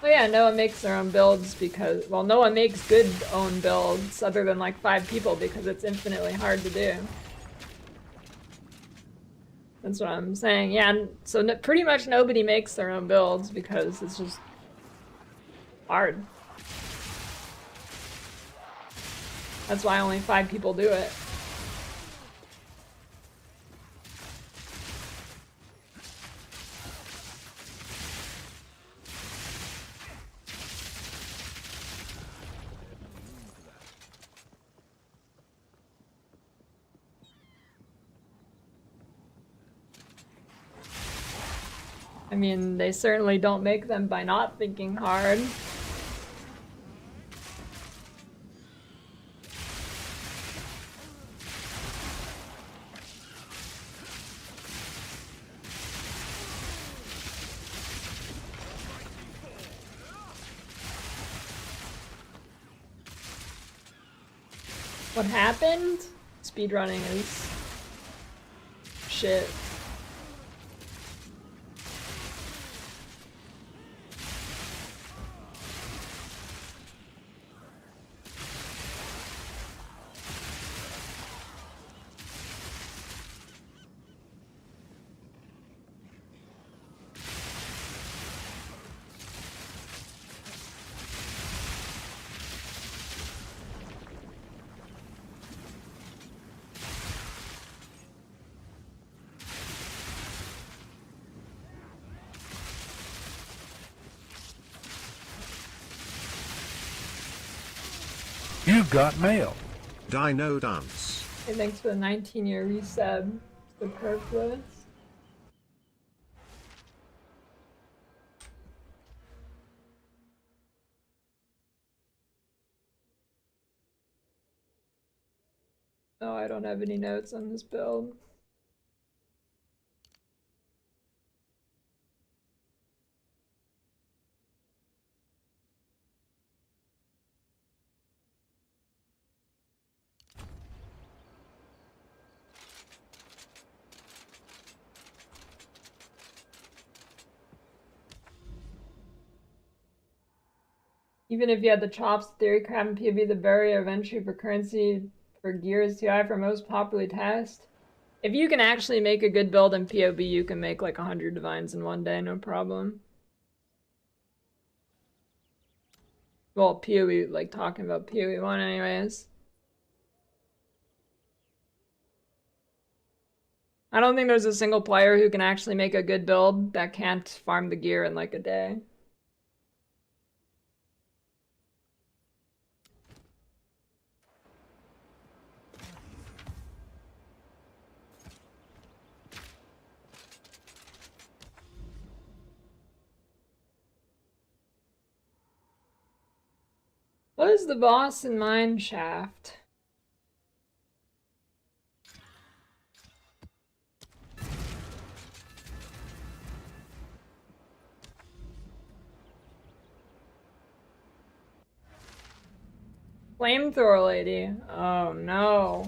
Oh yeah, no one makes their own builds because, well, no one makes good own builds other than like 5 people because it's infinitely hard to do. That's what I'm saying. Yeah, and so pretty much nobody makes their own builds because it's just hard. That's why only 5 people do it. I mean, they certainly don't make them by not thinking hard. What happened? Speedrunning is shit. You've got mail. Dino Dance. Hey, thanks for the 19-year resub. The Perfluence. Oh, I don't have any notes on this build. Even if you had the chops, theory crab and POV, the barrier of entry for currency for gear is too high for most popular test. If you can actually make a good build in PoB, you can make like 100 divines in one day, no problem. Well, PoE, like talking about PoE 1 anyways. I don't think there's a single player who can actually make a good build that can't farm the gear in like a day. What is the boss in Mine Shaft? Flamethrower lady. Oh no.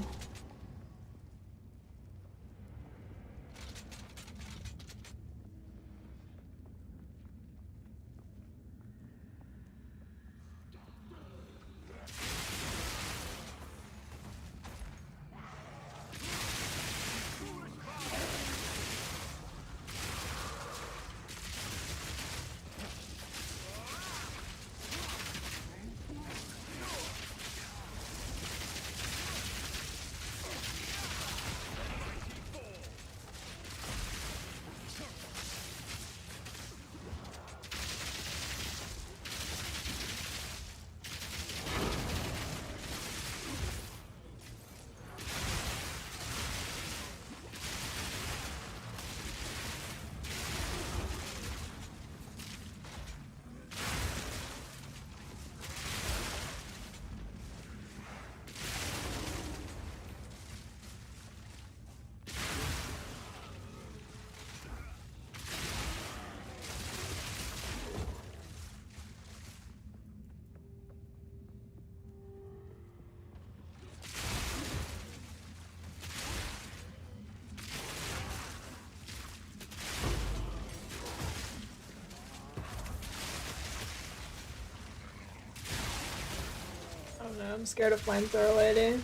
I don't know, I'm scared of Flamethrower lady.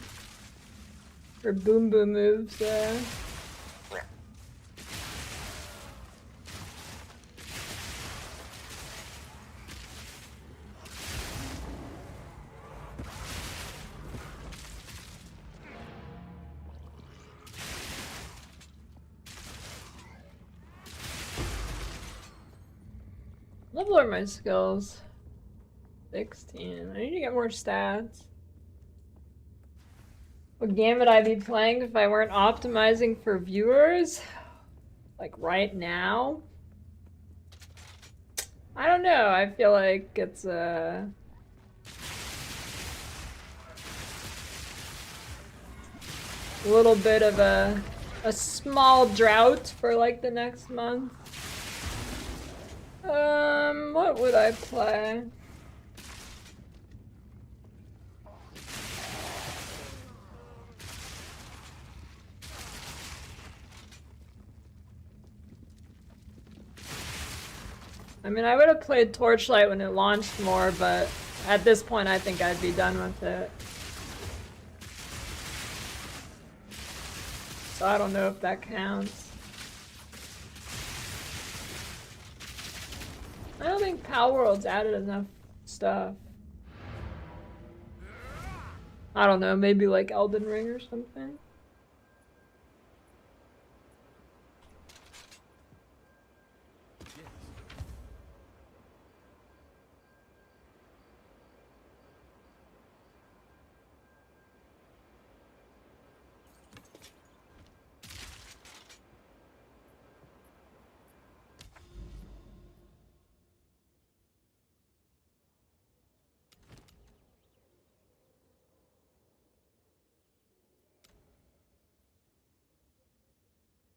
Her boom boom moves there. Level are my skills? 16. I need to get more stats. What game would I be playing if I weren't optimizing for viewers? Like right now? I don't know. I feel like it's a little bit of a small drought for like the next month. What would I play? I mean, I would have played Torchlight when it launched more, but at this point I think I'd be done with it. So I don't know if that counts. I don't think Palworld's added enough stuff. I don't know, maybe like Elden Ring or something.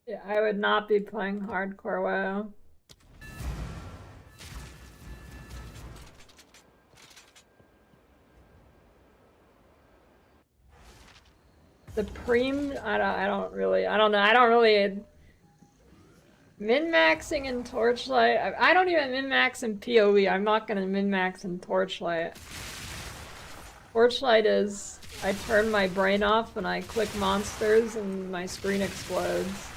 Yeah, I would not be playing hardcore WoW. The Preem, I don't really min-maxing in Torchlight. I don't even min-max in PoE. I'm not gonna min-max in Torchlight. Torchlight is I turn my brain off and I click monsters and my screen explodes.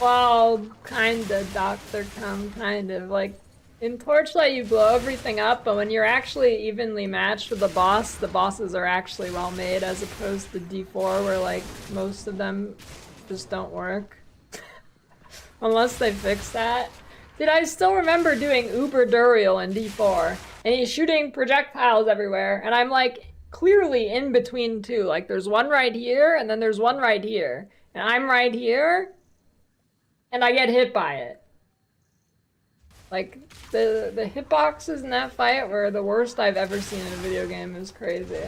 Well, kinda, Doctor Come, kind of. Like, in Torchlight you blow everything up, but when you're actually evenly matched with the bosses are actually well made, as opposed to D4 where, like, most of them just don't work. Unless they fix that. Dude, I still remember doing Uber Duriel in D4, and he's shooting projectiles everywhere, and I'm, like, clearly in between two. Like, there's one right here, and then there's one right here. And I'm right here, and I get hit by it. Like, the hitboxes in that fight were the worst I've ever seen in a video game. It was crazy.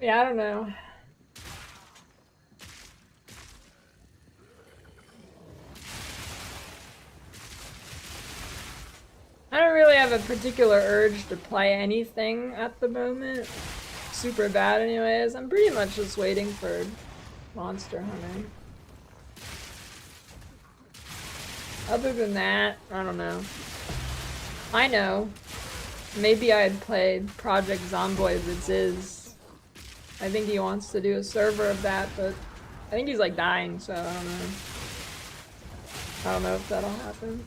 Yeah, I don't know. I don't really have a particular urge to play anything at the moment. Super bad anyways. I'm pretty much just waiting for monster hunting. Other than that, I don't know. I know. Maybe I'd play Project Zomboid if it's I think he wants to do a server of that, but I think he's like dying, so I don't know. I don't know if that'll happen.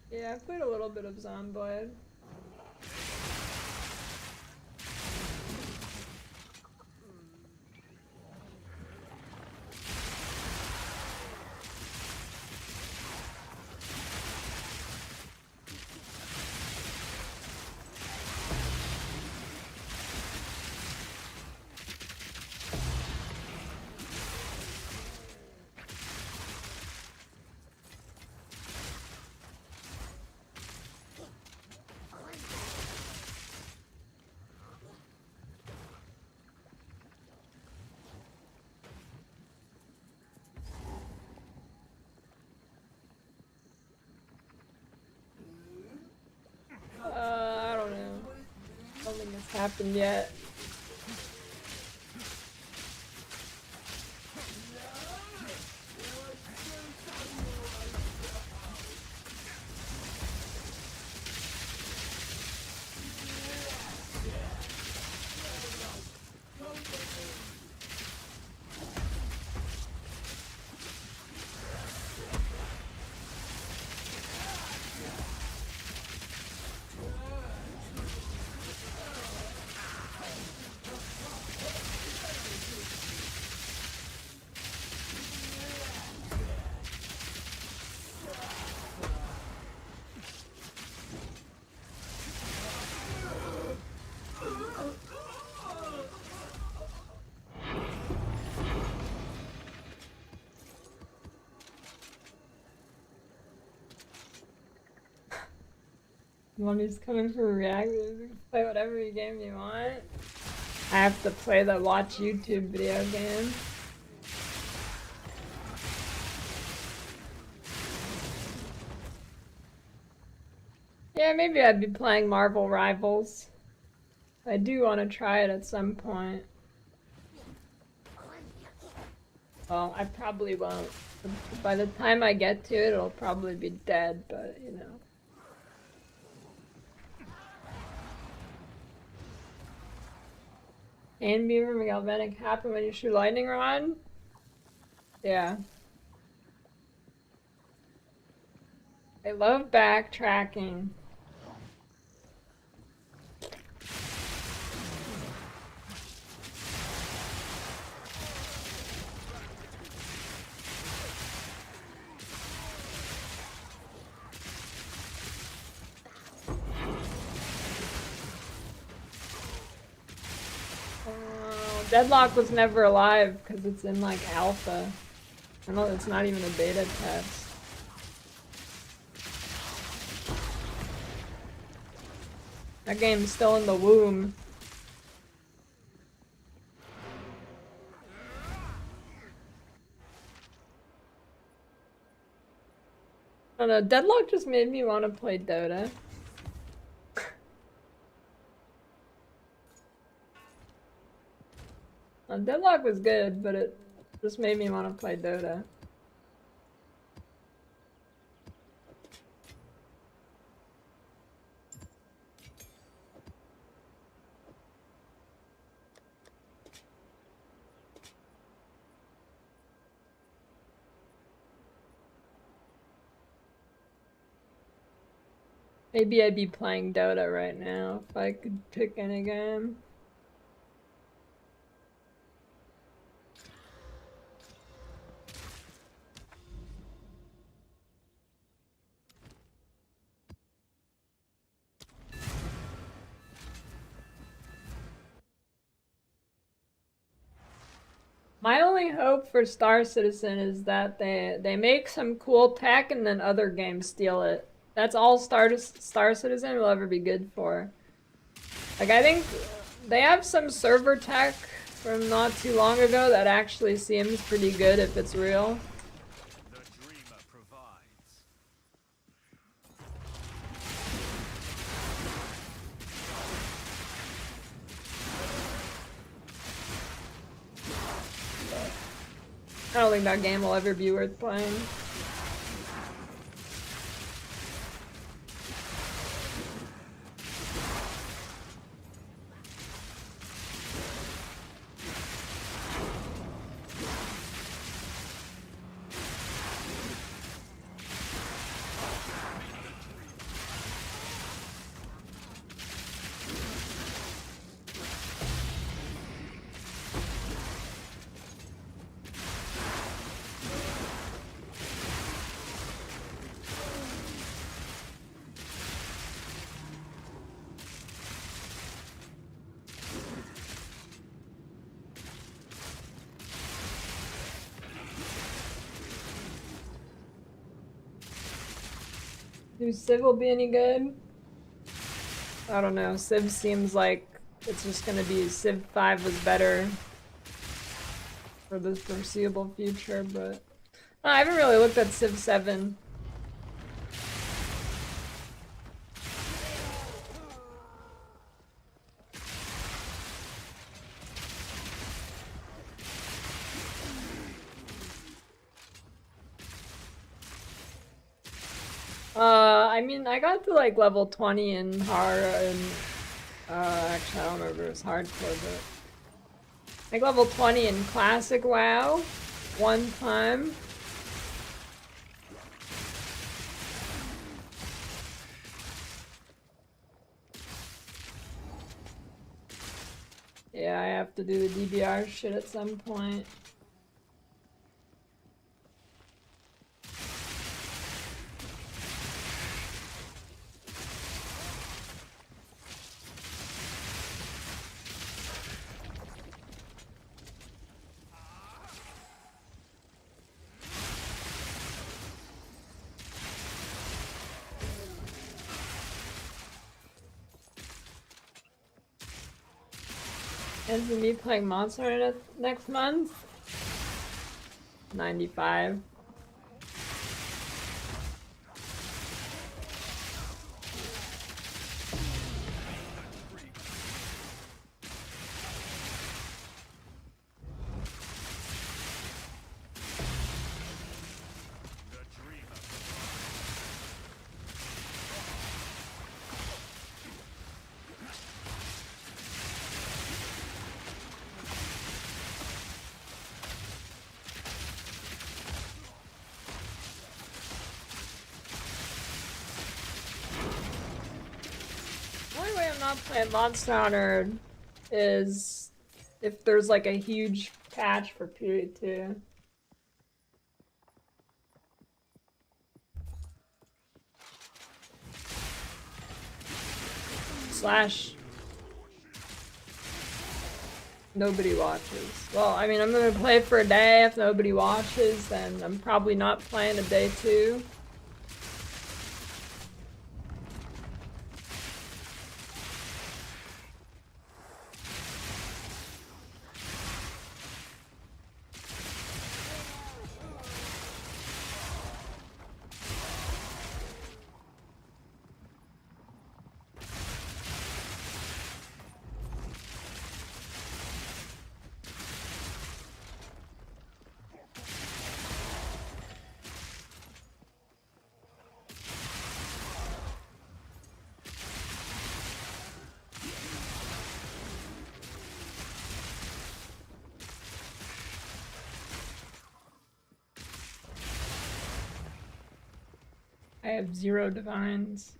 Yeah, I played a little bit of Zomboid. I don't know. I don't think it's happened yet. Mommy's coming for react. Play whatever game you want. I have to play the watch YouTube video game. Yeah, maybe I'd be playing Marvel Rivals. I do want to try it at some point. Well, I probably won't. By the time I get to it, it'll probably be dead, but you know. And Beaver Galvanic happen when you shoot lightning rod? Yeah. I love backtracking. Deadlock was never alive because it's in like alpha. I know it's not even a beta test. That game's still in the womb. I don't know, Deadlock just made me want to play Dota. Deadlock was good, but it just made me want to play Dota. Maybe I'd be playing Dota right now if I could pick any game. My only hope for Star Citizen is that they make some cool tech and then other games steal it. That's all Star Citizen will ever be good for. Like, I think they have some server tech from not too long ago that actually seems pretty good if it's real. The dreamer provides. I don't think that game will ever be worth playing. Do Civ will be any good? I don't know. Civ seems like it's just gonna be Civ 5 was better for the foreseeable future, but I haven't really looked at Civ 7. I mean, I got to like level 20 in hard, and actually I don't remember if it was hardcore, but like level 20 in classic WoW one time. Yeah, I have to do the DBR shit at some point. Isn't me playing Monster Hunter next month? 95. The only way I'm not playing Monster Hunter is if there's like a huge patch for Period 2. Slash nobody watches. Well, I mean, I'm gonna play for a day. If nobody watches, then I'm probably not playing a day 2. I have 0 divines.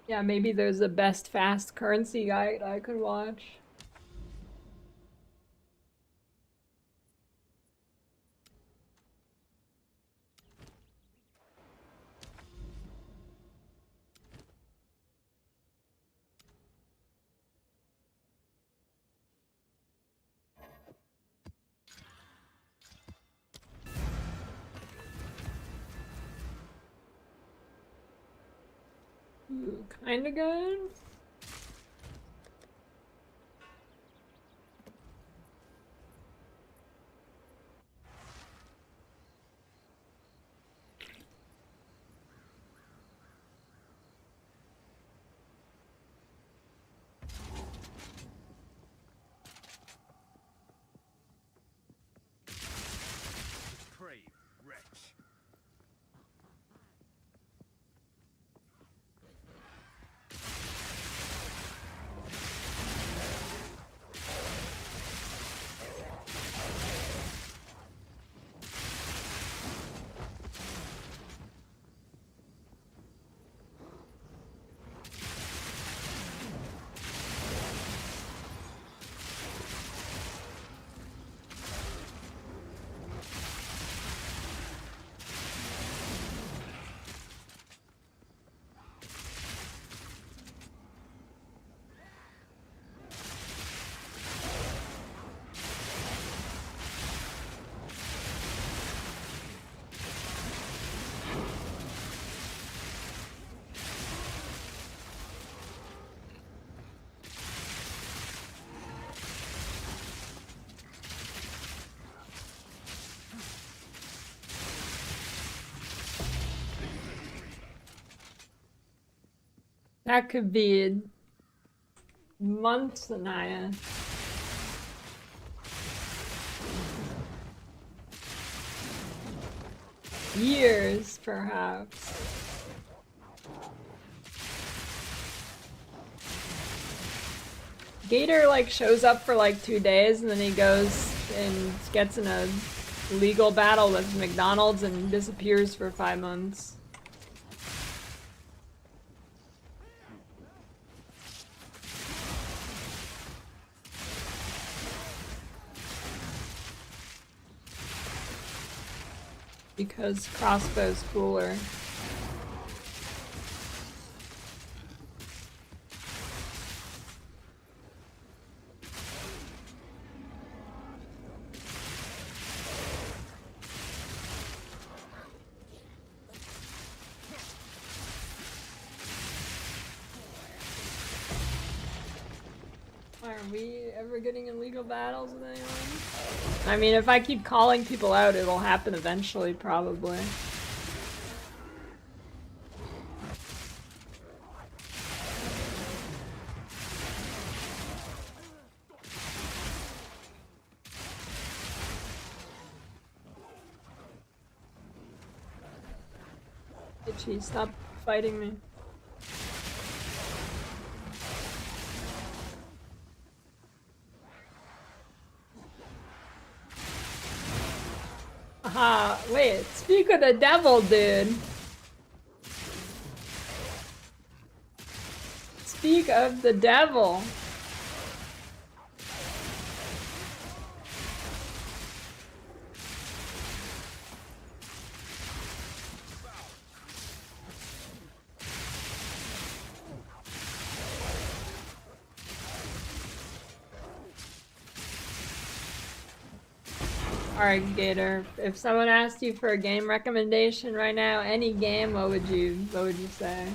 Yeah, maybe there's a best fast currency guide I could watch. Ooh, kinda good. Crave, wretch. That could be months, Anaya. Years, perhaps. Gator like shows up for like 2 days and then he goes and gets in a legal battle with McDonald's and disappears for 5 months. because Crossbow's cooler. Are we ever getting in legal battles with anyone? I mean, if I keep calling people out, it'll happen eventually, probably. Itchy, stop fighting me. Aha, wait, speak of the devil, dude. Speak of the devil. Alright, Gator. If someone asked you for a game recommendation right now, any game, what would you say?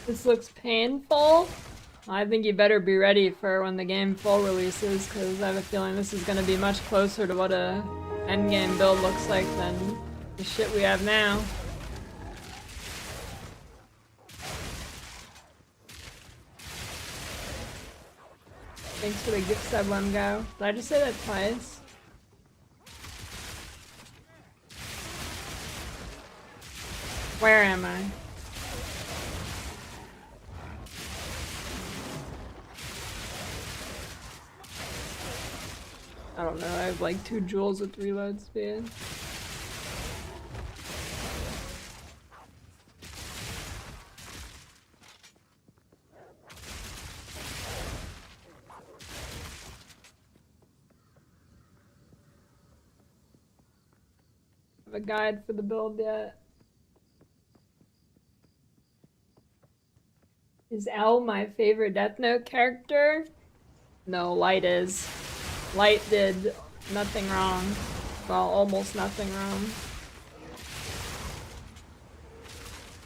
This looks painful. I think you better be ready for when the game full releases, because I have a feeling this is going to be much closer to what a endgame build looks like than the shit we have now. Thanks for the gift sub, Lemgo. Did I just say that twice? Where am I? I don't know, I have like 2 joules with reload speed. Have a guide for the build yet. Is L my favorite Death Note character? No, Light is. Light did nothing wrong. Well, almost nothing wrong.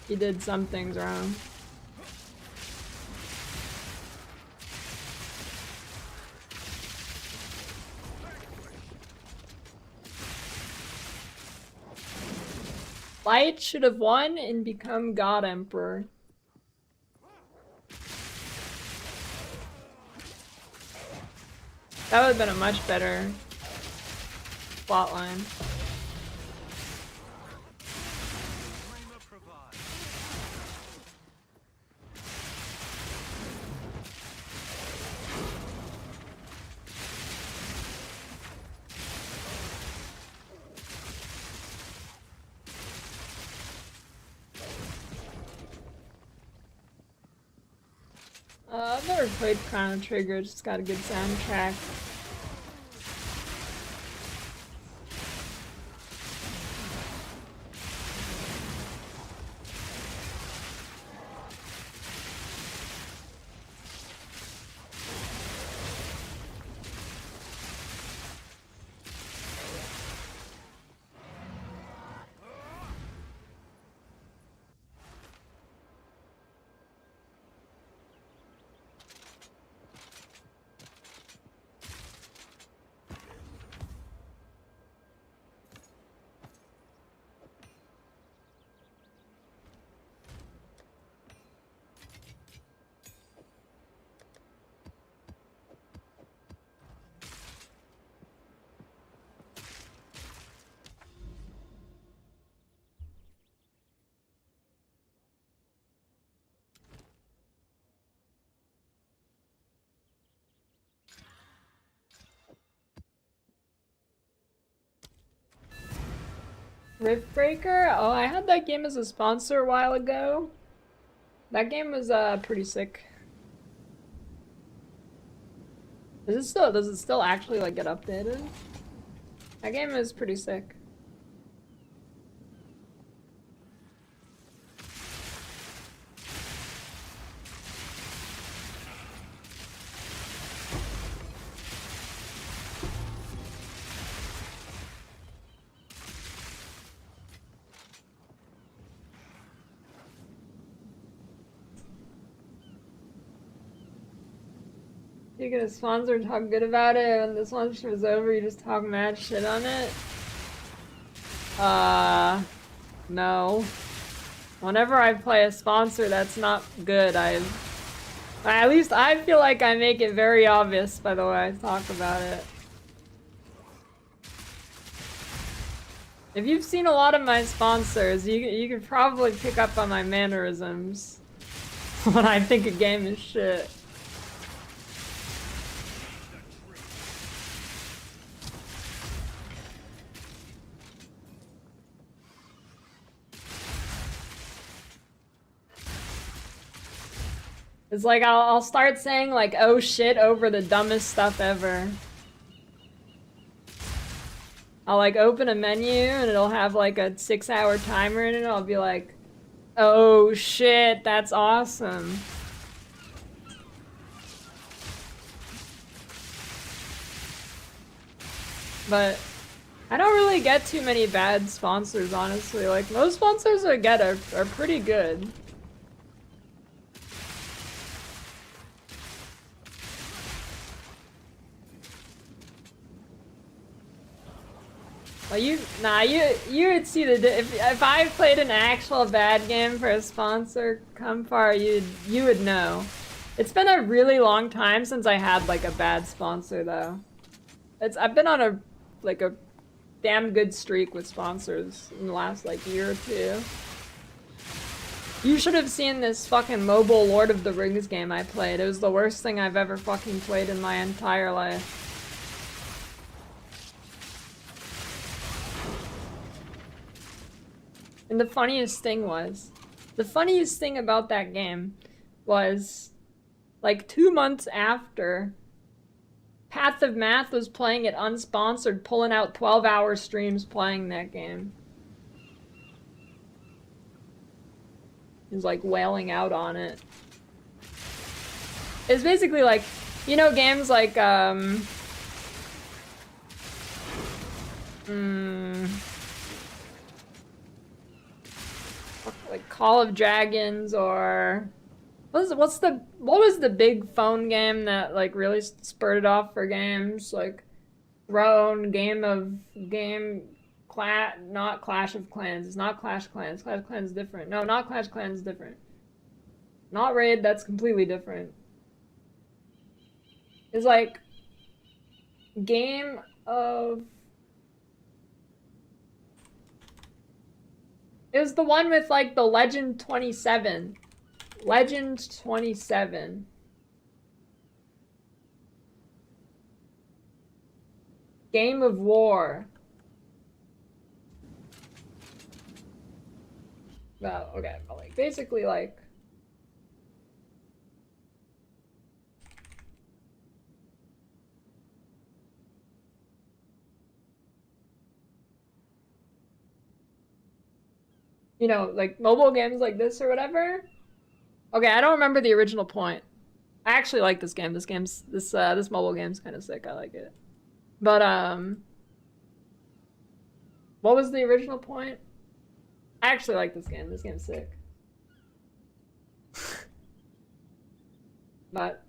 He did some things wrong. Light should have won and become God Emperor. That would have been a much better plotline. I've never played Chrono Trigger, it's just got a good soundtrack. Riftbreaker? Oh, I had that game as a sponsor a while ago. That game was pretty sick. Does it still actually like get updated? That game is pretty sick. You get a sponsor and talk good about it, when the sponsorship is over, you just talk mad shit on it? No. Whenever I play a sponsor that's not good, at least I feel like I make it very obvious by the way I talk about it. If you've seen a lot of my sponsors, you could probably pick up on my mannerisms when I think a game is shit. It's like I'll start saying like oh shit over the dumbest stuff ever. I'll like open a menu and it'll have like a 6-hour timer in it. I'll be like, oh shit, that's awesome. But I don't really get too many bad sponsors, honestly. Like most sponsors I get are pretty good. Well, you would see if I played an actual bad game for a sponsor come far, you would know. It's been a really long time since I had like a bad sponsor though. I've been on a damn good streak with sponsors in the last like year or two. You should have seen this fucking mobile Lord of the Rings game I played. It was the worst thing I've ever fucking played in my entire life. And the funniest thing about that game was, like 2 months after, Path of Math was playing it unsponsored, pulling out 12-hour streams playing that game. He was like wailing out on it. It's basically like, you know, games like, like Call of Dragons, or what was the big phone game that like really spurted off for games like Roan, not Clash of Clans. It's not Clash Clans. Clash Clans is different. No, not Clash Clans is different. Not Raid, that's completely different. It's like game of... It was the one with like the Legend 27. Legend 27. Game of War. Well, okay, but like basically like you know, like mobile games like this or whatever. Okay, I don't remember the original point. I actually like this game. This mobile game's kind of sick. I like it. But what was the original point? I actually like this game. This game's sick. But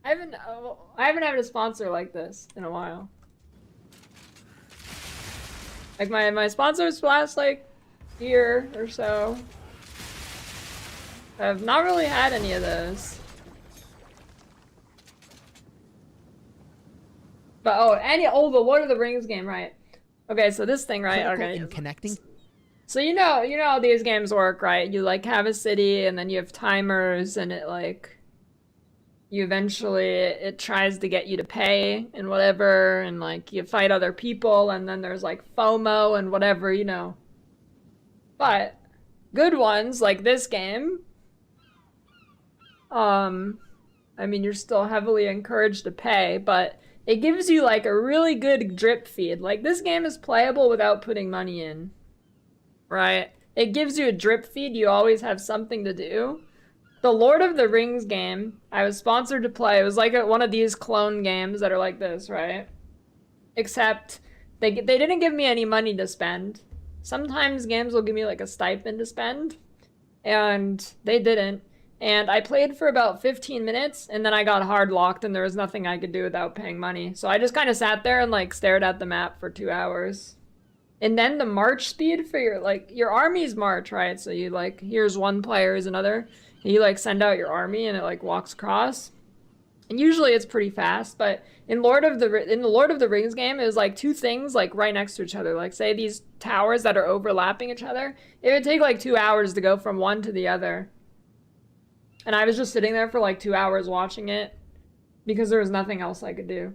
I haven't had a sponsor like this in a while. Like my sponsors last like year or so. I've not really had any of those. But the Lord of the Rings game, right? Okay, so this thing, right? Okay. In connecting. So you know how these games work, right? You like have a city and then you have timers and it like you eventually it tries to get you to pay and whatever, and like you fight other people, and then there's like FOMO and whatever, you know. But good ones like this game, I mean, you're still heavily encouraged to pay, but it gives you like a really good drip feed. Like this game is playable without putting money in, right? It gives you a drip feed. You always have something to do. The Lord of the Rings game, I was sponsored to play. It was like one of these clone games that are like this, right? Except they didn't give me any money to spend. Sometimes games will give me like a stipend to spend, and they didn't. And I played for about 15 minutes, and then I got hard locked, and there was nothing I could do without paying money. So I just kind of sat there and like stared at the map for 2 hours. And then the march speed for your armies march, right? So you like, here's one player, here's another. And you like send out your army and it like walks across. And usually it's pretty fast, but in the Lord of the Rings game, it was like two things like right next to each other. Like say these towers that are overlapping each other, it would take like 2 hours to go from one to the other. And I was just sitting there for like 2 hours watching it because there was nothing else I could do.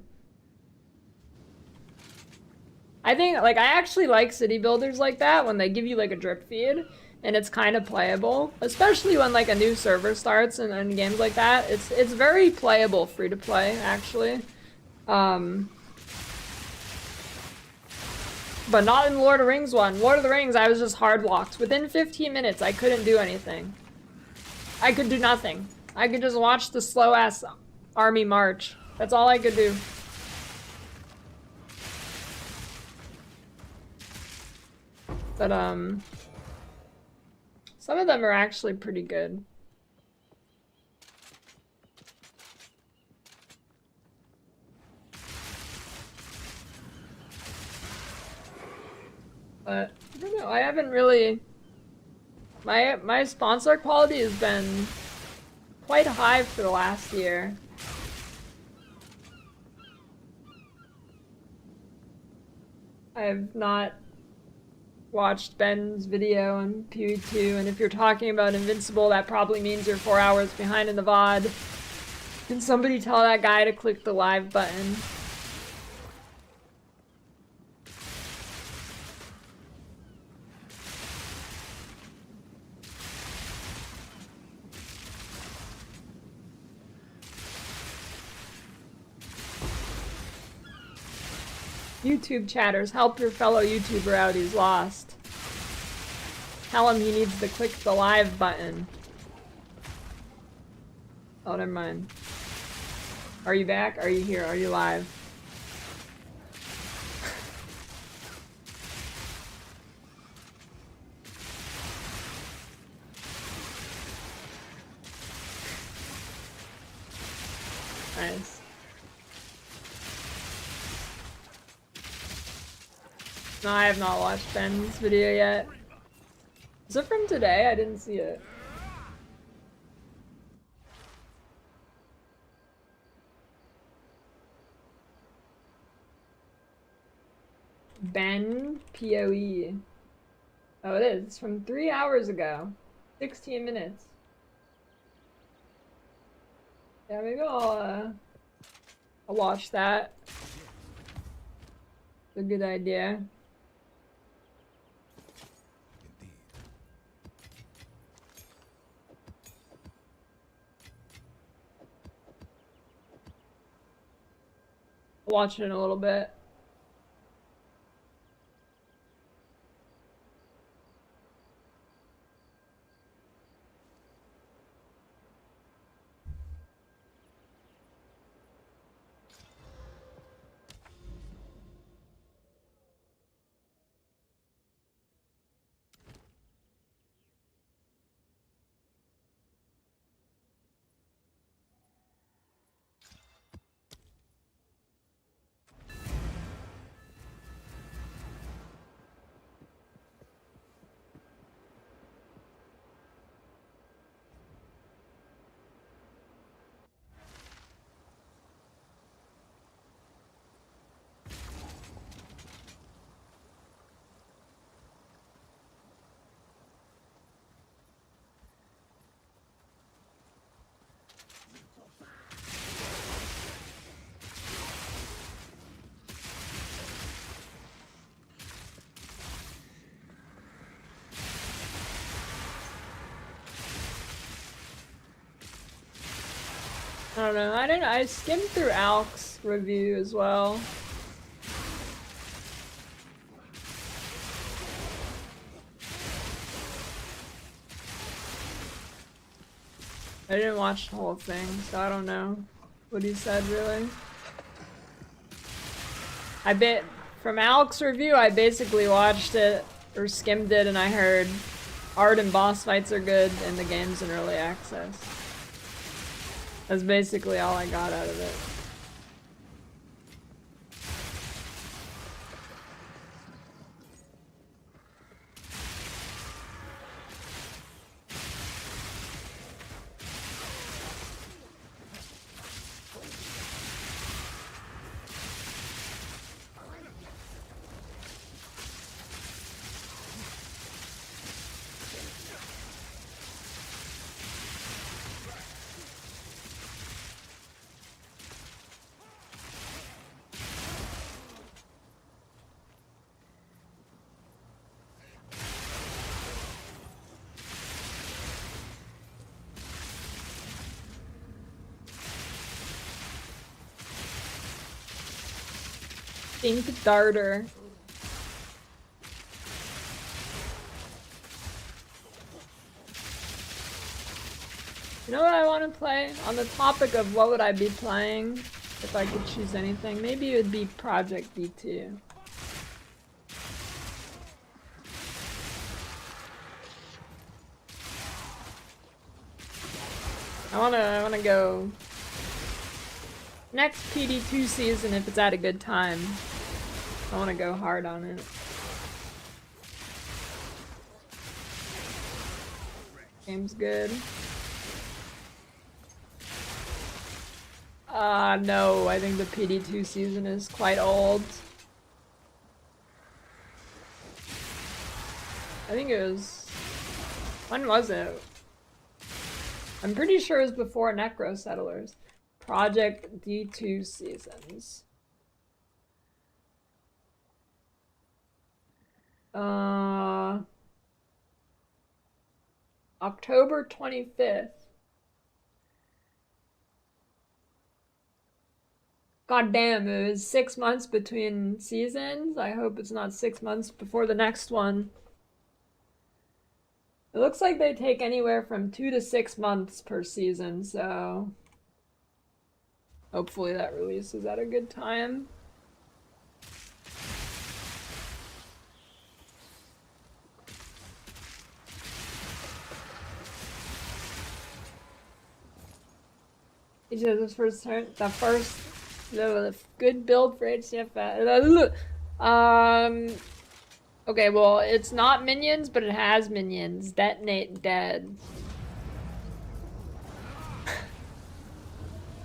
I think, like, I actually like city builders like that when they give you, like, a drip feed and it's kind of playable. Especially when, like, a new server starts and games like that. It's very playable free to play, actually. But not in Lord of the Rings one. Lord of the Rings, I was just hard locked. Within 15 minutes, I couldn't do anything. I could do nothing. I could just watch the slow-ass army march. That's all I could do. But, some of them are actually pretty good. But, I don't know, I haven't really... My sponsor quality has been quite high for the last year. I've not watched Ben's video on PV2, and if you're talking about Invincible, that probably means you're 4 hours behind in the VOD. Can somebody tell that guy to click the live button? YouTube chatters, help your fellow YouTuber out, he's lost. Tell him he needs to click the live button. Oh, never mind. Are you back? Are you here? Are you live? Nice. No, I have not watched Ben's video yet. Is it from today? I didn't see it. Ben POE. Oh, it is. It's from 3 hours ago. 16 minutes. Yeah, maybe I'll watch that. It's a good idea. I'll watch it in a little bit. don't know. I skimmed through Alk's review as well. I didn't watch the whole thing, so I don't know what he said really. From Alk's review, I basically watched it or skimmed it, and I heard art and boss fights are good, and the game's in early access. That's basically all I got out of it. Think Darter. You know what I want to play? On the topic of what would I be playing if I could choose anything, maybe it would be Project D2. I wanna go next PD2 season if it's at a good time. I want to go hard on it. Game's good. No, I think the PD2 season is quite old. I think it was... When was it? I'm pretty sure it was before Necro Settlers. Project D2 seasons. October 25th. God damn, it was 6 months between seasons. I hope it's not 6 months before the next one. It looks like they take anywhere from 2 to 6 months per season, so hopefully that releases at a good time. He says the good build for HCF. Okay, well, it's not minions, but it has minions. Detonate dead.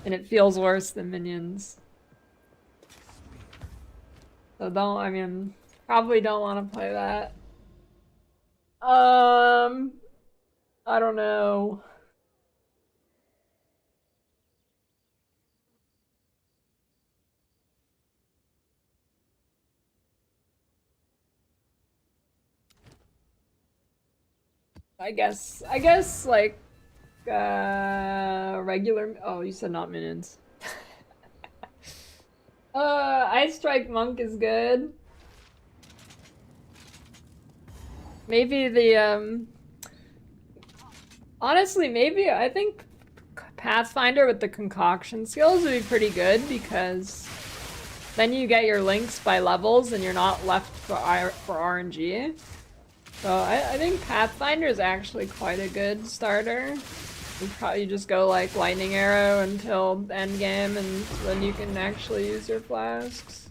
And it feels worse than minions. So probably don't want to play that. I don't know. I guess like regular. Oh, you said not minions. Ice Strike Monk is good. Maybe the honestly, maybe I think Pathfinder with the concoction skills would be pretty good, because then you get your links by levels and you're not left for RNG. So I think Pathfinder is actually quite a good starter. You probably just go like lightning arrow until end game, and then you can actually use your flasks.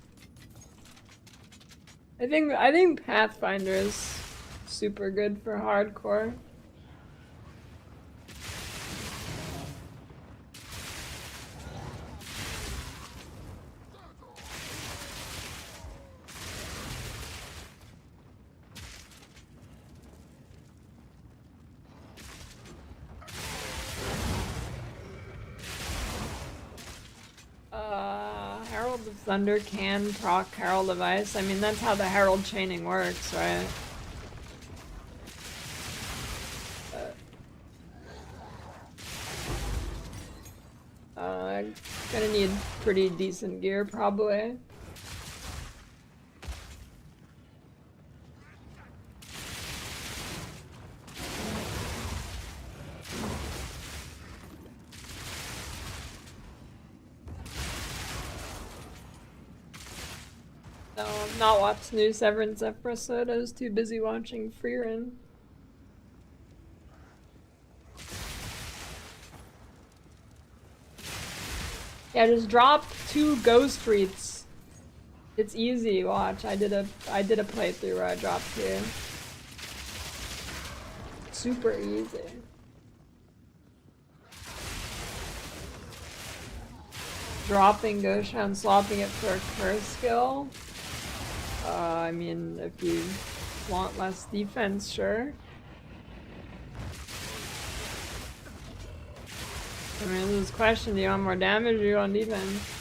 I think Pathfinder is super good for hardcore. Herald of Thunder can proc Herald of Ice. I mean, that's how the Herald chaining works, right? pretty decent gear, probably. No, I've not watched new Severance episode. I was too busy watching Freerun. Yeah, just drop 2 ghost wreaths. It's easy. Watch, I did a playthrough where I dropped 2. Super easy. Dropping ghost and swapping it for a curse skill. I mean, if you want less defense, sure. I mean, this is a question, do you want more damage or do you want defense?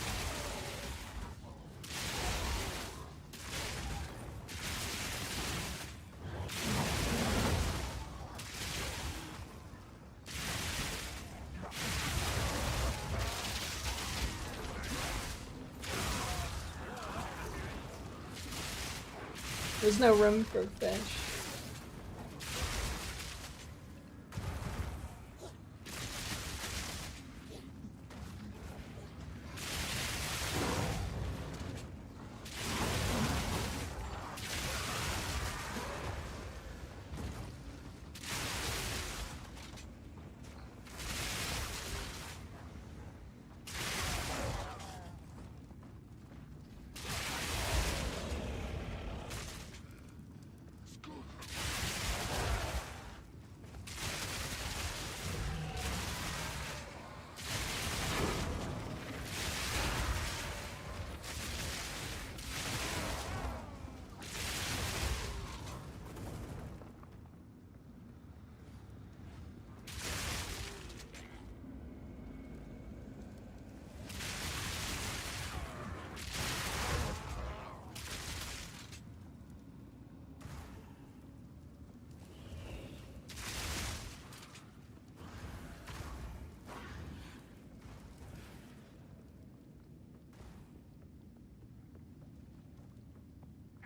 There's no room for fish.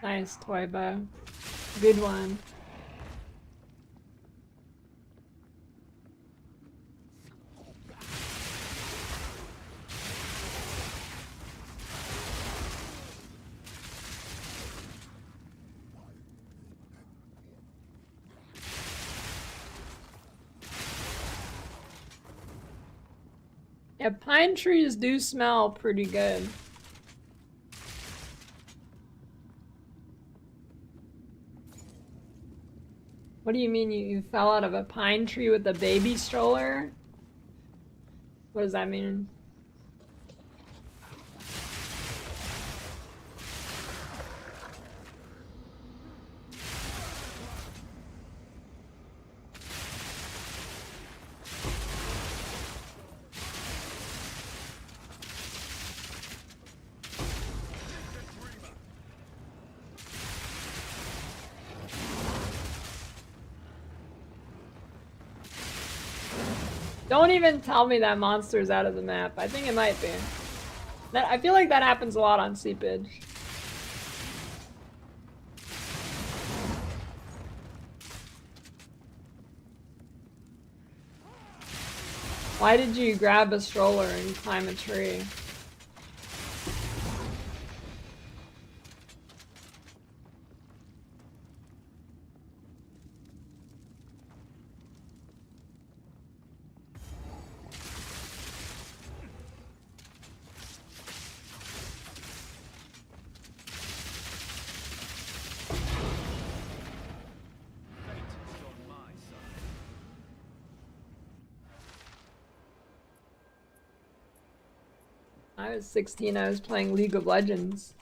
Nice toy bow. Good one. Yeah, pine trees do smell pretty good. What do you mean you fell out of a pine tree with a baby stroller? What does that mean? Don't even tell me that monster's out of the map. I think it might be. I feel like that happens a lot on Seepage. Why did you grab a stroller and climb a tree? I was 16, I was playing League of Legends.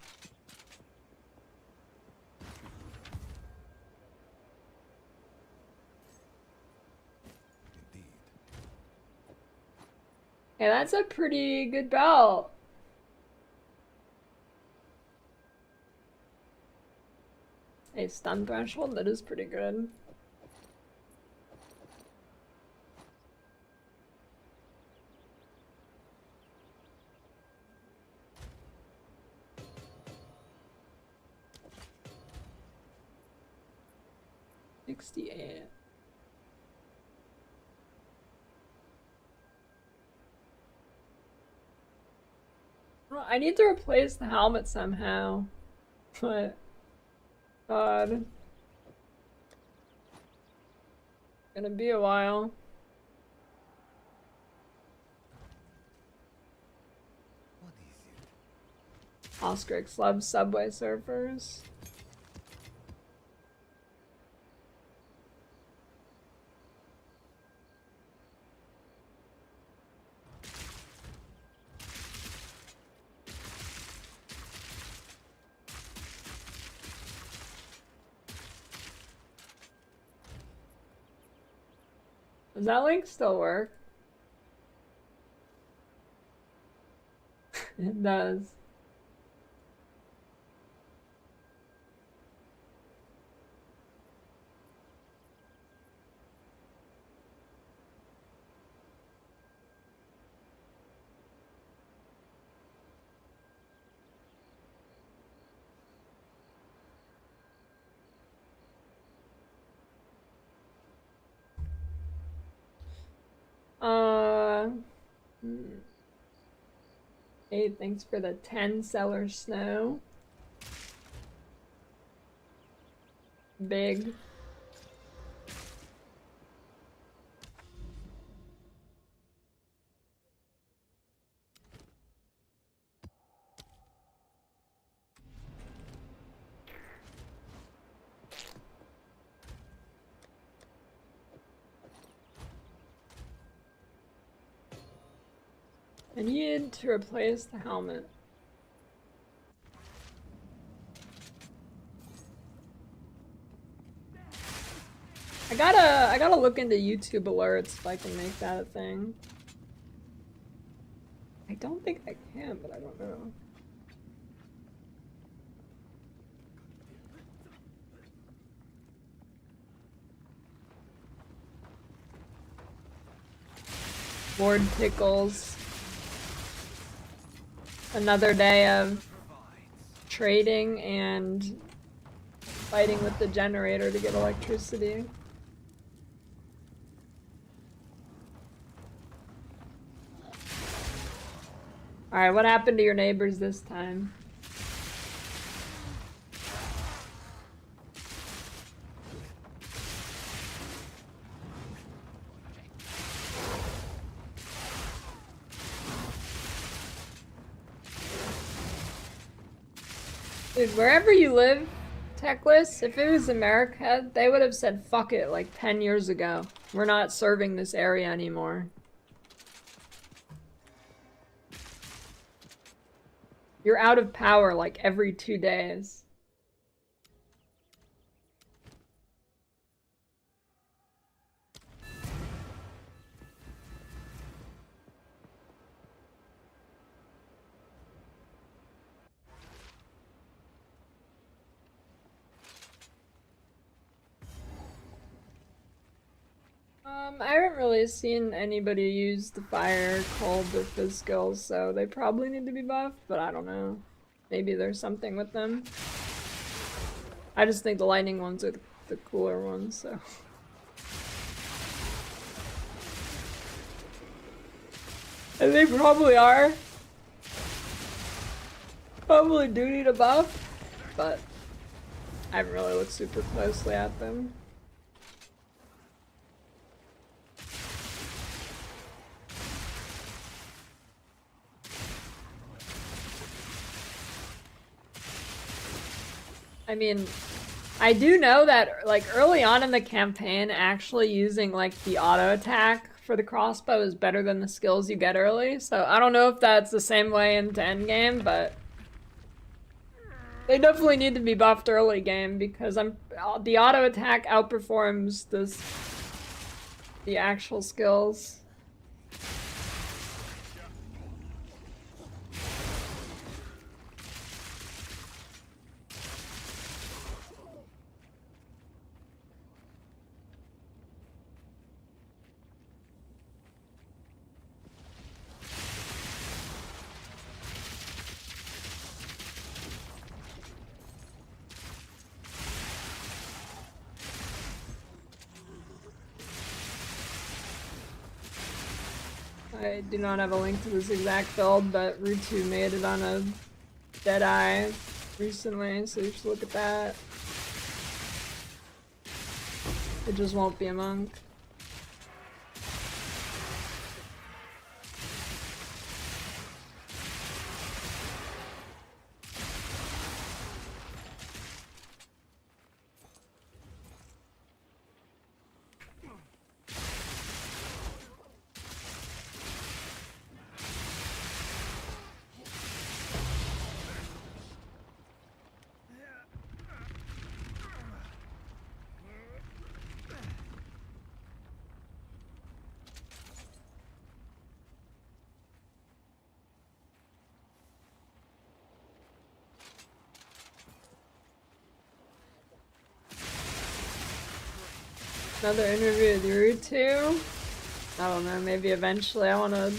Yeah, that's a pretty good belt. A stun threshold, that is pretty good. 68. Well, I need to replace the helmet somehow. But God. Gonna be a while. What is it? Oscrix loves Subway Surfers. Does that link still work? It does. Hmm. Hey, thanks for the 10 seller snow. Big. I need to replace the helmet. I gotta look into YouTube alerts if I can make that a thing. I don't think I can, but I don't know. Board tickles. Another day of trading and fighting with the generator to get electricity. Alright, what happened to your neighbors this time? Dude, wherever you live, Techless, if it was America, they would have said fuck it like 10 years ago. We're not serving this area anymore. You're out of power like every 2 days. I haven't really seen anybody use the fire, cold, or fizz skills, so they probably need to be buffed, but I don't know. Maybe there's something with them. I just think the lightning ones are the cooler ones, so. And they probably are. Probably do need a buff, but I haven't really looked super closely at them. I mean, I do know that, like, early on in the campaign, actually using, like, the auto attack for the crossbow is better than the skills you get early, so I don't know if that's the same way into endgame, but they definitely need to be buffed early game, because the auto attack outperforms the actual skills. I do not have a link to this exact build, but Rutu made it on a Deadeye recently, so you should look at that. It just won't be a monk. Another interview with Rutu? I don't know, maybe eventually I wanna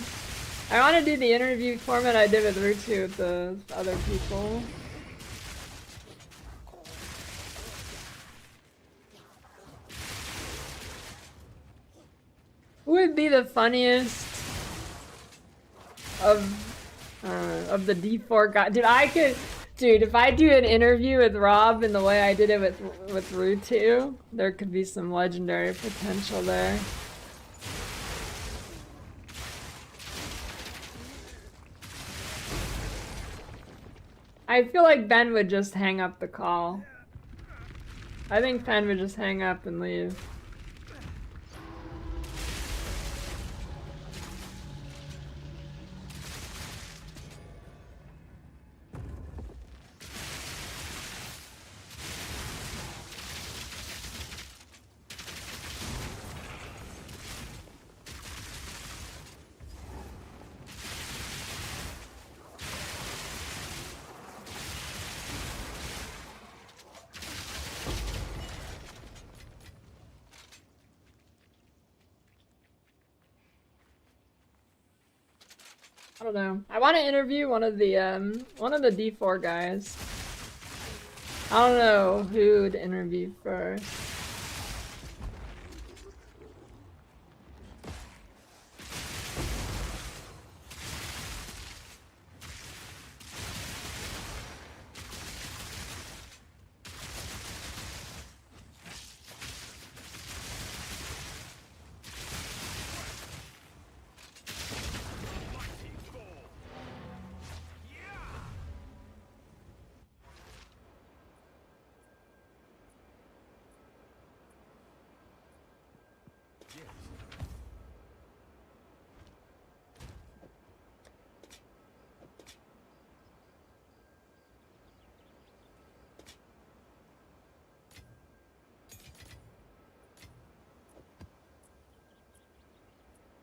do the interview format I did with Rutu with the other people. Who would be the funniest of the D4 guys? Dude, if I do an interview with Rob in the way I did it with Rutu, there could be some legendary potential there. I feel like Ben would just hang up the call. I think Ben would just hang up and leave. I don't know. I want to interview one of the D4 guys. I don't know who to interview first.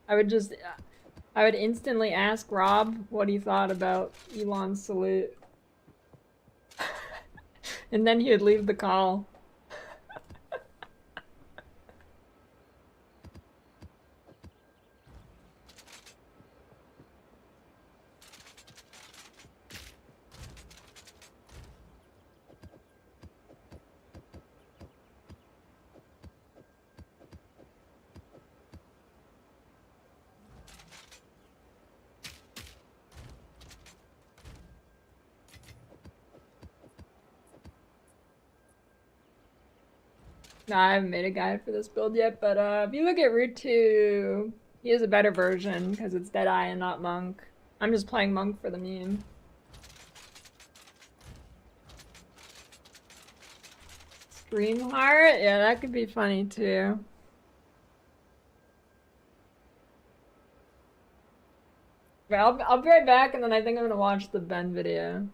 I would instantly ask Rob what he thought about Elon's salute. And then he would leave the call. No, I haven't made a guide for this build yet, but if you look at Route 2, he has a better version because it's Deadeye and not Monk. I'm just playing Monk for the meme. Streamheart? Yeah, that could be funny too. Okay, I'll be right back, and then I think I'm gonna watch the Ben video.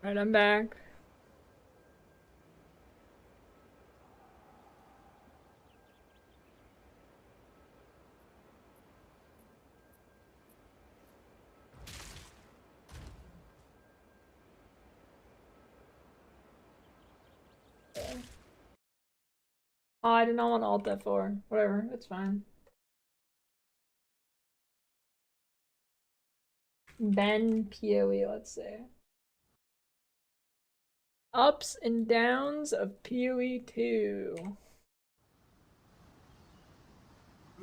Alright, I'm back. Oh, I did not want Alt F4. Whatever, it's fine. Ben PoE, let's say. Ups and downs of PoE 2.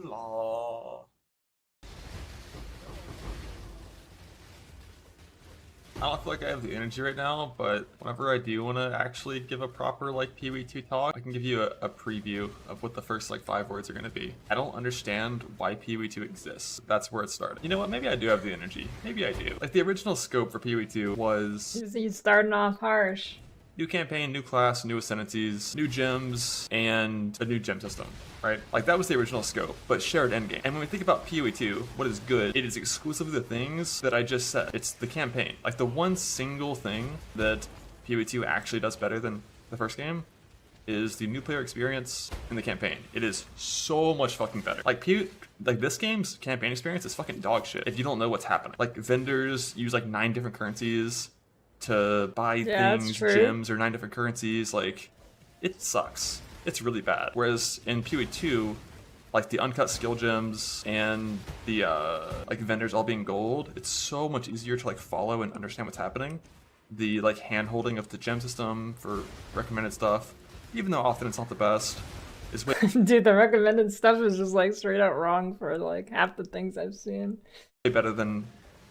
Law. I don't feel like I have the energy right now, but whenever I do want to actually give a proper like PoE2 talk, I can give you a preview of what the first like 5 words are going to be. I don't understand why PoE2 exists. That's where it started. You know what? Maybe I do have the energy. Maybe I do. Like the original scope for PoE2 was He's starting off harsh. new campaign, new class, new ascendancies, new gems, and a new gem system, right? Like that was the original scope, but shared endgame. And when we think about PoE2, what is good, it is exclusively the things that I just said. It's the campaign. Like the one single thing that PoE2 actually does better than the first game is the new player experience in the campaign. It is so much fucking better. Like this game's campaign experience is fucking dog shit if you don't know what's happening. Like vendors use like 9 different currencies to buy things, gems, or 9 different currencies. Like, it sucks. It's really bad. Whereas in PoE2, like the uncut skill gems and the like vendors all being gold, it's so much easier to like follow and understand what's happening. The like hand holding of the gem system for recommended stuff, even though often it's not the best, is way Dude, the recommended stuff is just like straight out wrong for like half the things I've seen. better than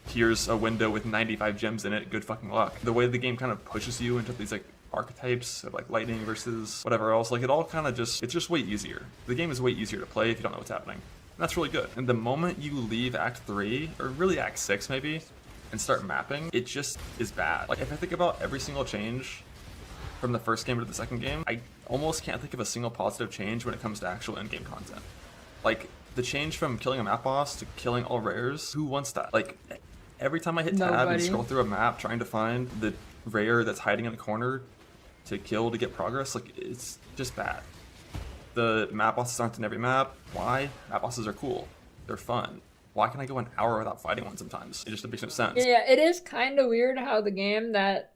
here's a window with 95 gems in it, good fucking luck. The way the game kind of pushes you into these like archetypes of like lightning versus whatever else, like it all kind of just, it's just way easier. The game is way easier to play if you don't know what's happening. And that's really good. And the moment you leave Act 3, or really Act 6 maybe, and start mapping, it just is bad. Like if I think about every single change from the first game to the second game, I almost can't think of a single positive change when it comes to actual in-game content. Like the change from killing a map boss to killing all rares, who wants that? Like every time I hit tab and scroll through a map trying to find the rare that's hiding in a corner to kill to get progress, like it's just bad. The map bosses aren't in every map. Why? Map bosses are cool. They're fun. Why can I go an hour without fighting one sometimes? It just makes no sense. Yeah, it is kind of weird how the game that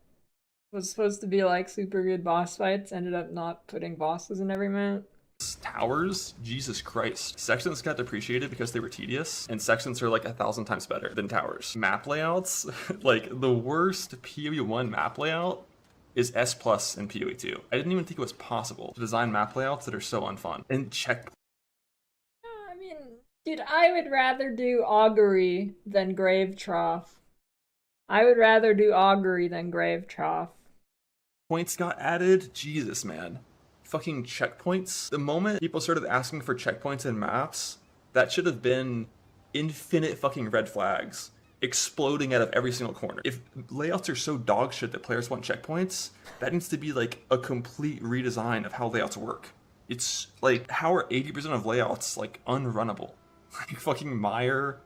was supposed to be like super good boss fights ended up not putting bosses in every map. Towers, Jesus Christ. Sections got depreciated because they were tedious, and sections are like 1,000 times better than towers. Map layouts, like the worst PoE1 map layout is S plus in PoE2. I didn't even think it was possible to design map layouts that are so unfun. And check. I mean, dude, I would rather do Augury than Grave Trough. I would rather do Augury than Grave Trough. Points got added? Jesus, man. Fucking checkpoints. The moment people started asking for checkpoints in maps, that should have been infinite fucking red flags exploding out of every single corner. If layouts are so dog shit that players want checkpoints, that needs to be like a complete redesign of how layouts work. It's like, how are 80% of layouts like unrunnable? Like fucking Mire,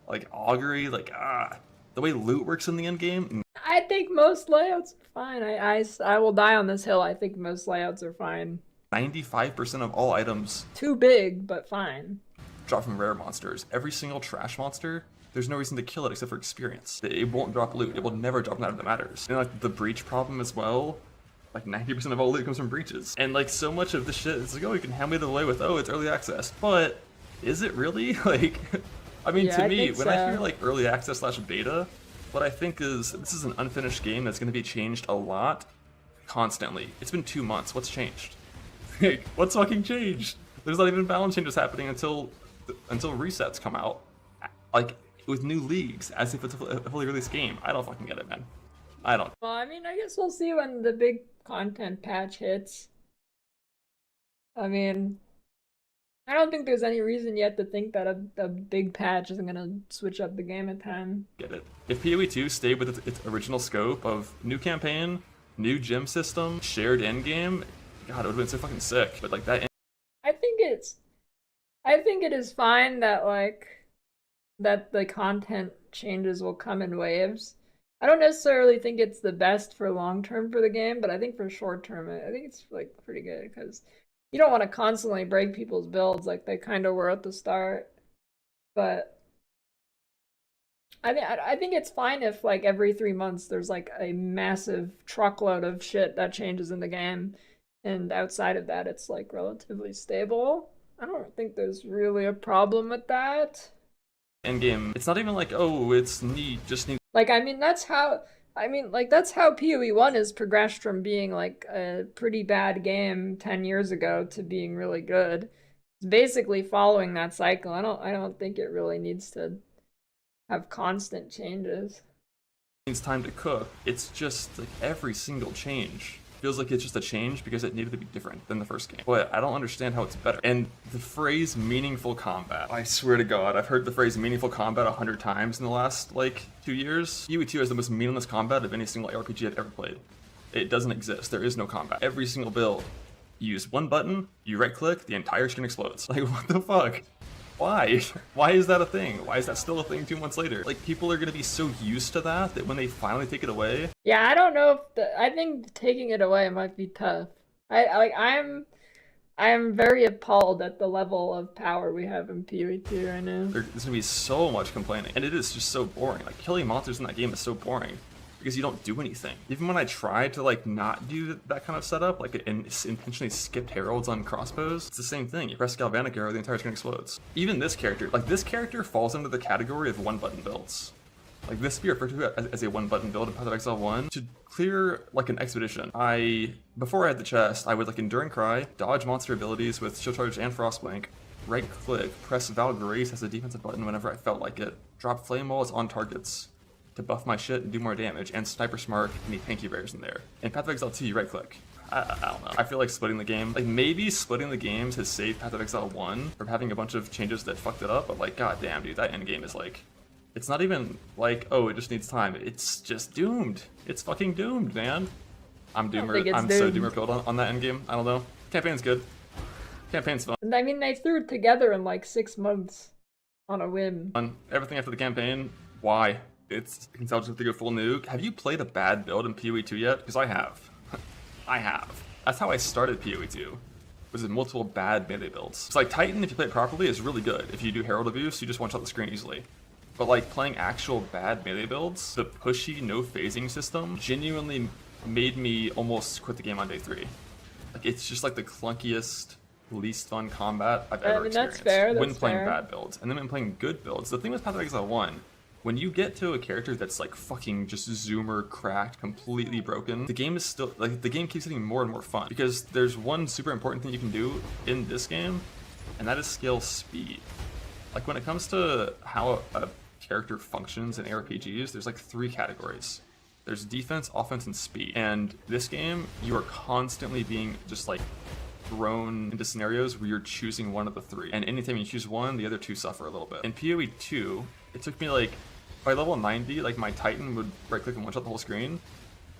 like Augury, like the way loot works in the end game. I think most layouts are fine. I will die on this hill. I think most layouts are fine. 95% of all items Too big, but fine. drop from rare monsters. Every single trash monster, there's no reason to kill it except for experience. It won't drop loot. It will never drop an item that matters. And like the breach problem as well, like 90% of all loot comes from breaches. And like so much of this shit is like, oh, you can hand me the way with, oh, it's early access. But is it really? Like, I mean, to me, when I hear like early access / beta, what I think is this is an unfinished game that's going to be changed a lot constantly. It's been 2 months. What's changed? Like, what's fucking changed? There's not even balance changes happening until resets come out. Like, with new leagues, as if it's a fully released game. I don't fucking get it, man. I don't. Well, I mean, I guess we'll see when the big content patch hits. I mean, I don't think there's any reason yet to think that a big patch isn't gonna switch up the game a ton. Get it. If PoE2 stayed with its original scope of new campaign, new gem system, shared endgame, God, it would have been so fucking sick. But like that. I think it is fine that like that the content changes will come in waves. I don't necessarily think it's the best for long term for the game, but I think for short term, I think it's like pretty good because you don't want to constantly break people's builds like they kind of were at the start. But I think it's fine if like every 3 months there's like a massive truckload of shit that changes in the game, and outside of that it's like relatively stable. I don't think there's really a problem with that. Endgame, it's not even like, oh, it's neat, just need. Like, that's how that's how PoE1 has progressed from being like a pretty bad game 10 years ago to being really good. It's basically following that cycle. I don't think it really needs to have constant changes. Needs time to cook. It's just like every single change feels like it's just a change because it needed to be different than the first game. But I don't understand how it's better. And the phrase meaningful combat, I swear to God, I've heard the phrase meaningful combat 100 times in the last like 2 years. PoE2 has the most meaningless combat of any single RPG I've ever played. It doesn't exist. There is no combat. Every single build, you use one button, you right click, the entire screen explodes. Like, what the fuck? Why? Why is that a thing? Why is that still a thing 2 months later? Like, people are gonna be so used to that when they finally take it away. Yeah, I don't know if I think taking it away might be tough. I'm very appalled at the level of power we have in PoE2 right now. There's gonna be so much complaining, and it is just so boring. Like, killing monsters in that game is so boring because you don't do anything. Even when I tried to like not do that kind of setup, like intentionally skipped heralds on crossbows, it's the same thing. You press galvanic arrow, the entire screen explodes. Even this character falls into the category of one-button builds. Like, this be referred to as a one-button build in Path of Exile 1. To clear like an expedition, before I had the chest, I would like Enduring Cry, dodge monster abilities with Shield Charge and Frostblink, right-click, press Val Grace as a defensive button whenever I felt like it, drop Flame Walls on targets to buff my shit and do more damage, and Sniper Smart any tanky bears in there. In Path of Exile 2, you right click. I don't know. I feel like splitting the game, like maybe splitting the games has saved Path of Exile 1 from having a bunch of changes that fucked it up, but like, god damn, dude, that endgame is like, it's not even like, oh, it just needs time. It's just doomed. It's fucking doomed, man. I'm so doomer pilled on that endgame. I don't know. Campaign's good. Campaign's fun. I mean, they threw it together in like 6 months on a whim. On everything after the campaign, why? It's nostalgic to go full nuke. Have you played a bad build in PoE2 yet? Because I have. I have. That's how I started PoE2. Was in multiple bad melee builds. It's like Titan, if you play it properly, is really good. If you do Herald Abuse, you just one-shot the screen easily. But like playing actual bad melee builds, the pushy, no phasing system genuinely made me almost quit the game on day 3. Like, it's just like the clunkiest, least fun combat I've ever experienced. That's fair. When playing bad builds. And then when playing good builds, the thing with Path of Exile 1, when you get to a character that's like fucking just zoomer, cracked, completely broken, the game is still, like, the game keeps getting more and more fun. Because there's one super important thing you can do in this game, and that is scale speed. Like, when it comes to how a character functions in RPGs, there's like 3 categories. There's defense, offense, and speed. And this game, you are constantly being just like thrown into scenarios where you're choosing one of the 3. And anytime you choose one, the other 2 suffer a little bit. In PoE2, it took me like, by level 90, like my Titan would right click and one shot the whole screen.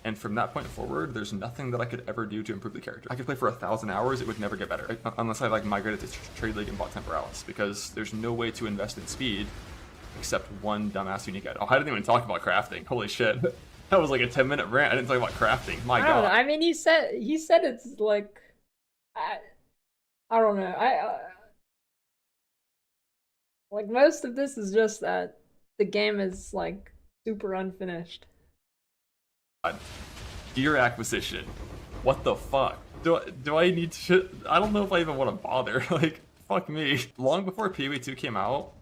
And from that point forward, there's nothing that I could ever do to improve the character. I could play for 1,000 hours, it would never get better. Unless I like migrated to Trade League and bought Temporalis, because there's no way to invest in speed except one dumbass unique item. Oh, I didn't even talk about crafting. Holy shit. That was like a 10-minute rant. I didn't talk about crafting. My god. I don't know. I mean, he said it's like, I don't know. Like, most of this is just that the game is like super unfinished. Gear acquisition. What the fuck? Do I need to? I don't know if I even want to bother. Like, fuck me. Long before PoE2 came out,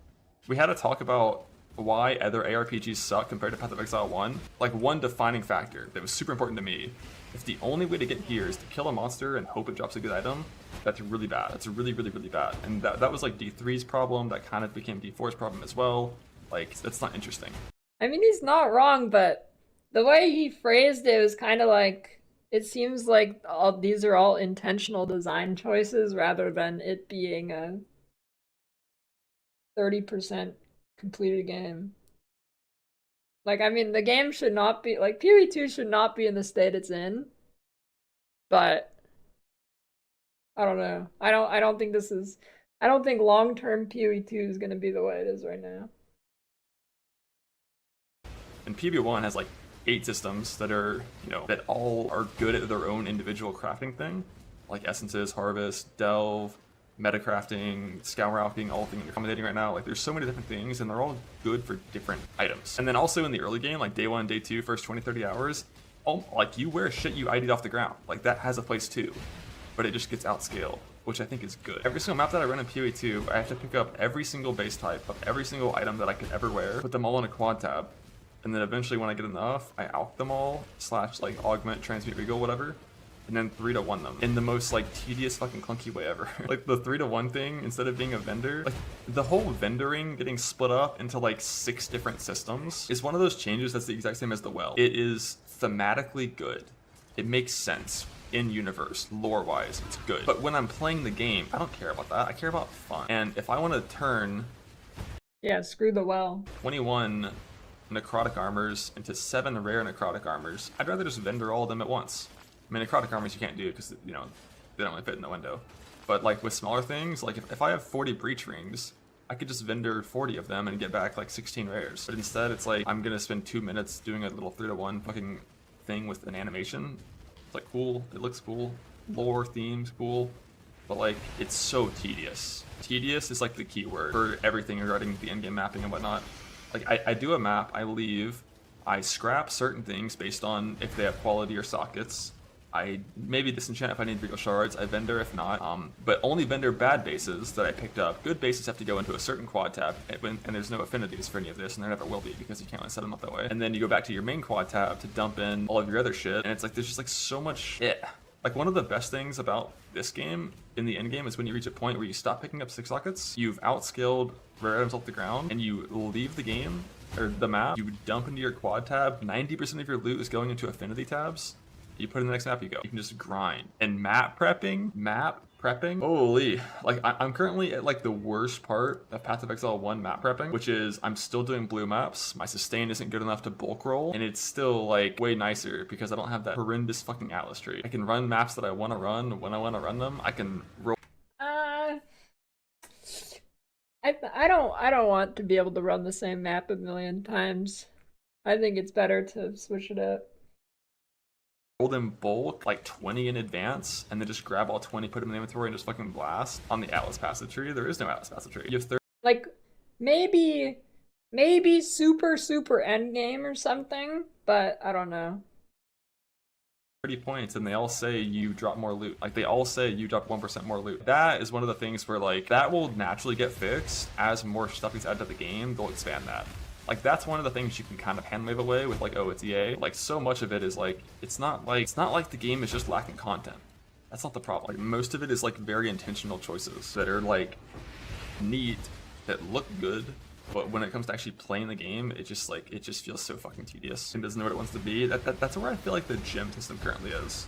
we had to talk about why other ARPGs suck compared to Path of Exile 1. Like, one defining factor that was super important to me. If the only way to get gear is to kill a monster and hope it drops a good item, that's really bad. That's really, really, really bad. And that was like D3's problem. That kind of became D4's problem as well. Like, that's not interesting. I mean, he's not wrong, but the way he phrased it was kind of like, it seems like these are all intentional design choices rather than it being a 30% completed game. Like, I mean, the game should not be, like, PoE2 should not be in the state it's in, but I don't know. I don't think long-term PoE2 is going to be the way it is right now. And PoE1 has like 8 systems that are, you know, that all are good at their own individual crafting thing, like essences, harvest, delve, metacrafting, scouralking, all things accommodating right now. Like there's so many different things and they're all good for different items. And then also in the early game, like day 1, day 2, first 20, 30 hours, like you wear shit you ID'd off the ground. Like that has a place too, but it just gets outscaled, which I think is good. Every single map that I run in PoE 2, I have to pick up every single base type of every single item that I could ever wear, put them all in a quad tab, and then eventually when I get enough, I alch them all, / like augment, transmute, regal, whatever, and then 3-to-1 them in the most like tedious fucking clunky way ever. Like the 3-to-1 thing, instead of being a vendor, like the whole vendoring getting split up into like 6 different systems is one of those changes that's the exact same as the well. It is thematically good. It makes sense in universe, lore wise, it's good. But when I'm playing the game, I don't care about that. I care about fun. And if I want to turn Yeah, screw the well. 21 necrotic armors into 7 rare necrotic armors, I'd rather just vendor all of them at once. I mean, necrotic armors you can't do because, you know, they don't really fit in the window. But like with smaller things, like if I have 40 breach rings, I could just vendor 40 of them and get back like 16 rares. But instead, it's like I'm gonna spend 2 minutes doing a little 3-to-1 fucking thing with an animation. It's like cool, it looks cool, lore, themes, cool, but like it's so tedious. Tedious is like the key word for everything regarding the endgame mapping and whatnot. Like I do a map, I leave, I scrap certain things based on if they have quality or sockets. I maybe disenchant if I need regal shards, I vendor if not, but only vendor bad bases that I picked up. Good bases have to go into a certain quad tab, and there's no affinities for any of this, and there never will be because you can't really set them up that way. And then you go back to your main quad tab to dump in all of your other shit, and it's like there's just like so much shit. Like one of the best things about this game in the end game is when you reach a point where you stop picking up 6 sockets, you've outskilled rare items off the ground, and you leave the game, or the map, you dump into your quad tab, 90% of your loot is going into affinity tabs. You put in the next map, you go. You can just grind. And map prepping, holy. Like, I'm currently at like the worst part of Path of Exile 1 map prepping, which is I'm still doing blue maps. My sustain isn't good enough to bulk roll, and it's still like way nicer because I don't have that horrendous fucking Atlas tree. I can run maps that I want to run when I want to run them. I can roll. I don't want to be able to run the same map a million times. I think it's better to switch it up. Roll in bulk, like 20 in advance, and then just grab all 20, put them in the inventory, and just fucking blast. On the Atlas Passage tree, there is no Atlas Passage tree. You have 30. Like, maybe super endgame or something, but I don't know. 30 points, and they all say you drop more loot. Like, they all say you drop 1% more loot. That is one of the things where, like, that will naturally get fixed as more stuff gets added to the game. They'll expand that. Like, that's one of the things you can kind of hand wave away with, like, oh, it's EA. Like, so much of it is like it's not like the game is just lacking content. That's not the problem. Like, most of it is like very intentional choices that are like neat, that look good, but when it comes to actually playing the game, it just feels so fucking tedious and doesn't know what it wants to be. That's where I feel like the gem system currently is.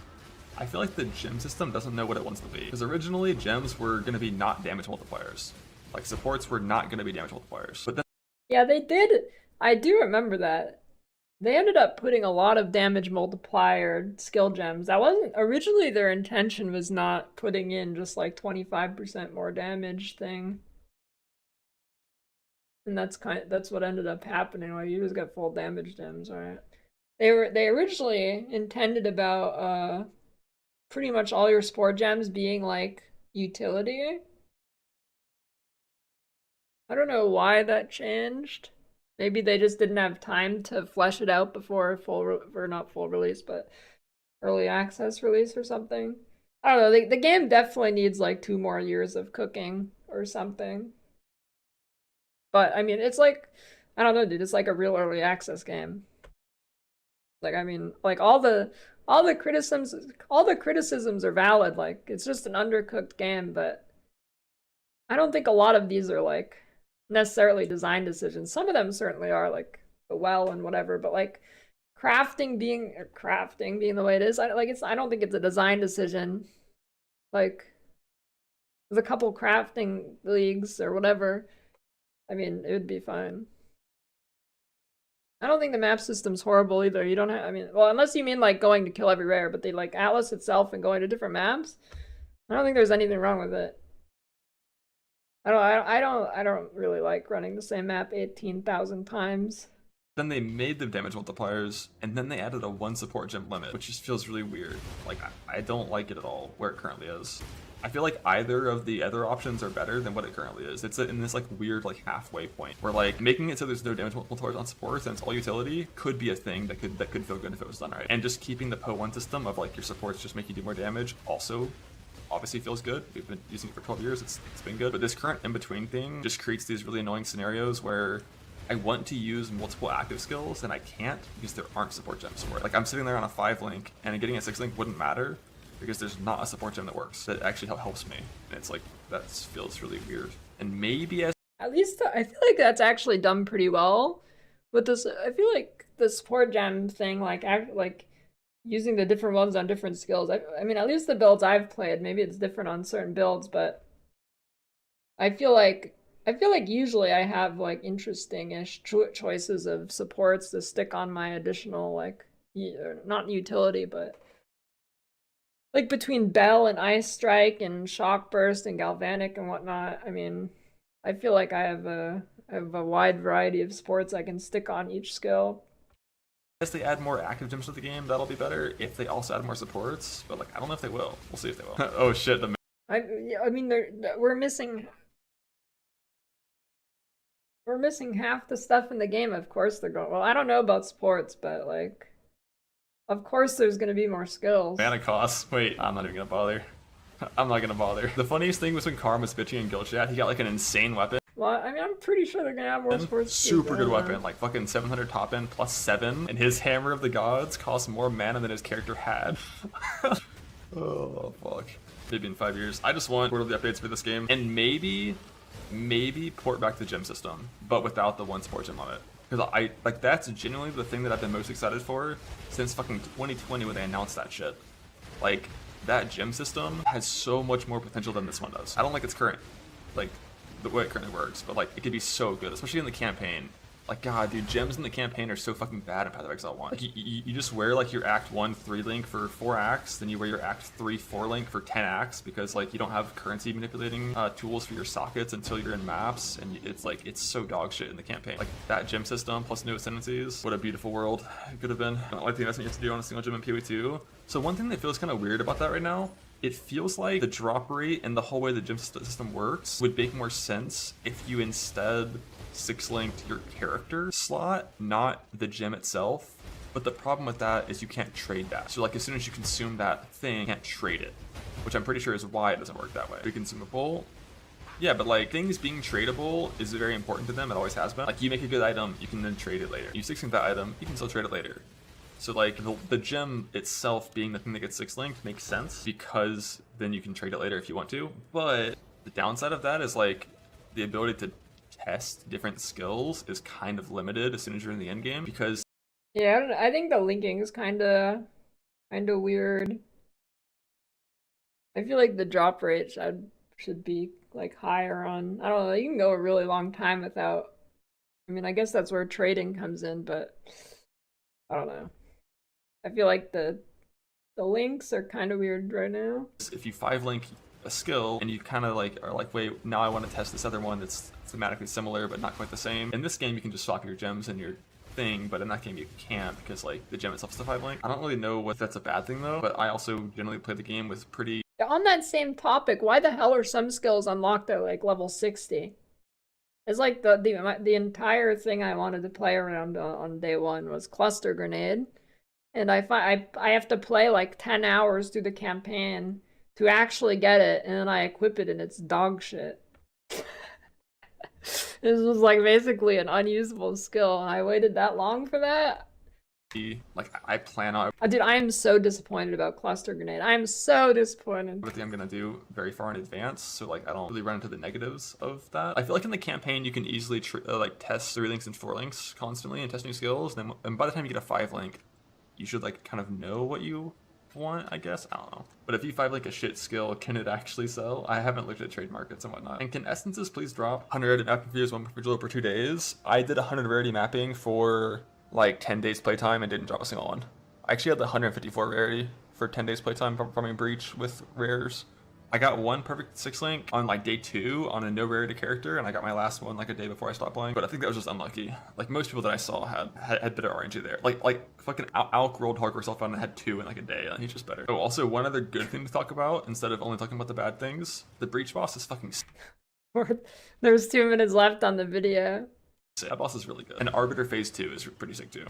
I feel like the gem system doesn't know what it wants to be, because originally gems were going to be not damage multipliers. Like, supports were not going to be damage multipliers, but then Yeah, they did. I do remember that. They ended up putting a lot of damage multiplier skill gems. That wasn't originally their intention, was not putting in just like 25% more damage thing. And that's what ended up happening. Like, you just got full damage gems, right? They originally intended about pretty much all your sport gems being like utility. I don't know why that changed. Maybe they just didn't have time to flesh it out before not full release, but early access release or something. I don't know. The game definitely needs like 2 more years of cooking or something. But I mean, it's like, I don't know, dude. It's like a real early access game. Like, I mean, like all the criticisms are valid. Like, it's just an undercooked game, but I don't think a lot of these are like necessarily design decisions. Some of them certainly are, like the well and whatever, but like crafting being the way it is, I don't think it's a design decision. Like, there's a couple crafting leagues or whatever. I mean, it would be fine. I don't think the map system's horrible either. You don't have, I mean, well, unless you mean like going to kill every rare, but they like Atlas itself and going to different maps. I don't think there's anything wrong with it. I don't really like running the same map 18,000 times. Then they made the damage multipliers, and then they added a 1 support gem limit, which just feels really weird. Like, I don't like it at all where it currently is. I feel like either of the other options are better than what it currently is. It's in this like weird like halfway point where like making it so there's no damage multipliers on supports and it's all utility could be a thing that could feel good if it was done right. And just keeping the Poe 1 system of like your supports just make you do more damage also obviously feels good. We've been using it for 12 years, it's been good. But this current in-between thing just creates these really annoying scenarios where I want to use multiple active skills and I can't because there aren't support gems for it. Like I'm sitting there on a 5 link and getting a 6 link wouldn't matter because there's not a support gem that works that actually helps me. And it's like, that feels really weird. And maybe as At least I feel like that's actually done pretty well with this. I feel like the support gem thing, like using the different ones on different skills. I mean, at least the builds I've played, maybe it's different on certain builds, but I feel like usually I have like interesting-ish choices of supports to stick on my additional like not utility, but like between Bell and Ice Strike and Shock Burst and Galvanic and whatnot. I mean, I feel like I have a wide variety of supports I can stick on each skill. they add more active gems to the game, that'll be better. If they also add more supports, but like I don't know if they will. We'll see if they will. Oh shit, I mean, we're missing half the stuff in the game. Of course they're going. Well, I don't know about sports, but like, of course there's gonna be more skills. mana costs. Wait, I'm not even gonna bother. I'm not gonna bother. The funniest thing was when Karm was bitching in Guild Chat, he got like an insane weapon. Well, I mean, I'm pretty sure they're gonna have more sports. Super good weapon, like fucking 700 top end plus 7, and his Hammer of the Gods costs more mana than his character had. Oh fuck. Maybe in 5 years. I just want quarterly updates for this game, and maybe port back the gem system, but without the 1 support gem on it. Because I like that's genuinely the thing that I've been most excited for since fucking 2020 when they announced that shit. Like that gem system has so much more potential than this one does. I don't like its current, like the way it currently works, but like it could be so good, especially in the campaign. Like god, dude, gems in the campaign are so fucking bad in Path of Exile 1. Like, you just wear like your Act 1 3 link for 4 acts, then you wear your Act 3 4 link for 10 acts because like you don't have currency manipulating tools for your sockets until you're in maps, and it's like it's so dog shit in the campaign. Like that gem system plus new ascendancies, what a beautiful world it could have been. I don't like the investment you have to do on a single gem in PoE2. So one thing that feels kind of weird about that right now, it feels like the drop rate and the whole way the gem system works would make more sense if you instead 6-linked your character slot, not the gem itself. But the problem with that is you can't trade that. So like as soon as you consume that thing, you can't trade it, which I'm pretty sure is why it doesn't work that way. Be consumable. Yeah, but like things being tradable is very important to them. It always has been. Like you make a good item, you can then trade it later. You 6-link that item, you can still trade it later. So like the gem itself being the thing that gets 6-linked makes sense because then you can trade it later if you want to. But the downside of that is like the ability to test different skills is kind of limited as soon as you're in the end game because yeah, I think the linking is kind of weird. I feel like the drop rate should be like higher on. I don't know. You can go a really long time without. I mean, I guess that's where trading comes in, but I don't know. I feel like the links are kind of weird right now. If you 5-link a skill and you kind of like are like, wait, now I want to test this other one that's thematically similar but not quite the same. In this game you can just swap your gems and your thing, but in that game you can't because like the gem itself is a 5-link. I don't really know what that's a bad thing though, but I also generally play the game with pretty... On that same topic, why the hell are some skills unlocked at like level 60? It's like the entire thing I wanted to play around on day 1 was Cluster Grenade, and I have to play like 10 hours through the campaign to actually get it, and then I equip it and it's dog shit. This was like basically an unusable skill, and I waited that long for that. Like I plan on... Dude, I am so disappointed about Cluster Grenade. I am so disappointed. Everything I'm gonna do very far in advance, so like I don't really run into the negatives of that. I feel like in the campaign you can easily like test 3 links and 4 links constantly and test new skills, and by the time you get a 5-link, you should like kind of know what you want, I guess. I don't know. But if you 5-link a shit skill, can it actually sell? I haven't looked at trade markets and whatnot. And can essences please drop 100 rarity mapping views 1 per per 2 days? I did 100 rarity mapping for like 10 days playtime and didn't drop a single one. I actually had the 154 rarity for 10 days playtime farming breach with rares, I got one perfect 6-link on like day 2 on a no rarity character, and I got my last one like a day before I stopped playing. But I think that was just unlucky. Like most people that I saw had better RNG there. Like fucking Alk rolled hardcore self found and had 2 in like a day, and he's just better. Oh, also one other good thing to talk about instead of only talking about the bad things, the breach boss is fucking sick. There's 2 minutes left on the video. That boss is really good. And Arbiter Phase 2 is pretty sick too.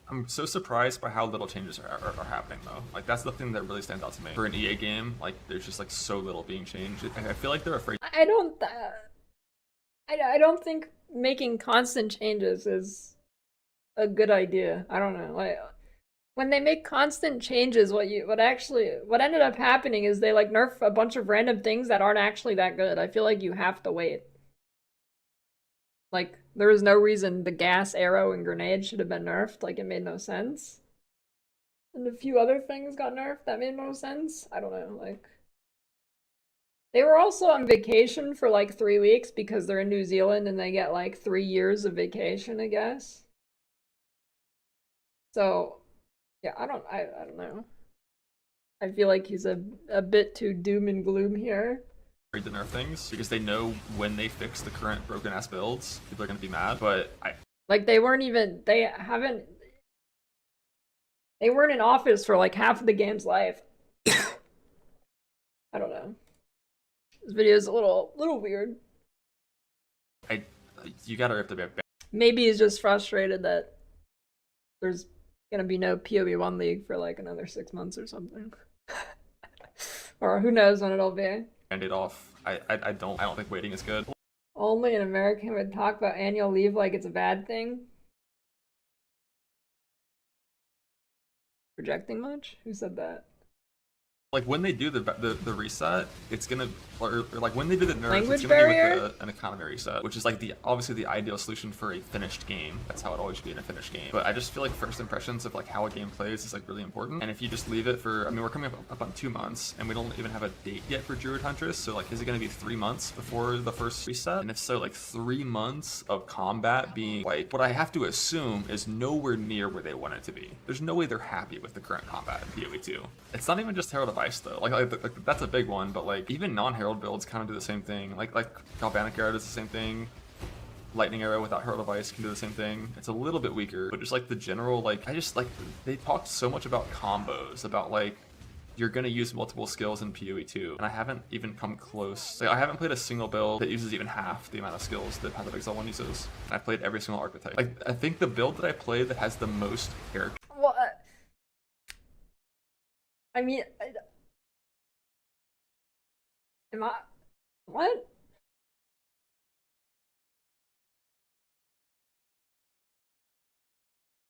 I'm so surprised by how little changes are happening though. Like that's the thing that really stands out to me. For an EA game, like there's just like so little being changed. I feel like they're afraid. I don't think making constant changes is a good idea. I don't know. Like when they make constant changes, what ended up happening is they like nerf a bunch of random things that aren't actually that good. I feel like you have to wait. Like, there was no reason the gas, arrow, and grenade should have been nerfed. Like, it made no sense. And a few other things got nerfed that made no sense. I don't know, like... They were also on vacation for, like, 3 weeks because they're in New Zealand and they get, like, 3 years of vacation, I guess. So, yeah, I don't know. I feel like he's a bit too doom and gloom here. To nerf things because they know when they fix the current broken ass builds, people are gonna be mad. But they weren't in office for like half of the game's life. I don't know. This video is a little weird. You gotta rip the back. Maybe he's just frustrated that there's gonna be no PoE1 League for like another 6 months or something. Or who knows when it'll be. End it off. I don't think waiting is good. Only an American would talk about annual leave like it's a bad thing. Projecting much? Who said that? Like when they do the reset, it's gonna or like when they do the nerf, Language it's gonna barrier? be with an economy reset, which is like obviously the ideal solution for a finished game. That's how it always should be in a finished game. But I just feel like first impressions of like how a game plays is like really important. And if you just leave it for, I mean, we're coming up on 2 months, and we don't even have a date yet for Druid Huntress. So like, is it gonna be 3 months before the first reset? And if so, like 3 months of combat being like what I have to assume is nowhere near where they want it to be. There's no way they're happy with the current combat in PoE 2. It's not even just Herald of Ice though. Like that's a big one, but like even non-Herald builds kind of do the same thing. Like Galvanic Arrow does the same thing. Lightning Arrow without Herald of Ice can do the same thing. It's a little bit weaker, but just like the general, like I just like they talked so much about combos, about like you're gonna use multiple skills in PoE 2, and I haven't even come close. Like, I haven't played a single build that uses even half the amount of skills that Path of Exile 1 uses. I've played every single archetype. Like I think the build that I play that has the most character. What? I mean, am I? What?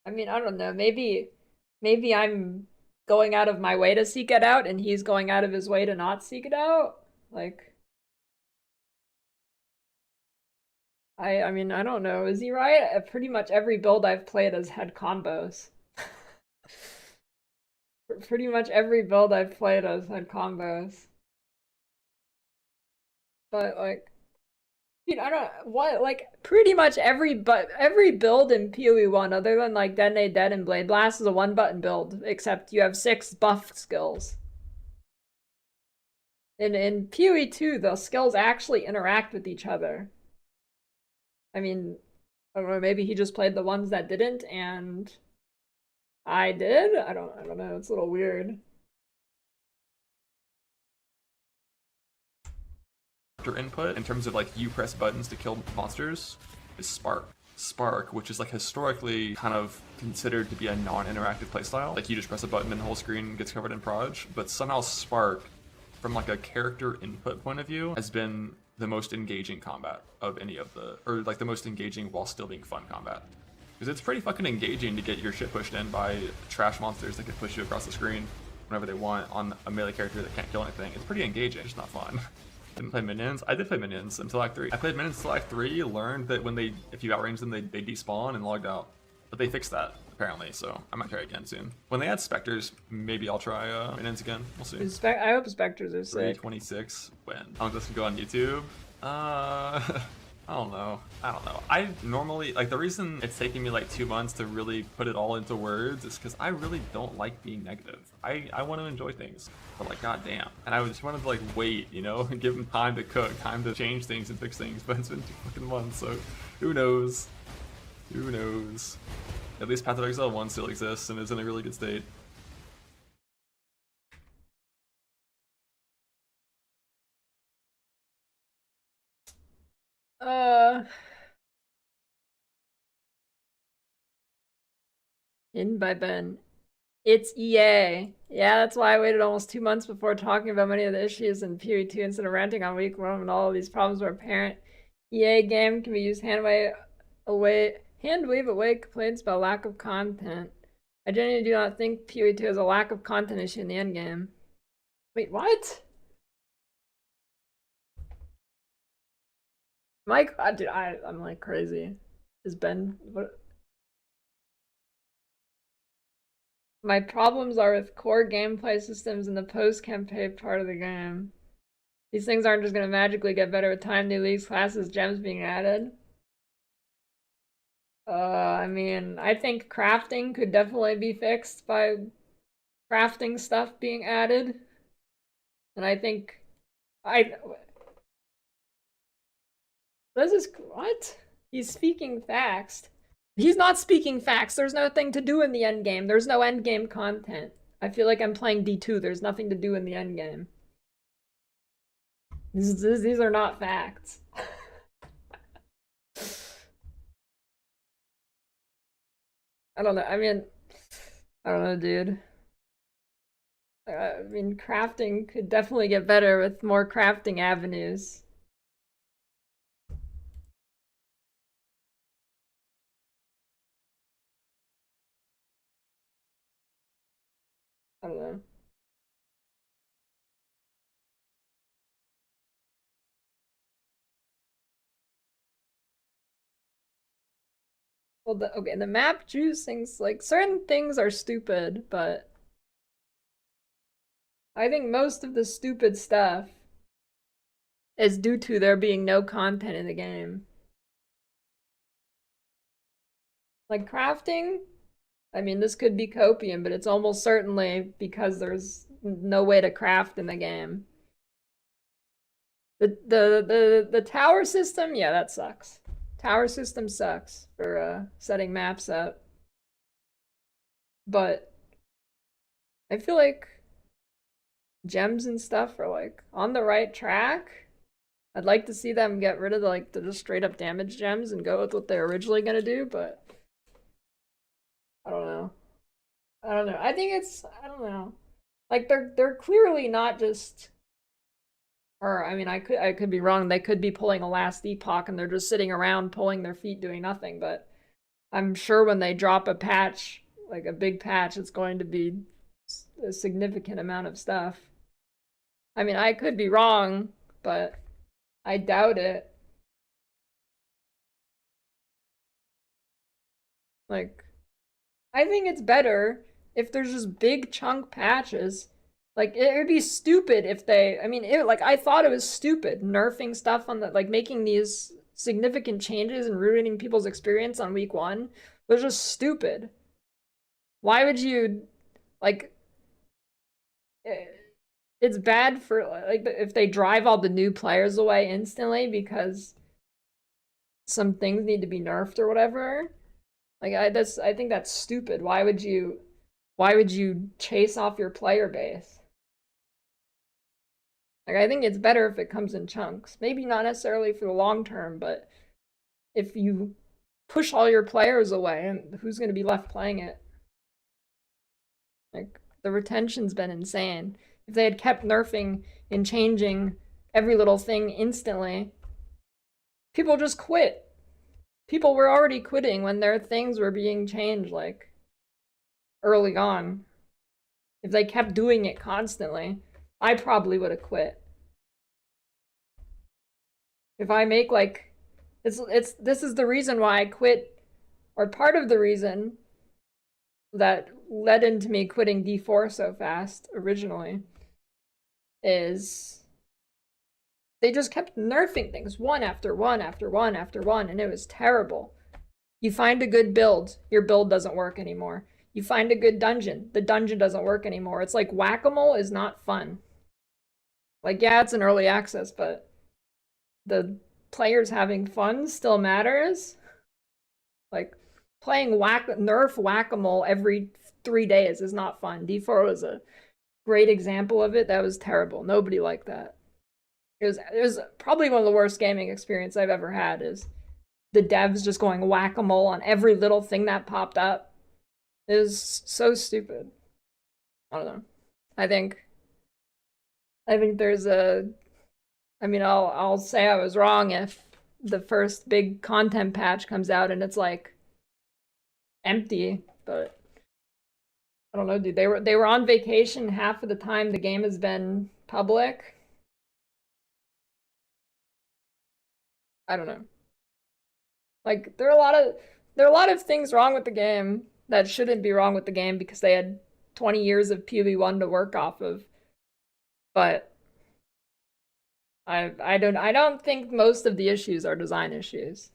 I mean, I don't know. Maybe I'm going out of my way to seek it out, and he's going out of his way to not seek it out. Like, I mean, I don't know. Is he right? Pretty much every build I've played has had combos. Pretty much every build I've played has had combos. But like, you know, I don't what like pretty much every build in PoE 1 other than like Detonate Dead and Blade Blast is a 1-button build, except you have 6 buffed skills. In PoE 2, the skills actually interact with each other. I mean, I don't know, maybe he just played the ones that didn't and I did? I don't know, it's a little weird. Input in terms of like you press buttons to kill monsters is Spark, which is like historically kind of considered to be a non-interactive playstyle. Like you just press a button and the whole screen gets covered in proj, but somehow Spark, from like a character input point of view, has been the most engaging combat of any of the, or like the most engaging while still being fun combat. Because it's pretty fucking engaging to get your shit pushed in by trash monsters that can push you across the screen whenever they want on a melee character that can't kill anything. It's pretty engaging, it's just not fun. Didn't play minions. I did play minions until Act 3. I played minions until Act 3, learned that when if you outrange them, they despawn and logged out. But they fixed that, apparently, so I might try again soon. When they add Spectres, maybe I'll try minions again. We'll see. I hope Spectres are sick. 326 when? How long does this go on YouTube? I don't know. I normally, like, the reason it's taking me like 2 months to really put it all into words is because I really don't like being negative. I want to enjoy things, but like, goddamn. And I just wanted to like wait, you know, and give them time to cook, time to change things and fix things, but it's been 2 fucking months, so who knows? Who knows? At least Path of Exile 1 still exists and is in a really good state. In by Ben. It's EA. Yeah, that's why I waited almost 2 months before talking about many of the issues in PoE2 instead of ranting on week 1 when all of these problems were apparent. EA game can be used hand-wave away complaints about lack of content. I genuinely do not think PoE2 has a lack of content issue in the endgame. Wait, what? Mike, dude, I'm like crazy. Is Ben, what? My problems are with core gameplay systems in the post-campaign part of the game. These things aren't just going to magically get better with time, new leagues, classes, gems being added. I mean, I think crafting could definitely be fixed by crafting stuff being added. And I think this is what? He's speaking facts. He's not speaking facts. There's nothing to do in the end game. There's no end game content. I feel like I'm playing D2. There's nothing to do in the end game. These are not facts. I don't know. I mean, I don't know, dude. I mean, crafting could definitely get better with more crafting avenues. I don't know. Well, the map juice things, like, certain things are stupid, but I think most of the stupid stuff is due to there being no content in the game. Like crafting, I mean, this could be copium, but it's almost certainly because there's no way to craft in the game. The tower system, yeah, that sucks. Tower system sucks for setting maps up. But I feel like gems and stuff are like on the right track. I'd like to see them get rid of the just straight up damage gems and go with what they're originally gonna do, but I don't know. I don't know. I think it's, I don't know. Like they're clearly not just, or I mean, I could be wrong. They could be pulling a last epoch and they're just sitting around pulling their feet doing nothing, but I'm sure when they drop a patch, like a big patch, it's going to be a significant amount of stuff. I mean, I could be wrong, but I doubt it. Like, I think it's better if there's just big chunk patches. Like, it would be stupid if they, I mean, I thought it was stupid nerfing stuff on the, like, making these significant changes and ruining people's experience on week 1 was just stupid. Why would you, like, it's bad for, like, if they drive all the new players away instantly because some things need to be nerfed or whatever. Like, I think that's stupid. Why would you chase off your player base? Like, I think it's better if it comes in chunks. Maybe not necessarily for the long term, but if you push all your players away, and who's going to be left playing it? Like, the retention's been insane. If they had kept nerfing and changing every little thing instantly, people just quit. People were already quitting when their things were being changed, like, early on. If they kept doing it constantly, I probably would have quit. If I make, like, this is the reason why I quit, or part of the reason that led into me quitting D4 so fast originally, is They just kept nerfing things one after one after one after one, and it was terrible. You find a good build, your build doesn't work anymore. You find a good dungeon, the dungeon doesn't work anymore. It's like whack-a-mole is not fun. Like, yeah, it's an early access, but the players having fun still matters. Like, playing nerf whack-a-mole every 3 days is not fun. D4 was a great example of it. That was terrible. Nobody liked that. It was probably one of the worst gaming experiences I've ever had, is the devs just going whack-a-mole on every little thing that popped up. It was so stupid. I don't know. I think there's a... I mean, I'll say I was wrong if the first big content patch comes out and it's like empty, but I don't know, dude. They were on vacation half of the time the game has been public. I don't know. Like, there are a lot of things wrong with the game that shouldn't be wrong with the game because they had 20 years of PoE1 to work off of. But I don't think most of the issues are design issues.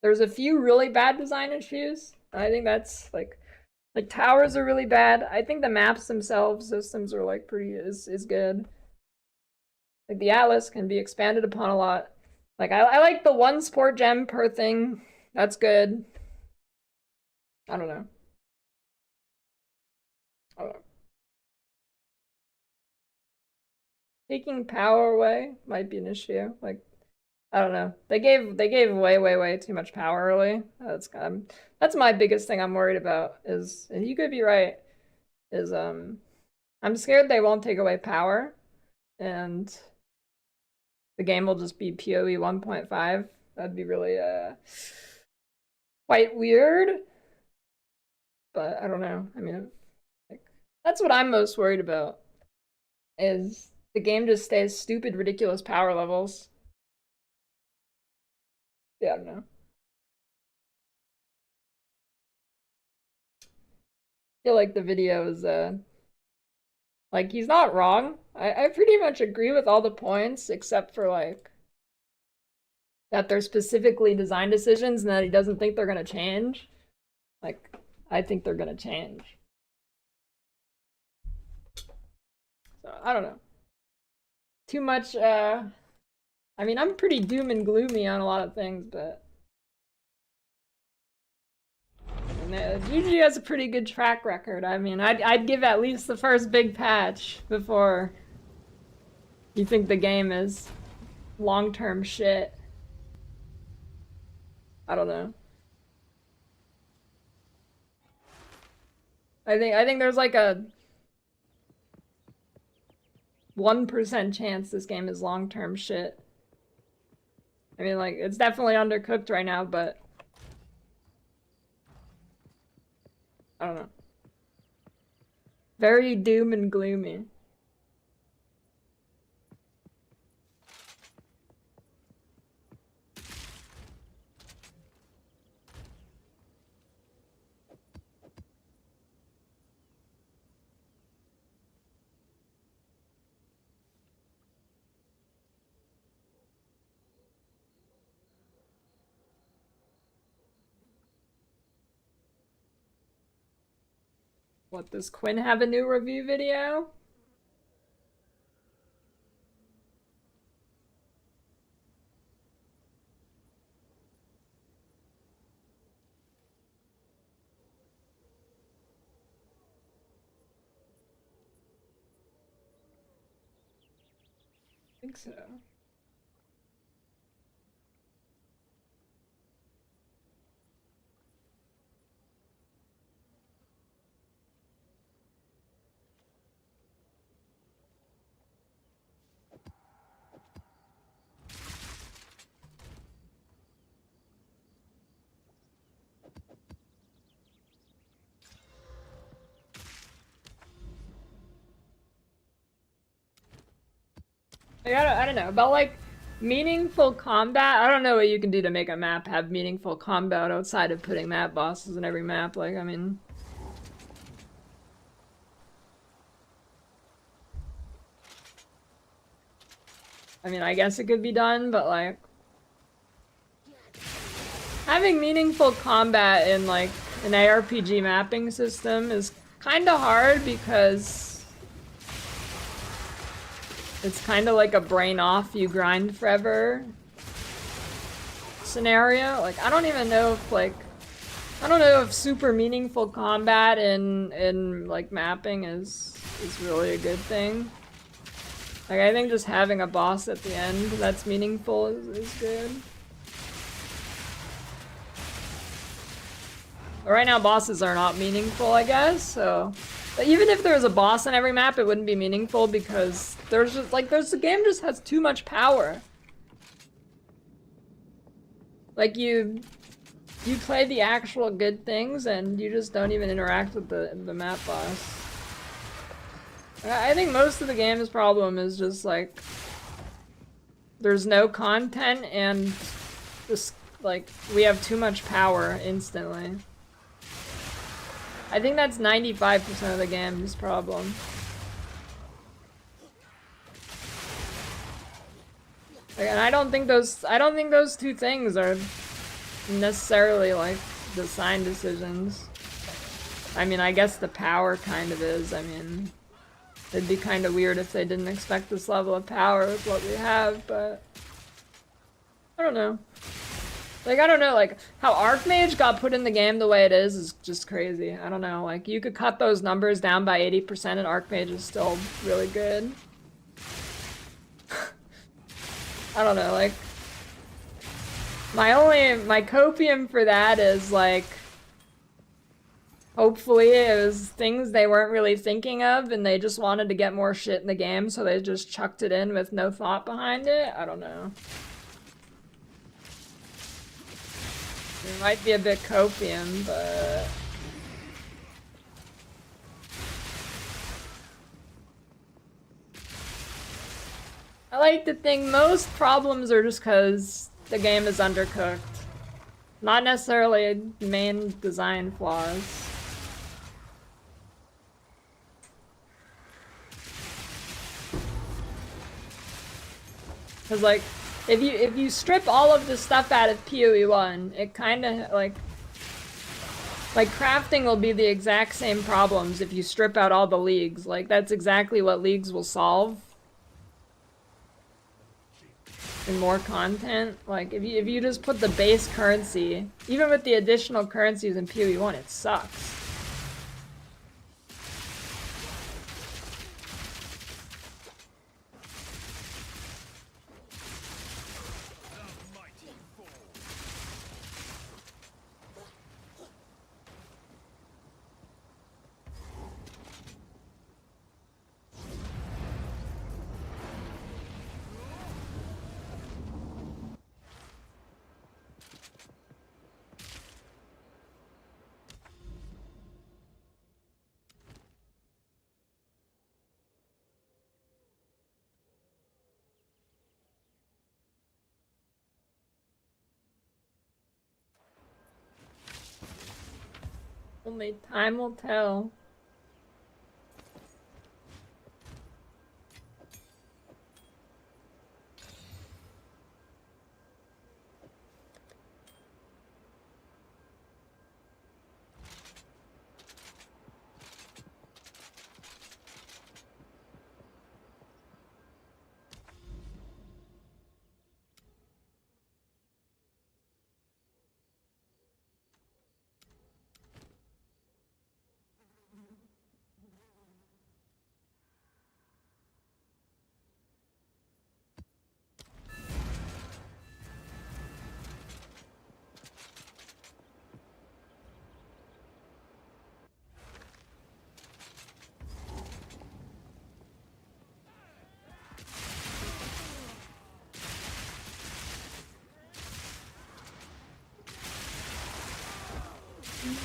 There's a few really bad design issues. I think that's like towers are really bad. I think the maps themselves, systems are like pretty is good. Like the Atlas can be expanded upon a lot. Like I like the one sport gem per thing. That's good. I don't know. Taking power away might be an issue. Like, I don't know. They gave way too much power early. That's my biggest thing I'm worried about is, and you could be right, is I'm scared they won't take away power and the game will just be PoE 1.5. That'd be really quite weird. But I don't know. I mean, like, that's what I'm most worried about, is the game just stays stupid, ridiculous power levels. Yeah, I don't know. I feel like the video is, like, he's not wrong. I pretty much agree with all the points, except for, like, that they're specifically design decisions and that he doesn't think they're gonna change. Like, I think they're gonna change. So, I don't know. Too much, I mean, I'm pretty doom and gloomy on a lot of things, but GG has a pretty good track record. I mean, I'd give at least the first big patch before you think the game is long-term shit. I don't know. I think there's like a 1% chance this game is long-term shit. I mean, like, it's definitely undercooked right now, but I don't know. Very doom and gloomy. What, does Quinn have a new review video? I think so. Like, I don't know, about like meaningful combat. I don't know what you can do to make a map have meaningful combat outside of putting map bosses in every map. Like, I mean, I mean, I guess it could be done, but like having meaningful combat in like an ARPG mapping system is kind of hard because it's kind of like a brain off, you grind forever scenario. Like I don't even know if like I don't know if super meaningful combat in like mapping is really a good thing. Like I think just having a boss at the end that's meaningful is good. But right now bosses are not meaningful, I guess, so but even if there was a boss in every map, it wouldn't be meaningful because there's just like the game just has too much power. Like you play the actual good things and you just don't even interact with the map boss. I think most of the game's problem is just like there's no content and just like we have too much power instantly. I think that's 95% of the game's problem. Like, and I don't think those two things are necessarily like design decisions. I mean, I guess the power kind of is. I mean, it'd be kind of weird if they didn't expect this level of power with what we have, but I don't know. Like, I don't know, like, how Archmage got put in the game the way it is just crazy. I don't know, like, you could cut those numbers down by 80% and Archmage is still really good. I don't know, like, my copium for that is, like, hopefully it was things they weren't really thinking of and they just wanted to get more shit in the game, so they just chucked it in with no thought behind it. I don't know. It might be a bit copium, but I like to think most problems are just because the game is undercooked. Not necessarily main design flaws. Because like, if you strip all of the stuff out of PoE 1, it kind of like crafting will be the exact same problems if you strip out all the leagues. Like that's exactly what leagues will solve. And more content. Like if you just put the base currency, even with the additional currencies in PoE 1, it sucks. Only time will tell.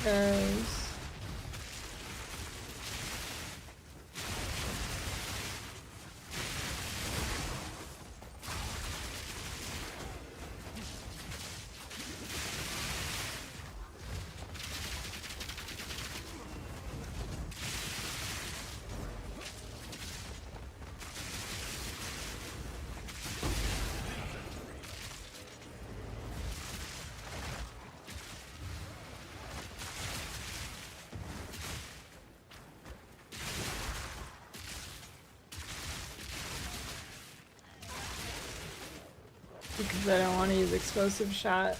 Guys. because I don't want to use explosive shot.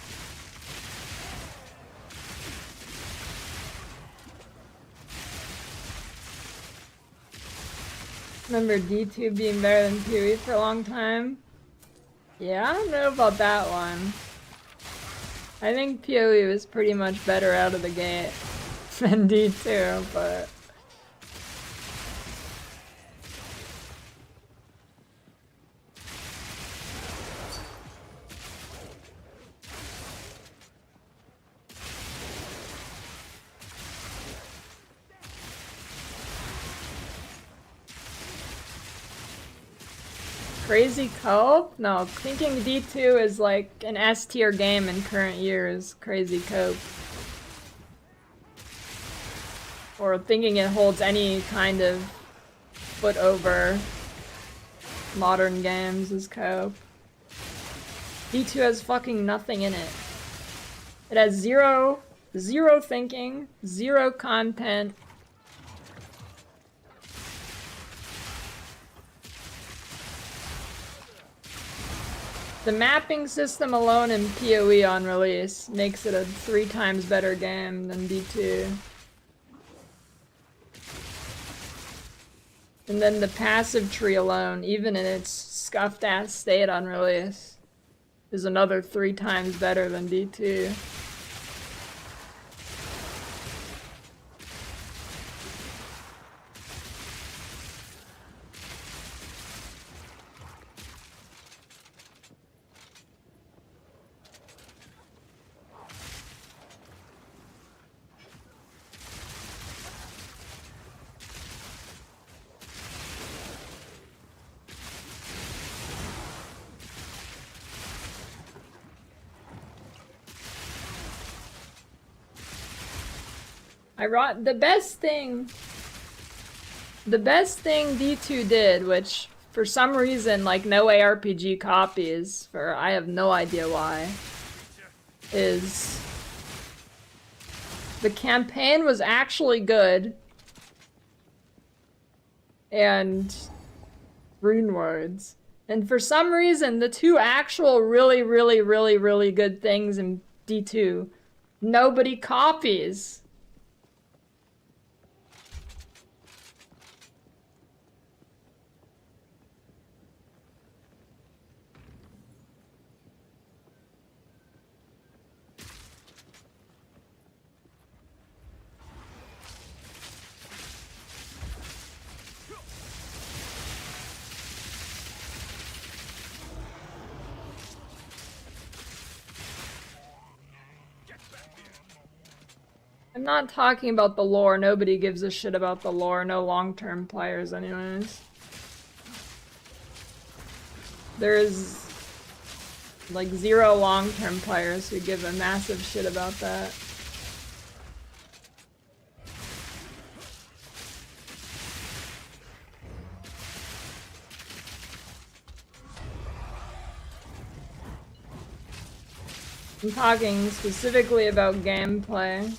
Remember D2 being better than PoE for a long time? Yeah, I don't know about that one. I think PoE was pretty much better out of the gate than D2, but... Crazy Cope? No, thinking D2 is like an S tier game in current years. Crazy Cope. Or thinking it holds any kind of foot over modern games is Cope. D2 has fucking nothing in it. It has zero thinking, zero content. The mapping system alone in PoE on release makes it a 3 times better game than D2. And then the passive tree alone, even in its scuffed ass state on release, is another 3 times better than D2. The best thing D2 did, which for some reason, like no ARPG copies, for I have no idea why, is the campaign was actually good, and rune words. And for some reason, the 2 actual really good things in D2, nobody copies. I'm not talking about the lore. Nobody gives a shit about the lore. No long-term players anyways. There's like 0 long-term players who give a massive shit about that. I'm talking specifically about gameplay.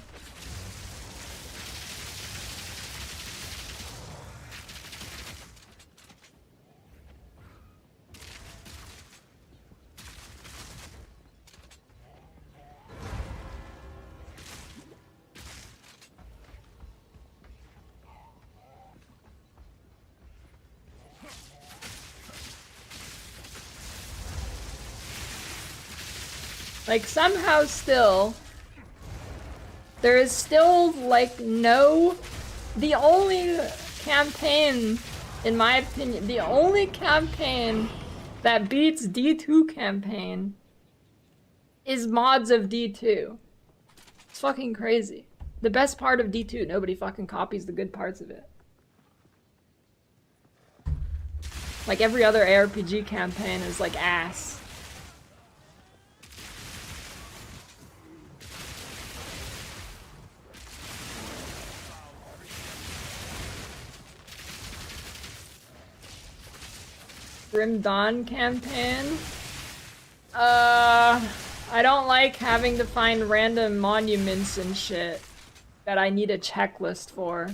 Like, somehow still, there is still, like, the only campaign, in my opinion, the only campaign that beats D2 campaign is mods of D2. It's fucking crazy. The best part of D2, nobody fucking copies the good parts of it. Like, every other ARPG campaign is, like, ass. Grim Dawn campaign? I don't like having to find random monuments and shit that I need a checklist for.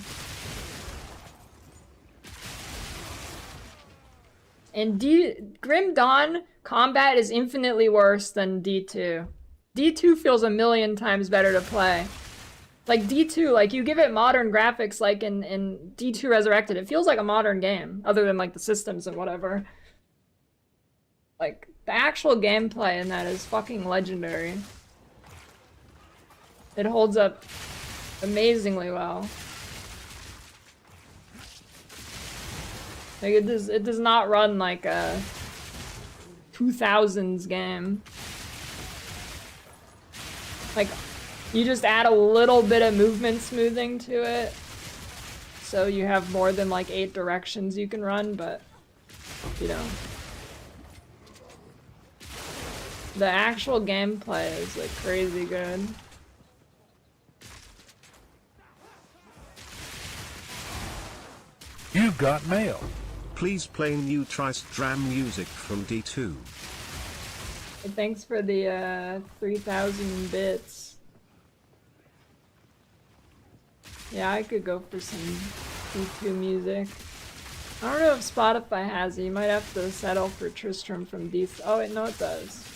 And Grim Dawn combat is infinitely worse than D2. D2 feels a million times better to play. Like D2, like you give it modern graphics like in D2 Resurrected, it feels like a modern game, other than like the systems and whatever. Like, the actual gameplay in that is fucking legendary. It holds up amazingly well. Like it does not run like a 2000s game. Like, you just add a little bit of movement smoothing to it, so you have more than like 8 directions you can run, but you know. The actual gameplay is like crazy good. You've got mail. Please play new Tristram music from D2. Thanks for the 3,000 bits. Yeah, I could go for some D2 music. I don't know if Spotify has it. You might have to settle for Tristram from D2. Oh wait, no it does.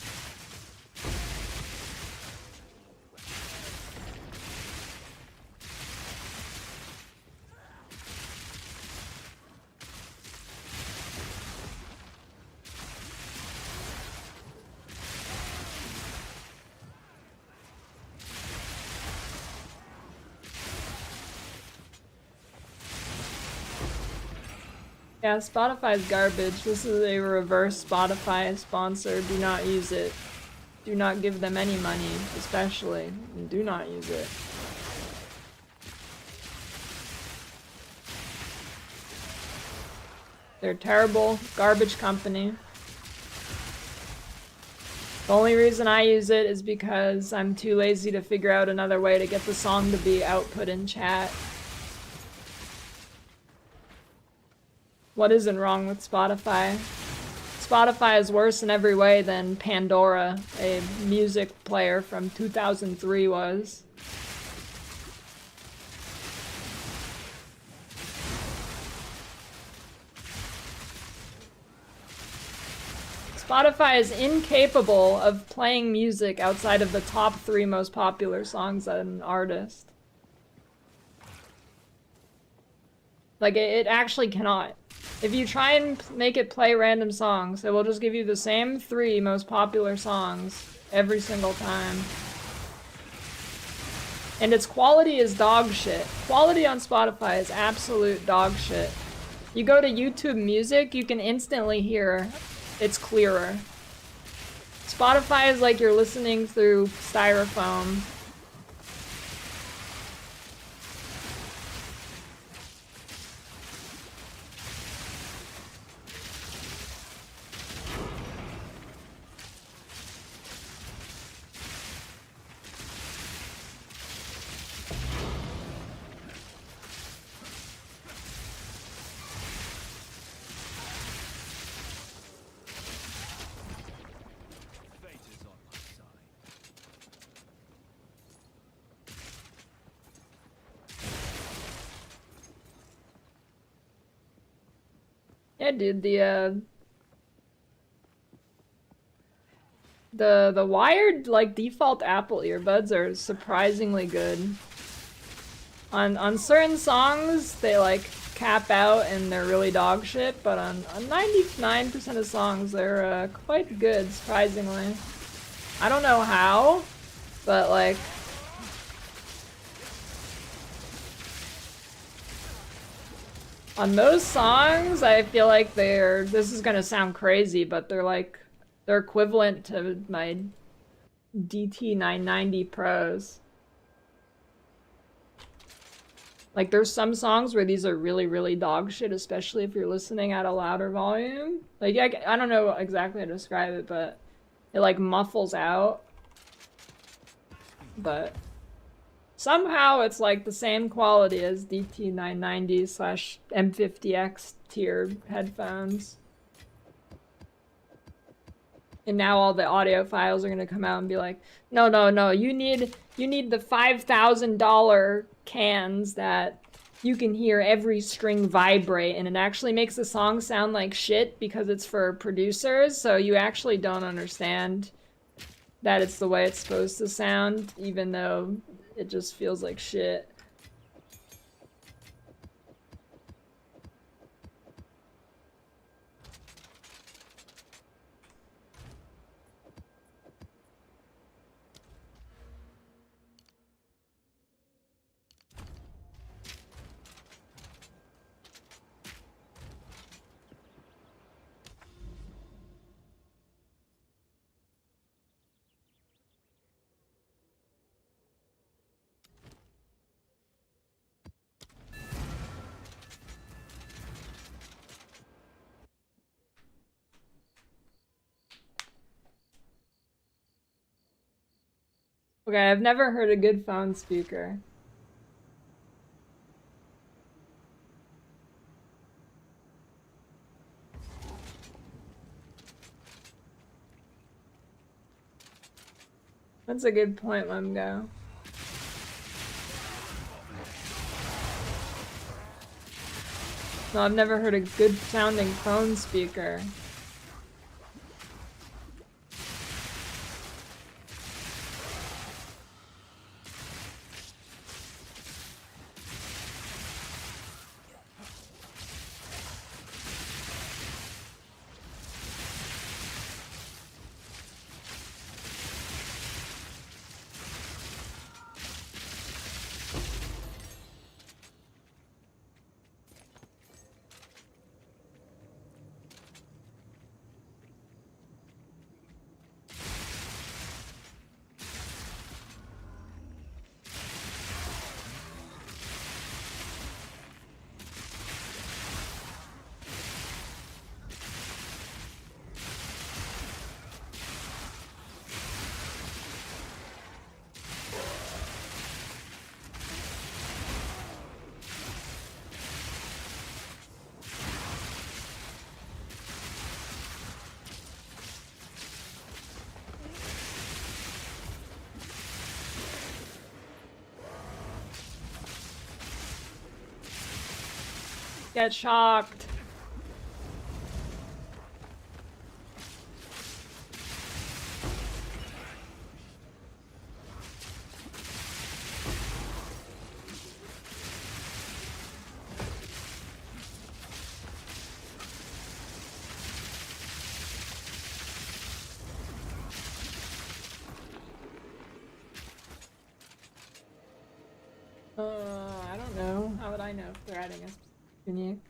Yeah, Spotify's garbage. This is a reverse Spotify sponsor. Do not use it. Do not give them any money, especially. And do not use it. They're terrible, garbage company. The only reason I use it is because I'm too lazy to figure out another way to get the song to be output in chat. What isn't wrong with Spotify? Spotify is worse in every way than Pandora, a music player from 2003 was. Spotify is incapable of playing music outside of the top 3 most popular songs of an artist. Like, it actually cannot. If you try and make it play random songs, it will just give you the same 3 most popular songs every single time. And its quality is dog shit. Quality on Spotify is absolute dog shit. You go to YouTube Music, you can instantly hear it's clearer. Spotify is like you're listening through styrofoam. Yeah, dude, the wired, like, default Apple earbuds are surprisingly good. On certain songs, they, like, cap out and they're really dog shit, but on 99% of songs, they're quite good, surprisingly. I don't know how, but, like, on most songs, I feel like this is gonna sound crazy, but they're equivalent to my DT990 Pros. Like, there's some songs where these are really, really dog shit, especially if you're listening at a louder volume. Like, I don't know exactly how to describe it, but it, like, muffles out. But somehow it's, like, the same quality as DT990/M50X tier headphones. And now all the audiophiles are gonna come out and be like, no, you need the $5,000 cans that you can hear every string vibrate, and it actually makes the song sound like shit because it's for producers, so you actually don't understand that it's the way it's supposed to sound, even though it just feels like shit. Okay, I've never heard a good phone speaker. That's a good point, Lemgo. No, I've never heard a good sounding phone speaker. Get shocked. I don't know. How would I know if they're adding a unique?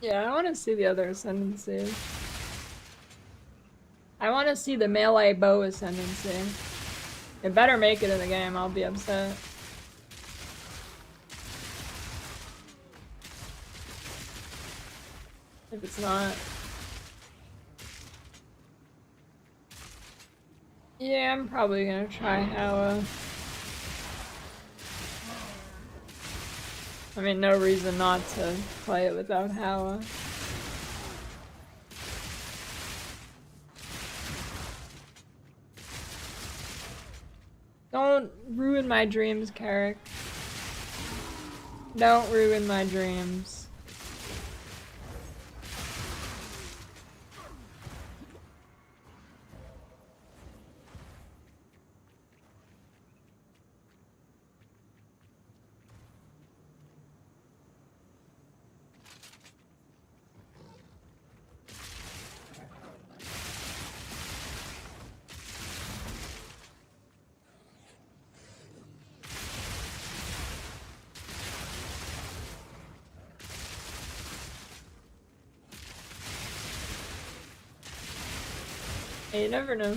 Yeah, I want to see the other ascendancy. I want to see the melee bow ascendancy. It better make it in the game, I'll be upset. If it's not. Yeah, I'm probably gonna try Howa. I mean, no reason not to play it without Howa. Don't ruin my dreams, Carrick. Don't ruin my dreams. You never know.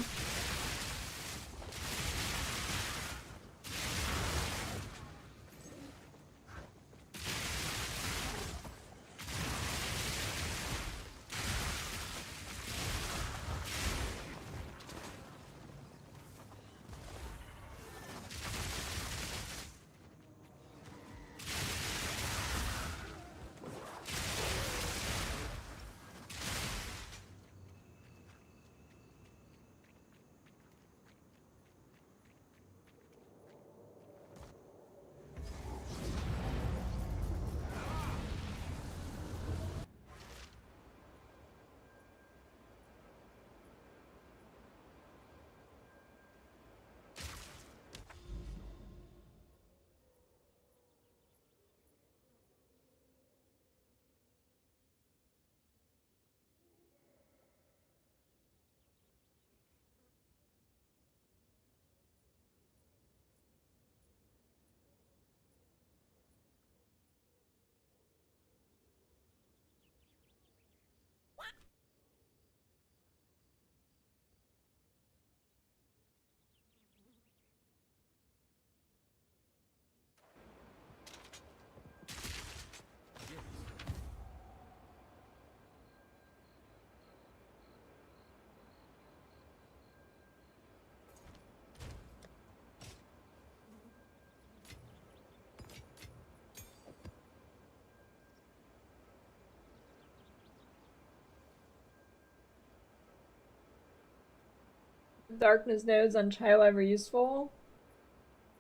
Darkness nodes on Child ever useful?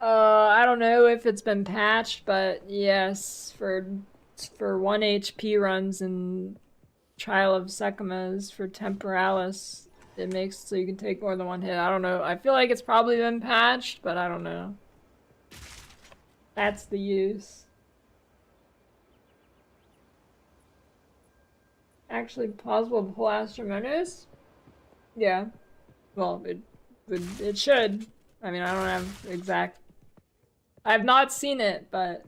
I don't know if it's been patched, but yes, for 1 HP runs in Trial of Sekhmet for Temporalis, it makes so you can take more than one hit. I don't know. I feel like it's probably been patched, but I don't know. That's the use. Actually plausible to pull Astromonos? Yeah. Well, it should. I mean, I don't have exact... I've not seen it, but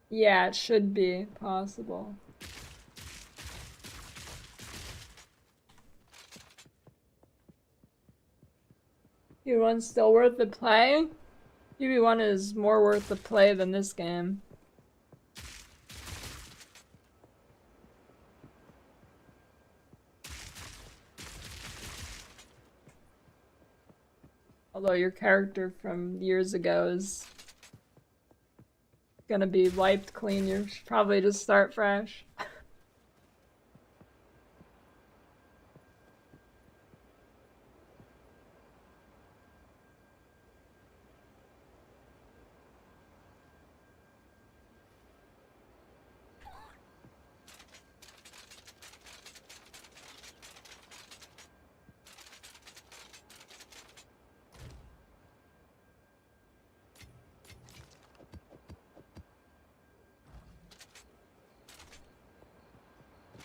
yeah, it should be possible. UB1's still worth the play? UB1 is more worth the play than this game. Although your character from years ago is gonna be wiped clean, you should probably just start fresh.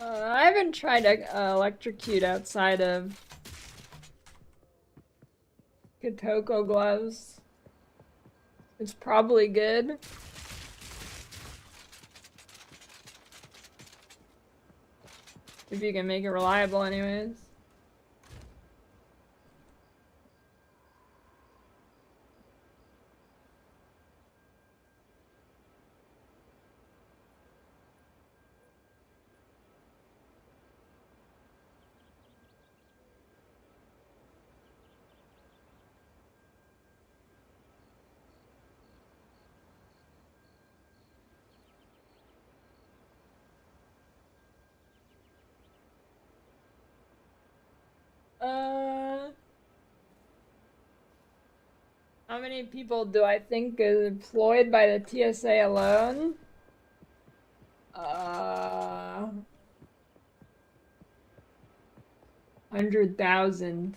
I haven't tried electrocute outside of Kotoko gloves. It's probably good. If you can make it reliable anyways. How many people do I think is employed by the TSA alone? 100,000.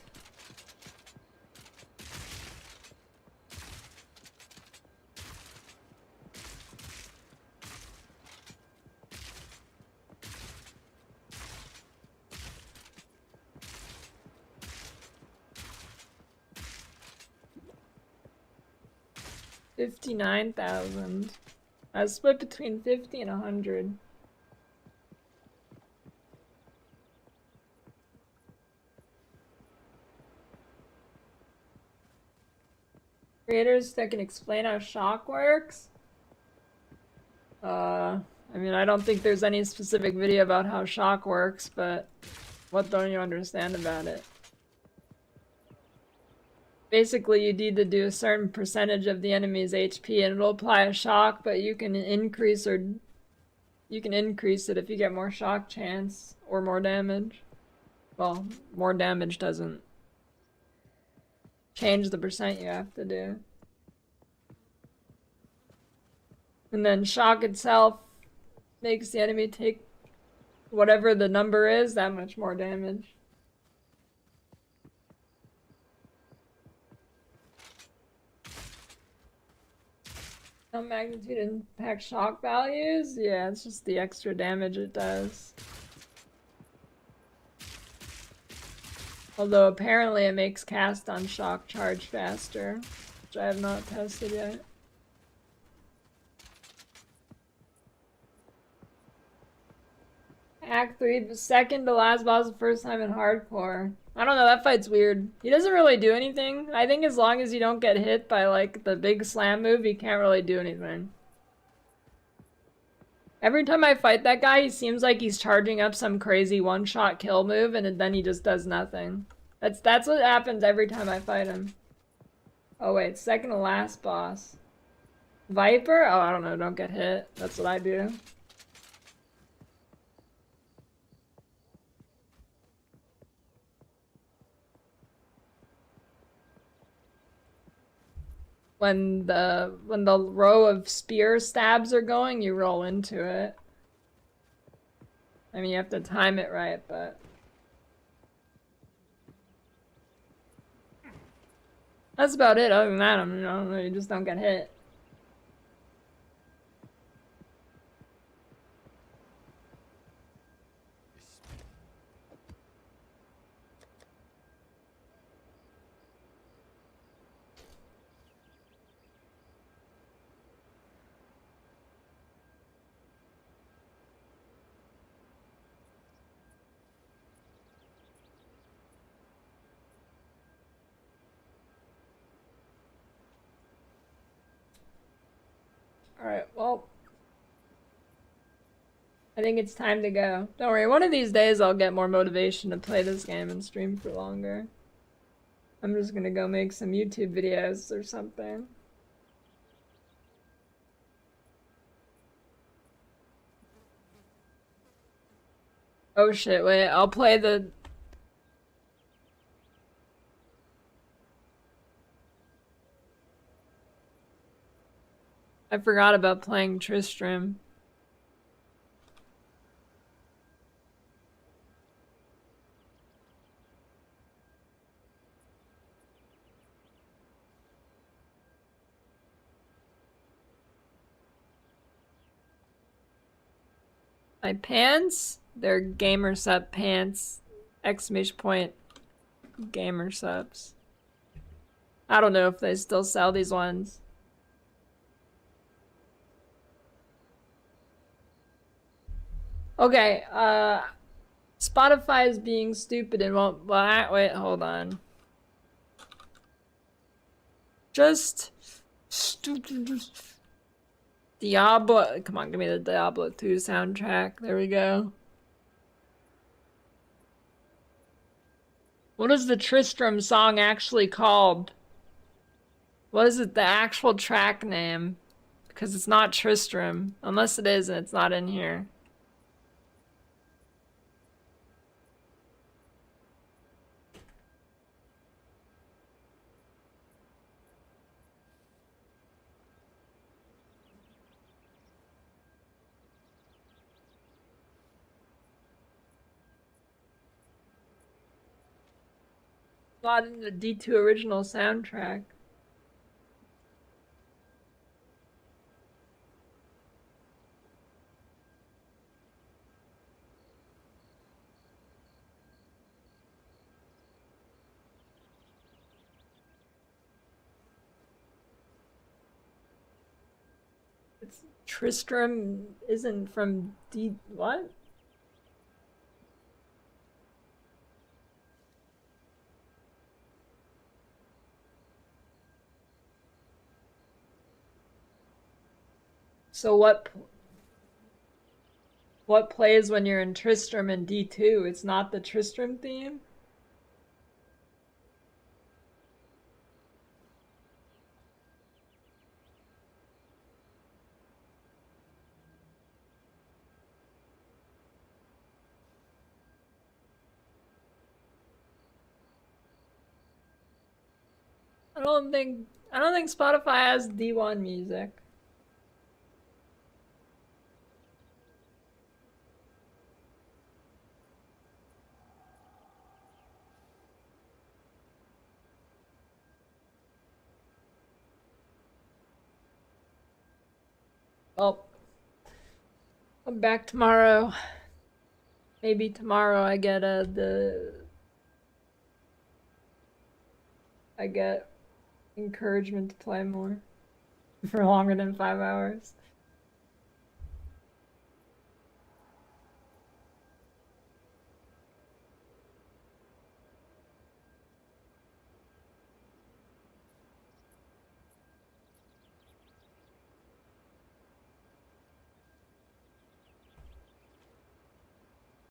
$59,000. I split between 50 and 100. Creators that can explain how shock works? I mean, I don't think there's any specific video about how shock works, but what don't you understand about it? Basically, you need to do a certain percentage of the enemy's HP and it'll apply a shock, but you can increase it if you get more shock chance or more damage. Well, more damage doesn't change the percent you have to do. And then shock itself makes the enemy take whatever the number is, that much more damage. No magnitude impact shock values? Yeah, it's just the extra damage it does. Although apparently it makes cast on shock charge faster, which I have not tested yet. Act 3, second to last boss the first time in hardcore. I don't know, that fight's weird. He doesn't really do anything. I think as long as you don't get hit by like the big slam move, he can't really do anything. Every time I fight that guy, he seems like he's charging up some crazy one-shot kill move and then he just does nothing. That's what happens every time I fight him. Oh wait, second to last boss. Viper? Oh, I don't know, don't get hit. That's what I do. When the row of spear stabs are going, you roll into it. I mean, you have to time it right, but... That's about it. Other than that, I don't know, you just don't get hit. Alright, well... I think it's time to go. Don't worry, one of these days I'll get more motivation to play this game and stream for longer. I'm just gonna go make some YouTube videos or something. Oh shit, wait, I'll play the... I forgot about playing Tristram. My pants? They're gamer sub pants. Exclamation point. Gamer subs. I don't know if they still sell these ones. Okay, Spotify is being stupid and won't... Wait, hold on. Just... Stupid... Diablo... Come on, give me the Diablo 2 soundtrack. There we go. What is the Tristram song actually called? What is it, the actual track name? Because it's not Tristram. Unless it is and it's not in here. modding the D2 original soundtrack. It's Tristram isn't from D. What? So what plays when you're in Tristram and D2? It's not the Tristram theme? I don't think Spotify has D1 music. Well, I'm back tomorrow. Maybe tomorrow I get I get encouragement to play more for longer than 5 hours.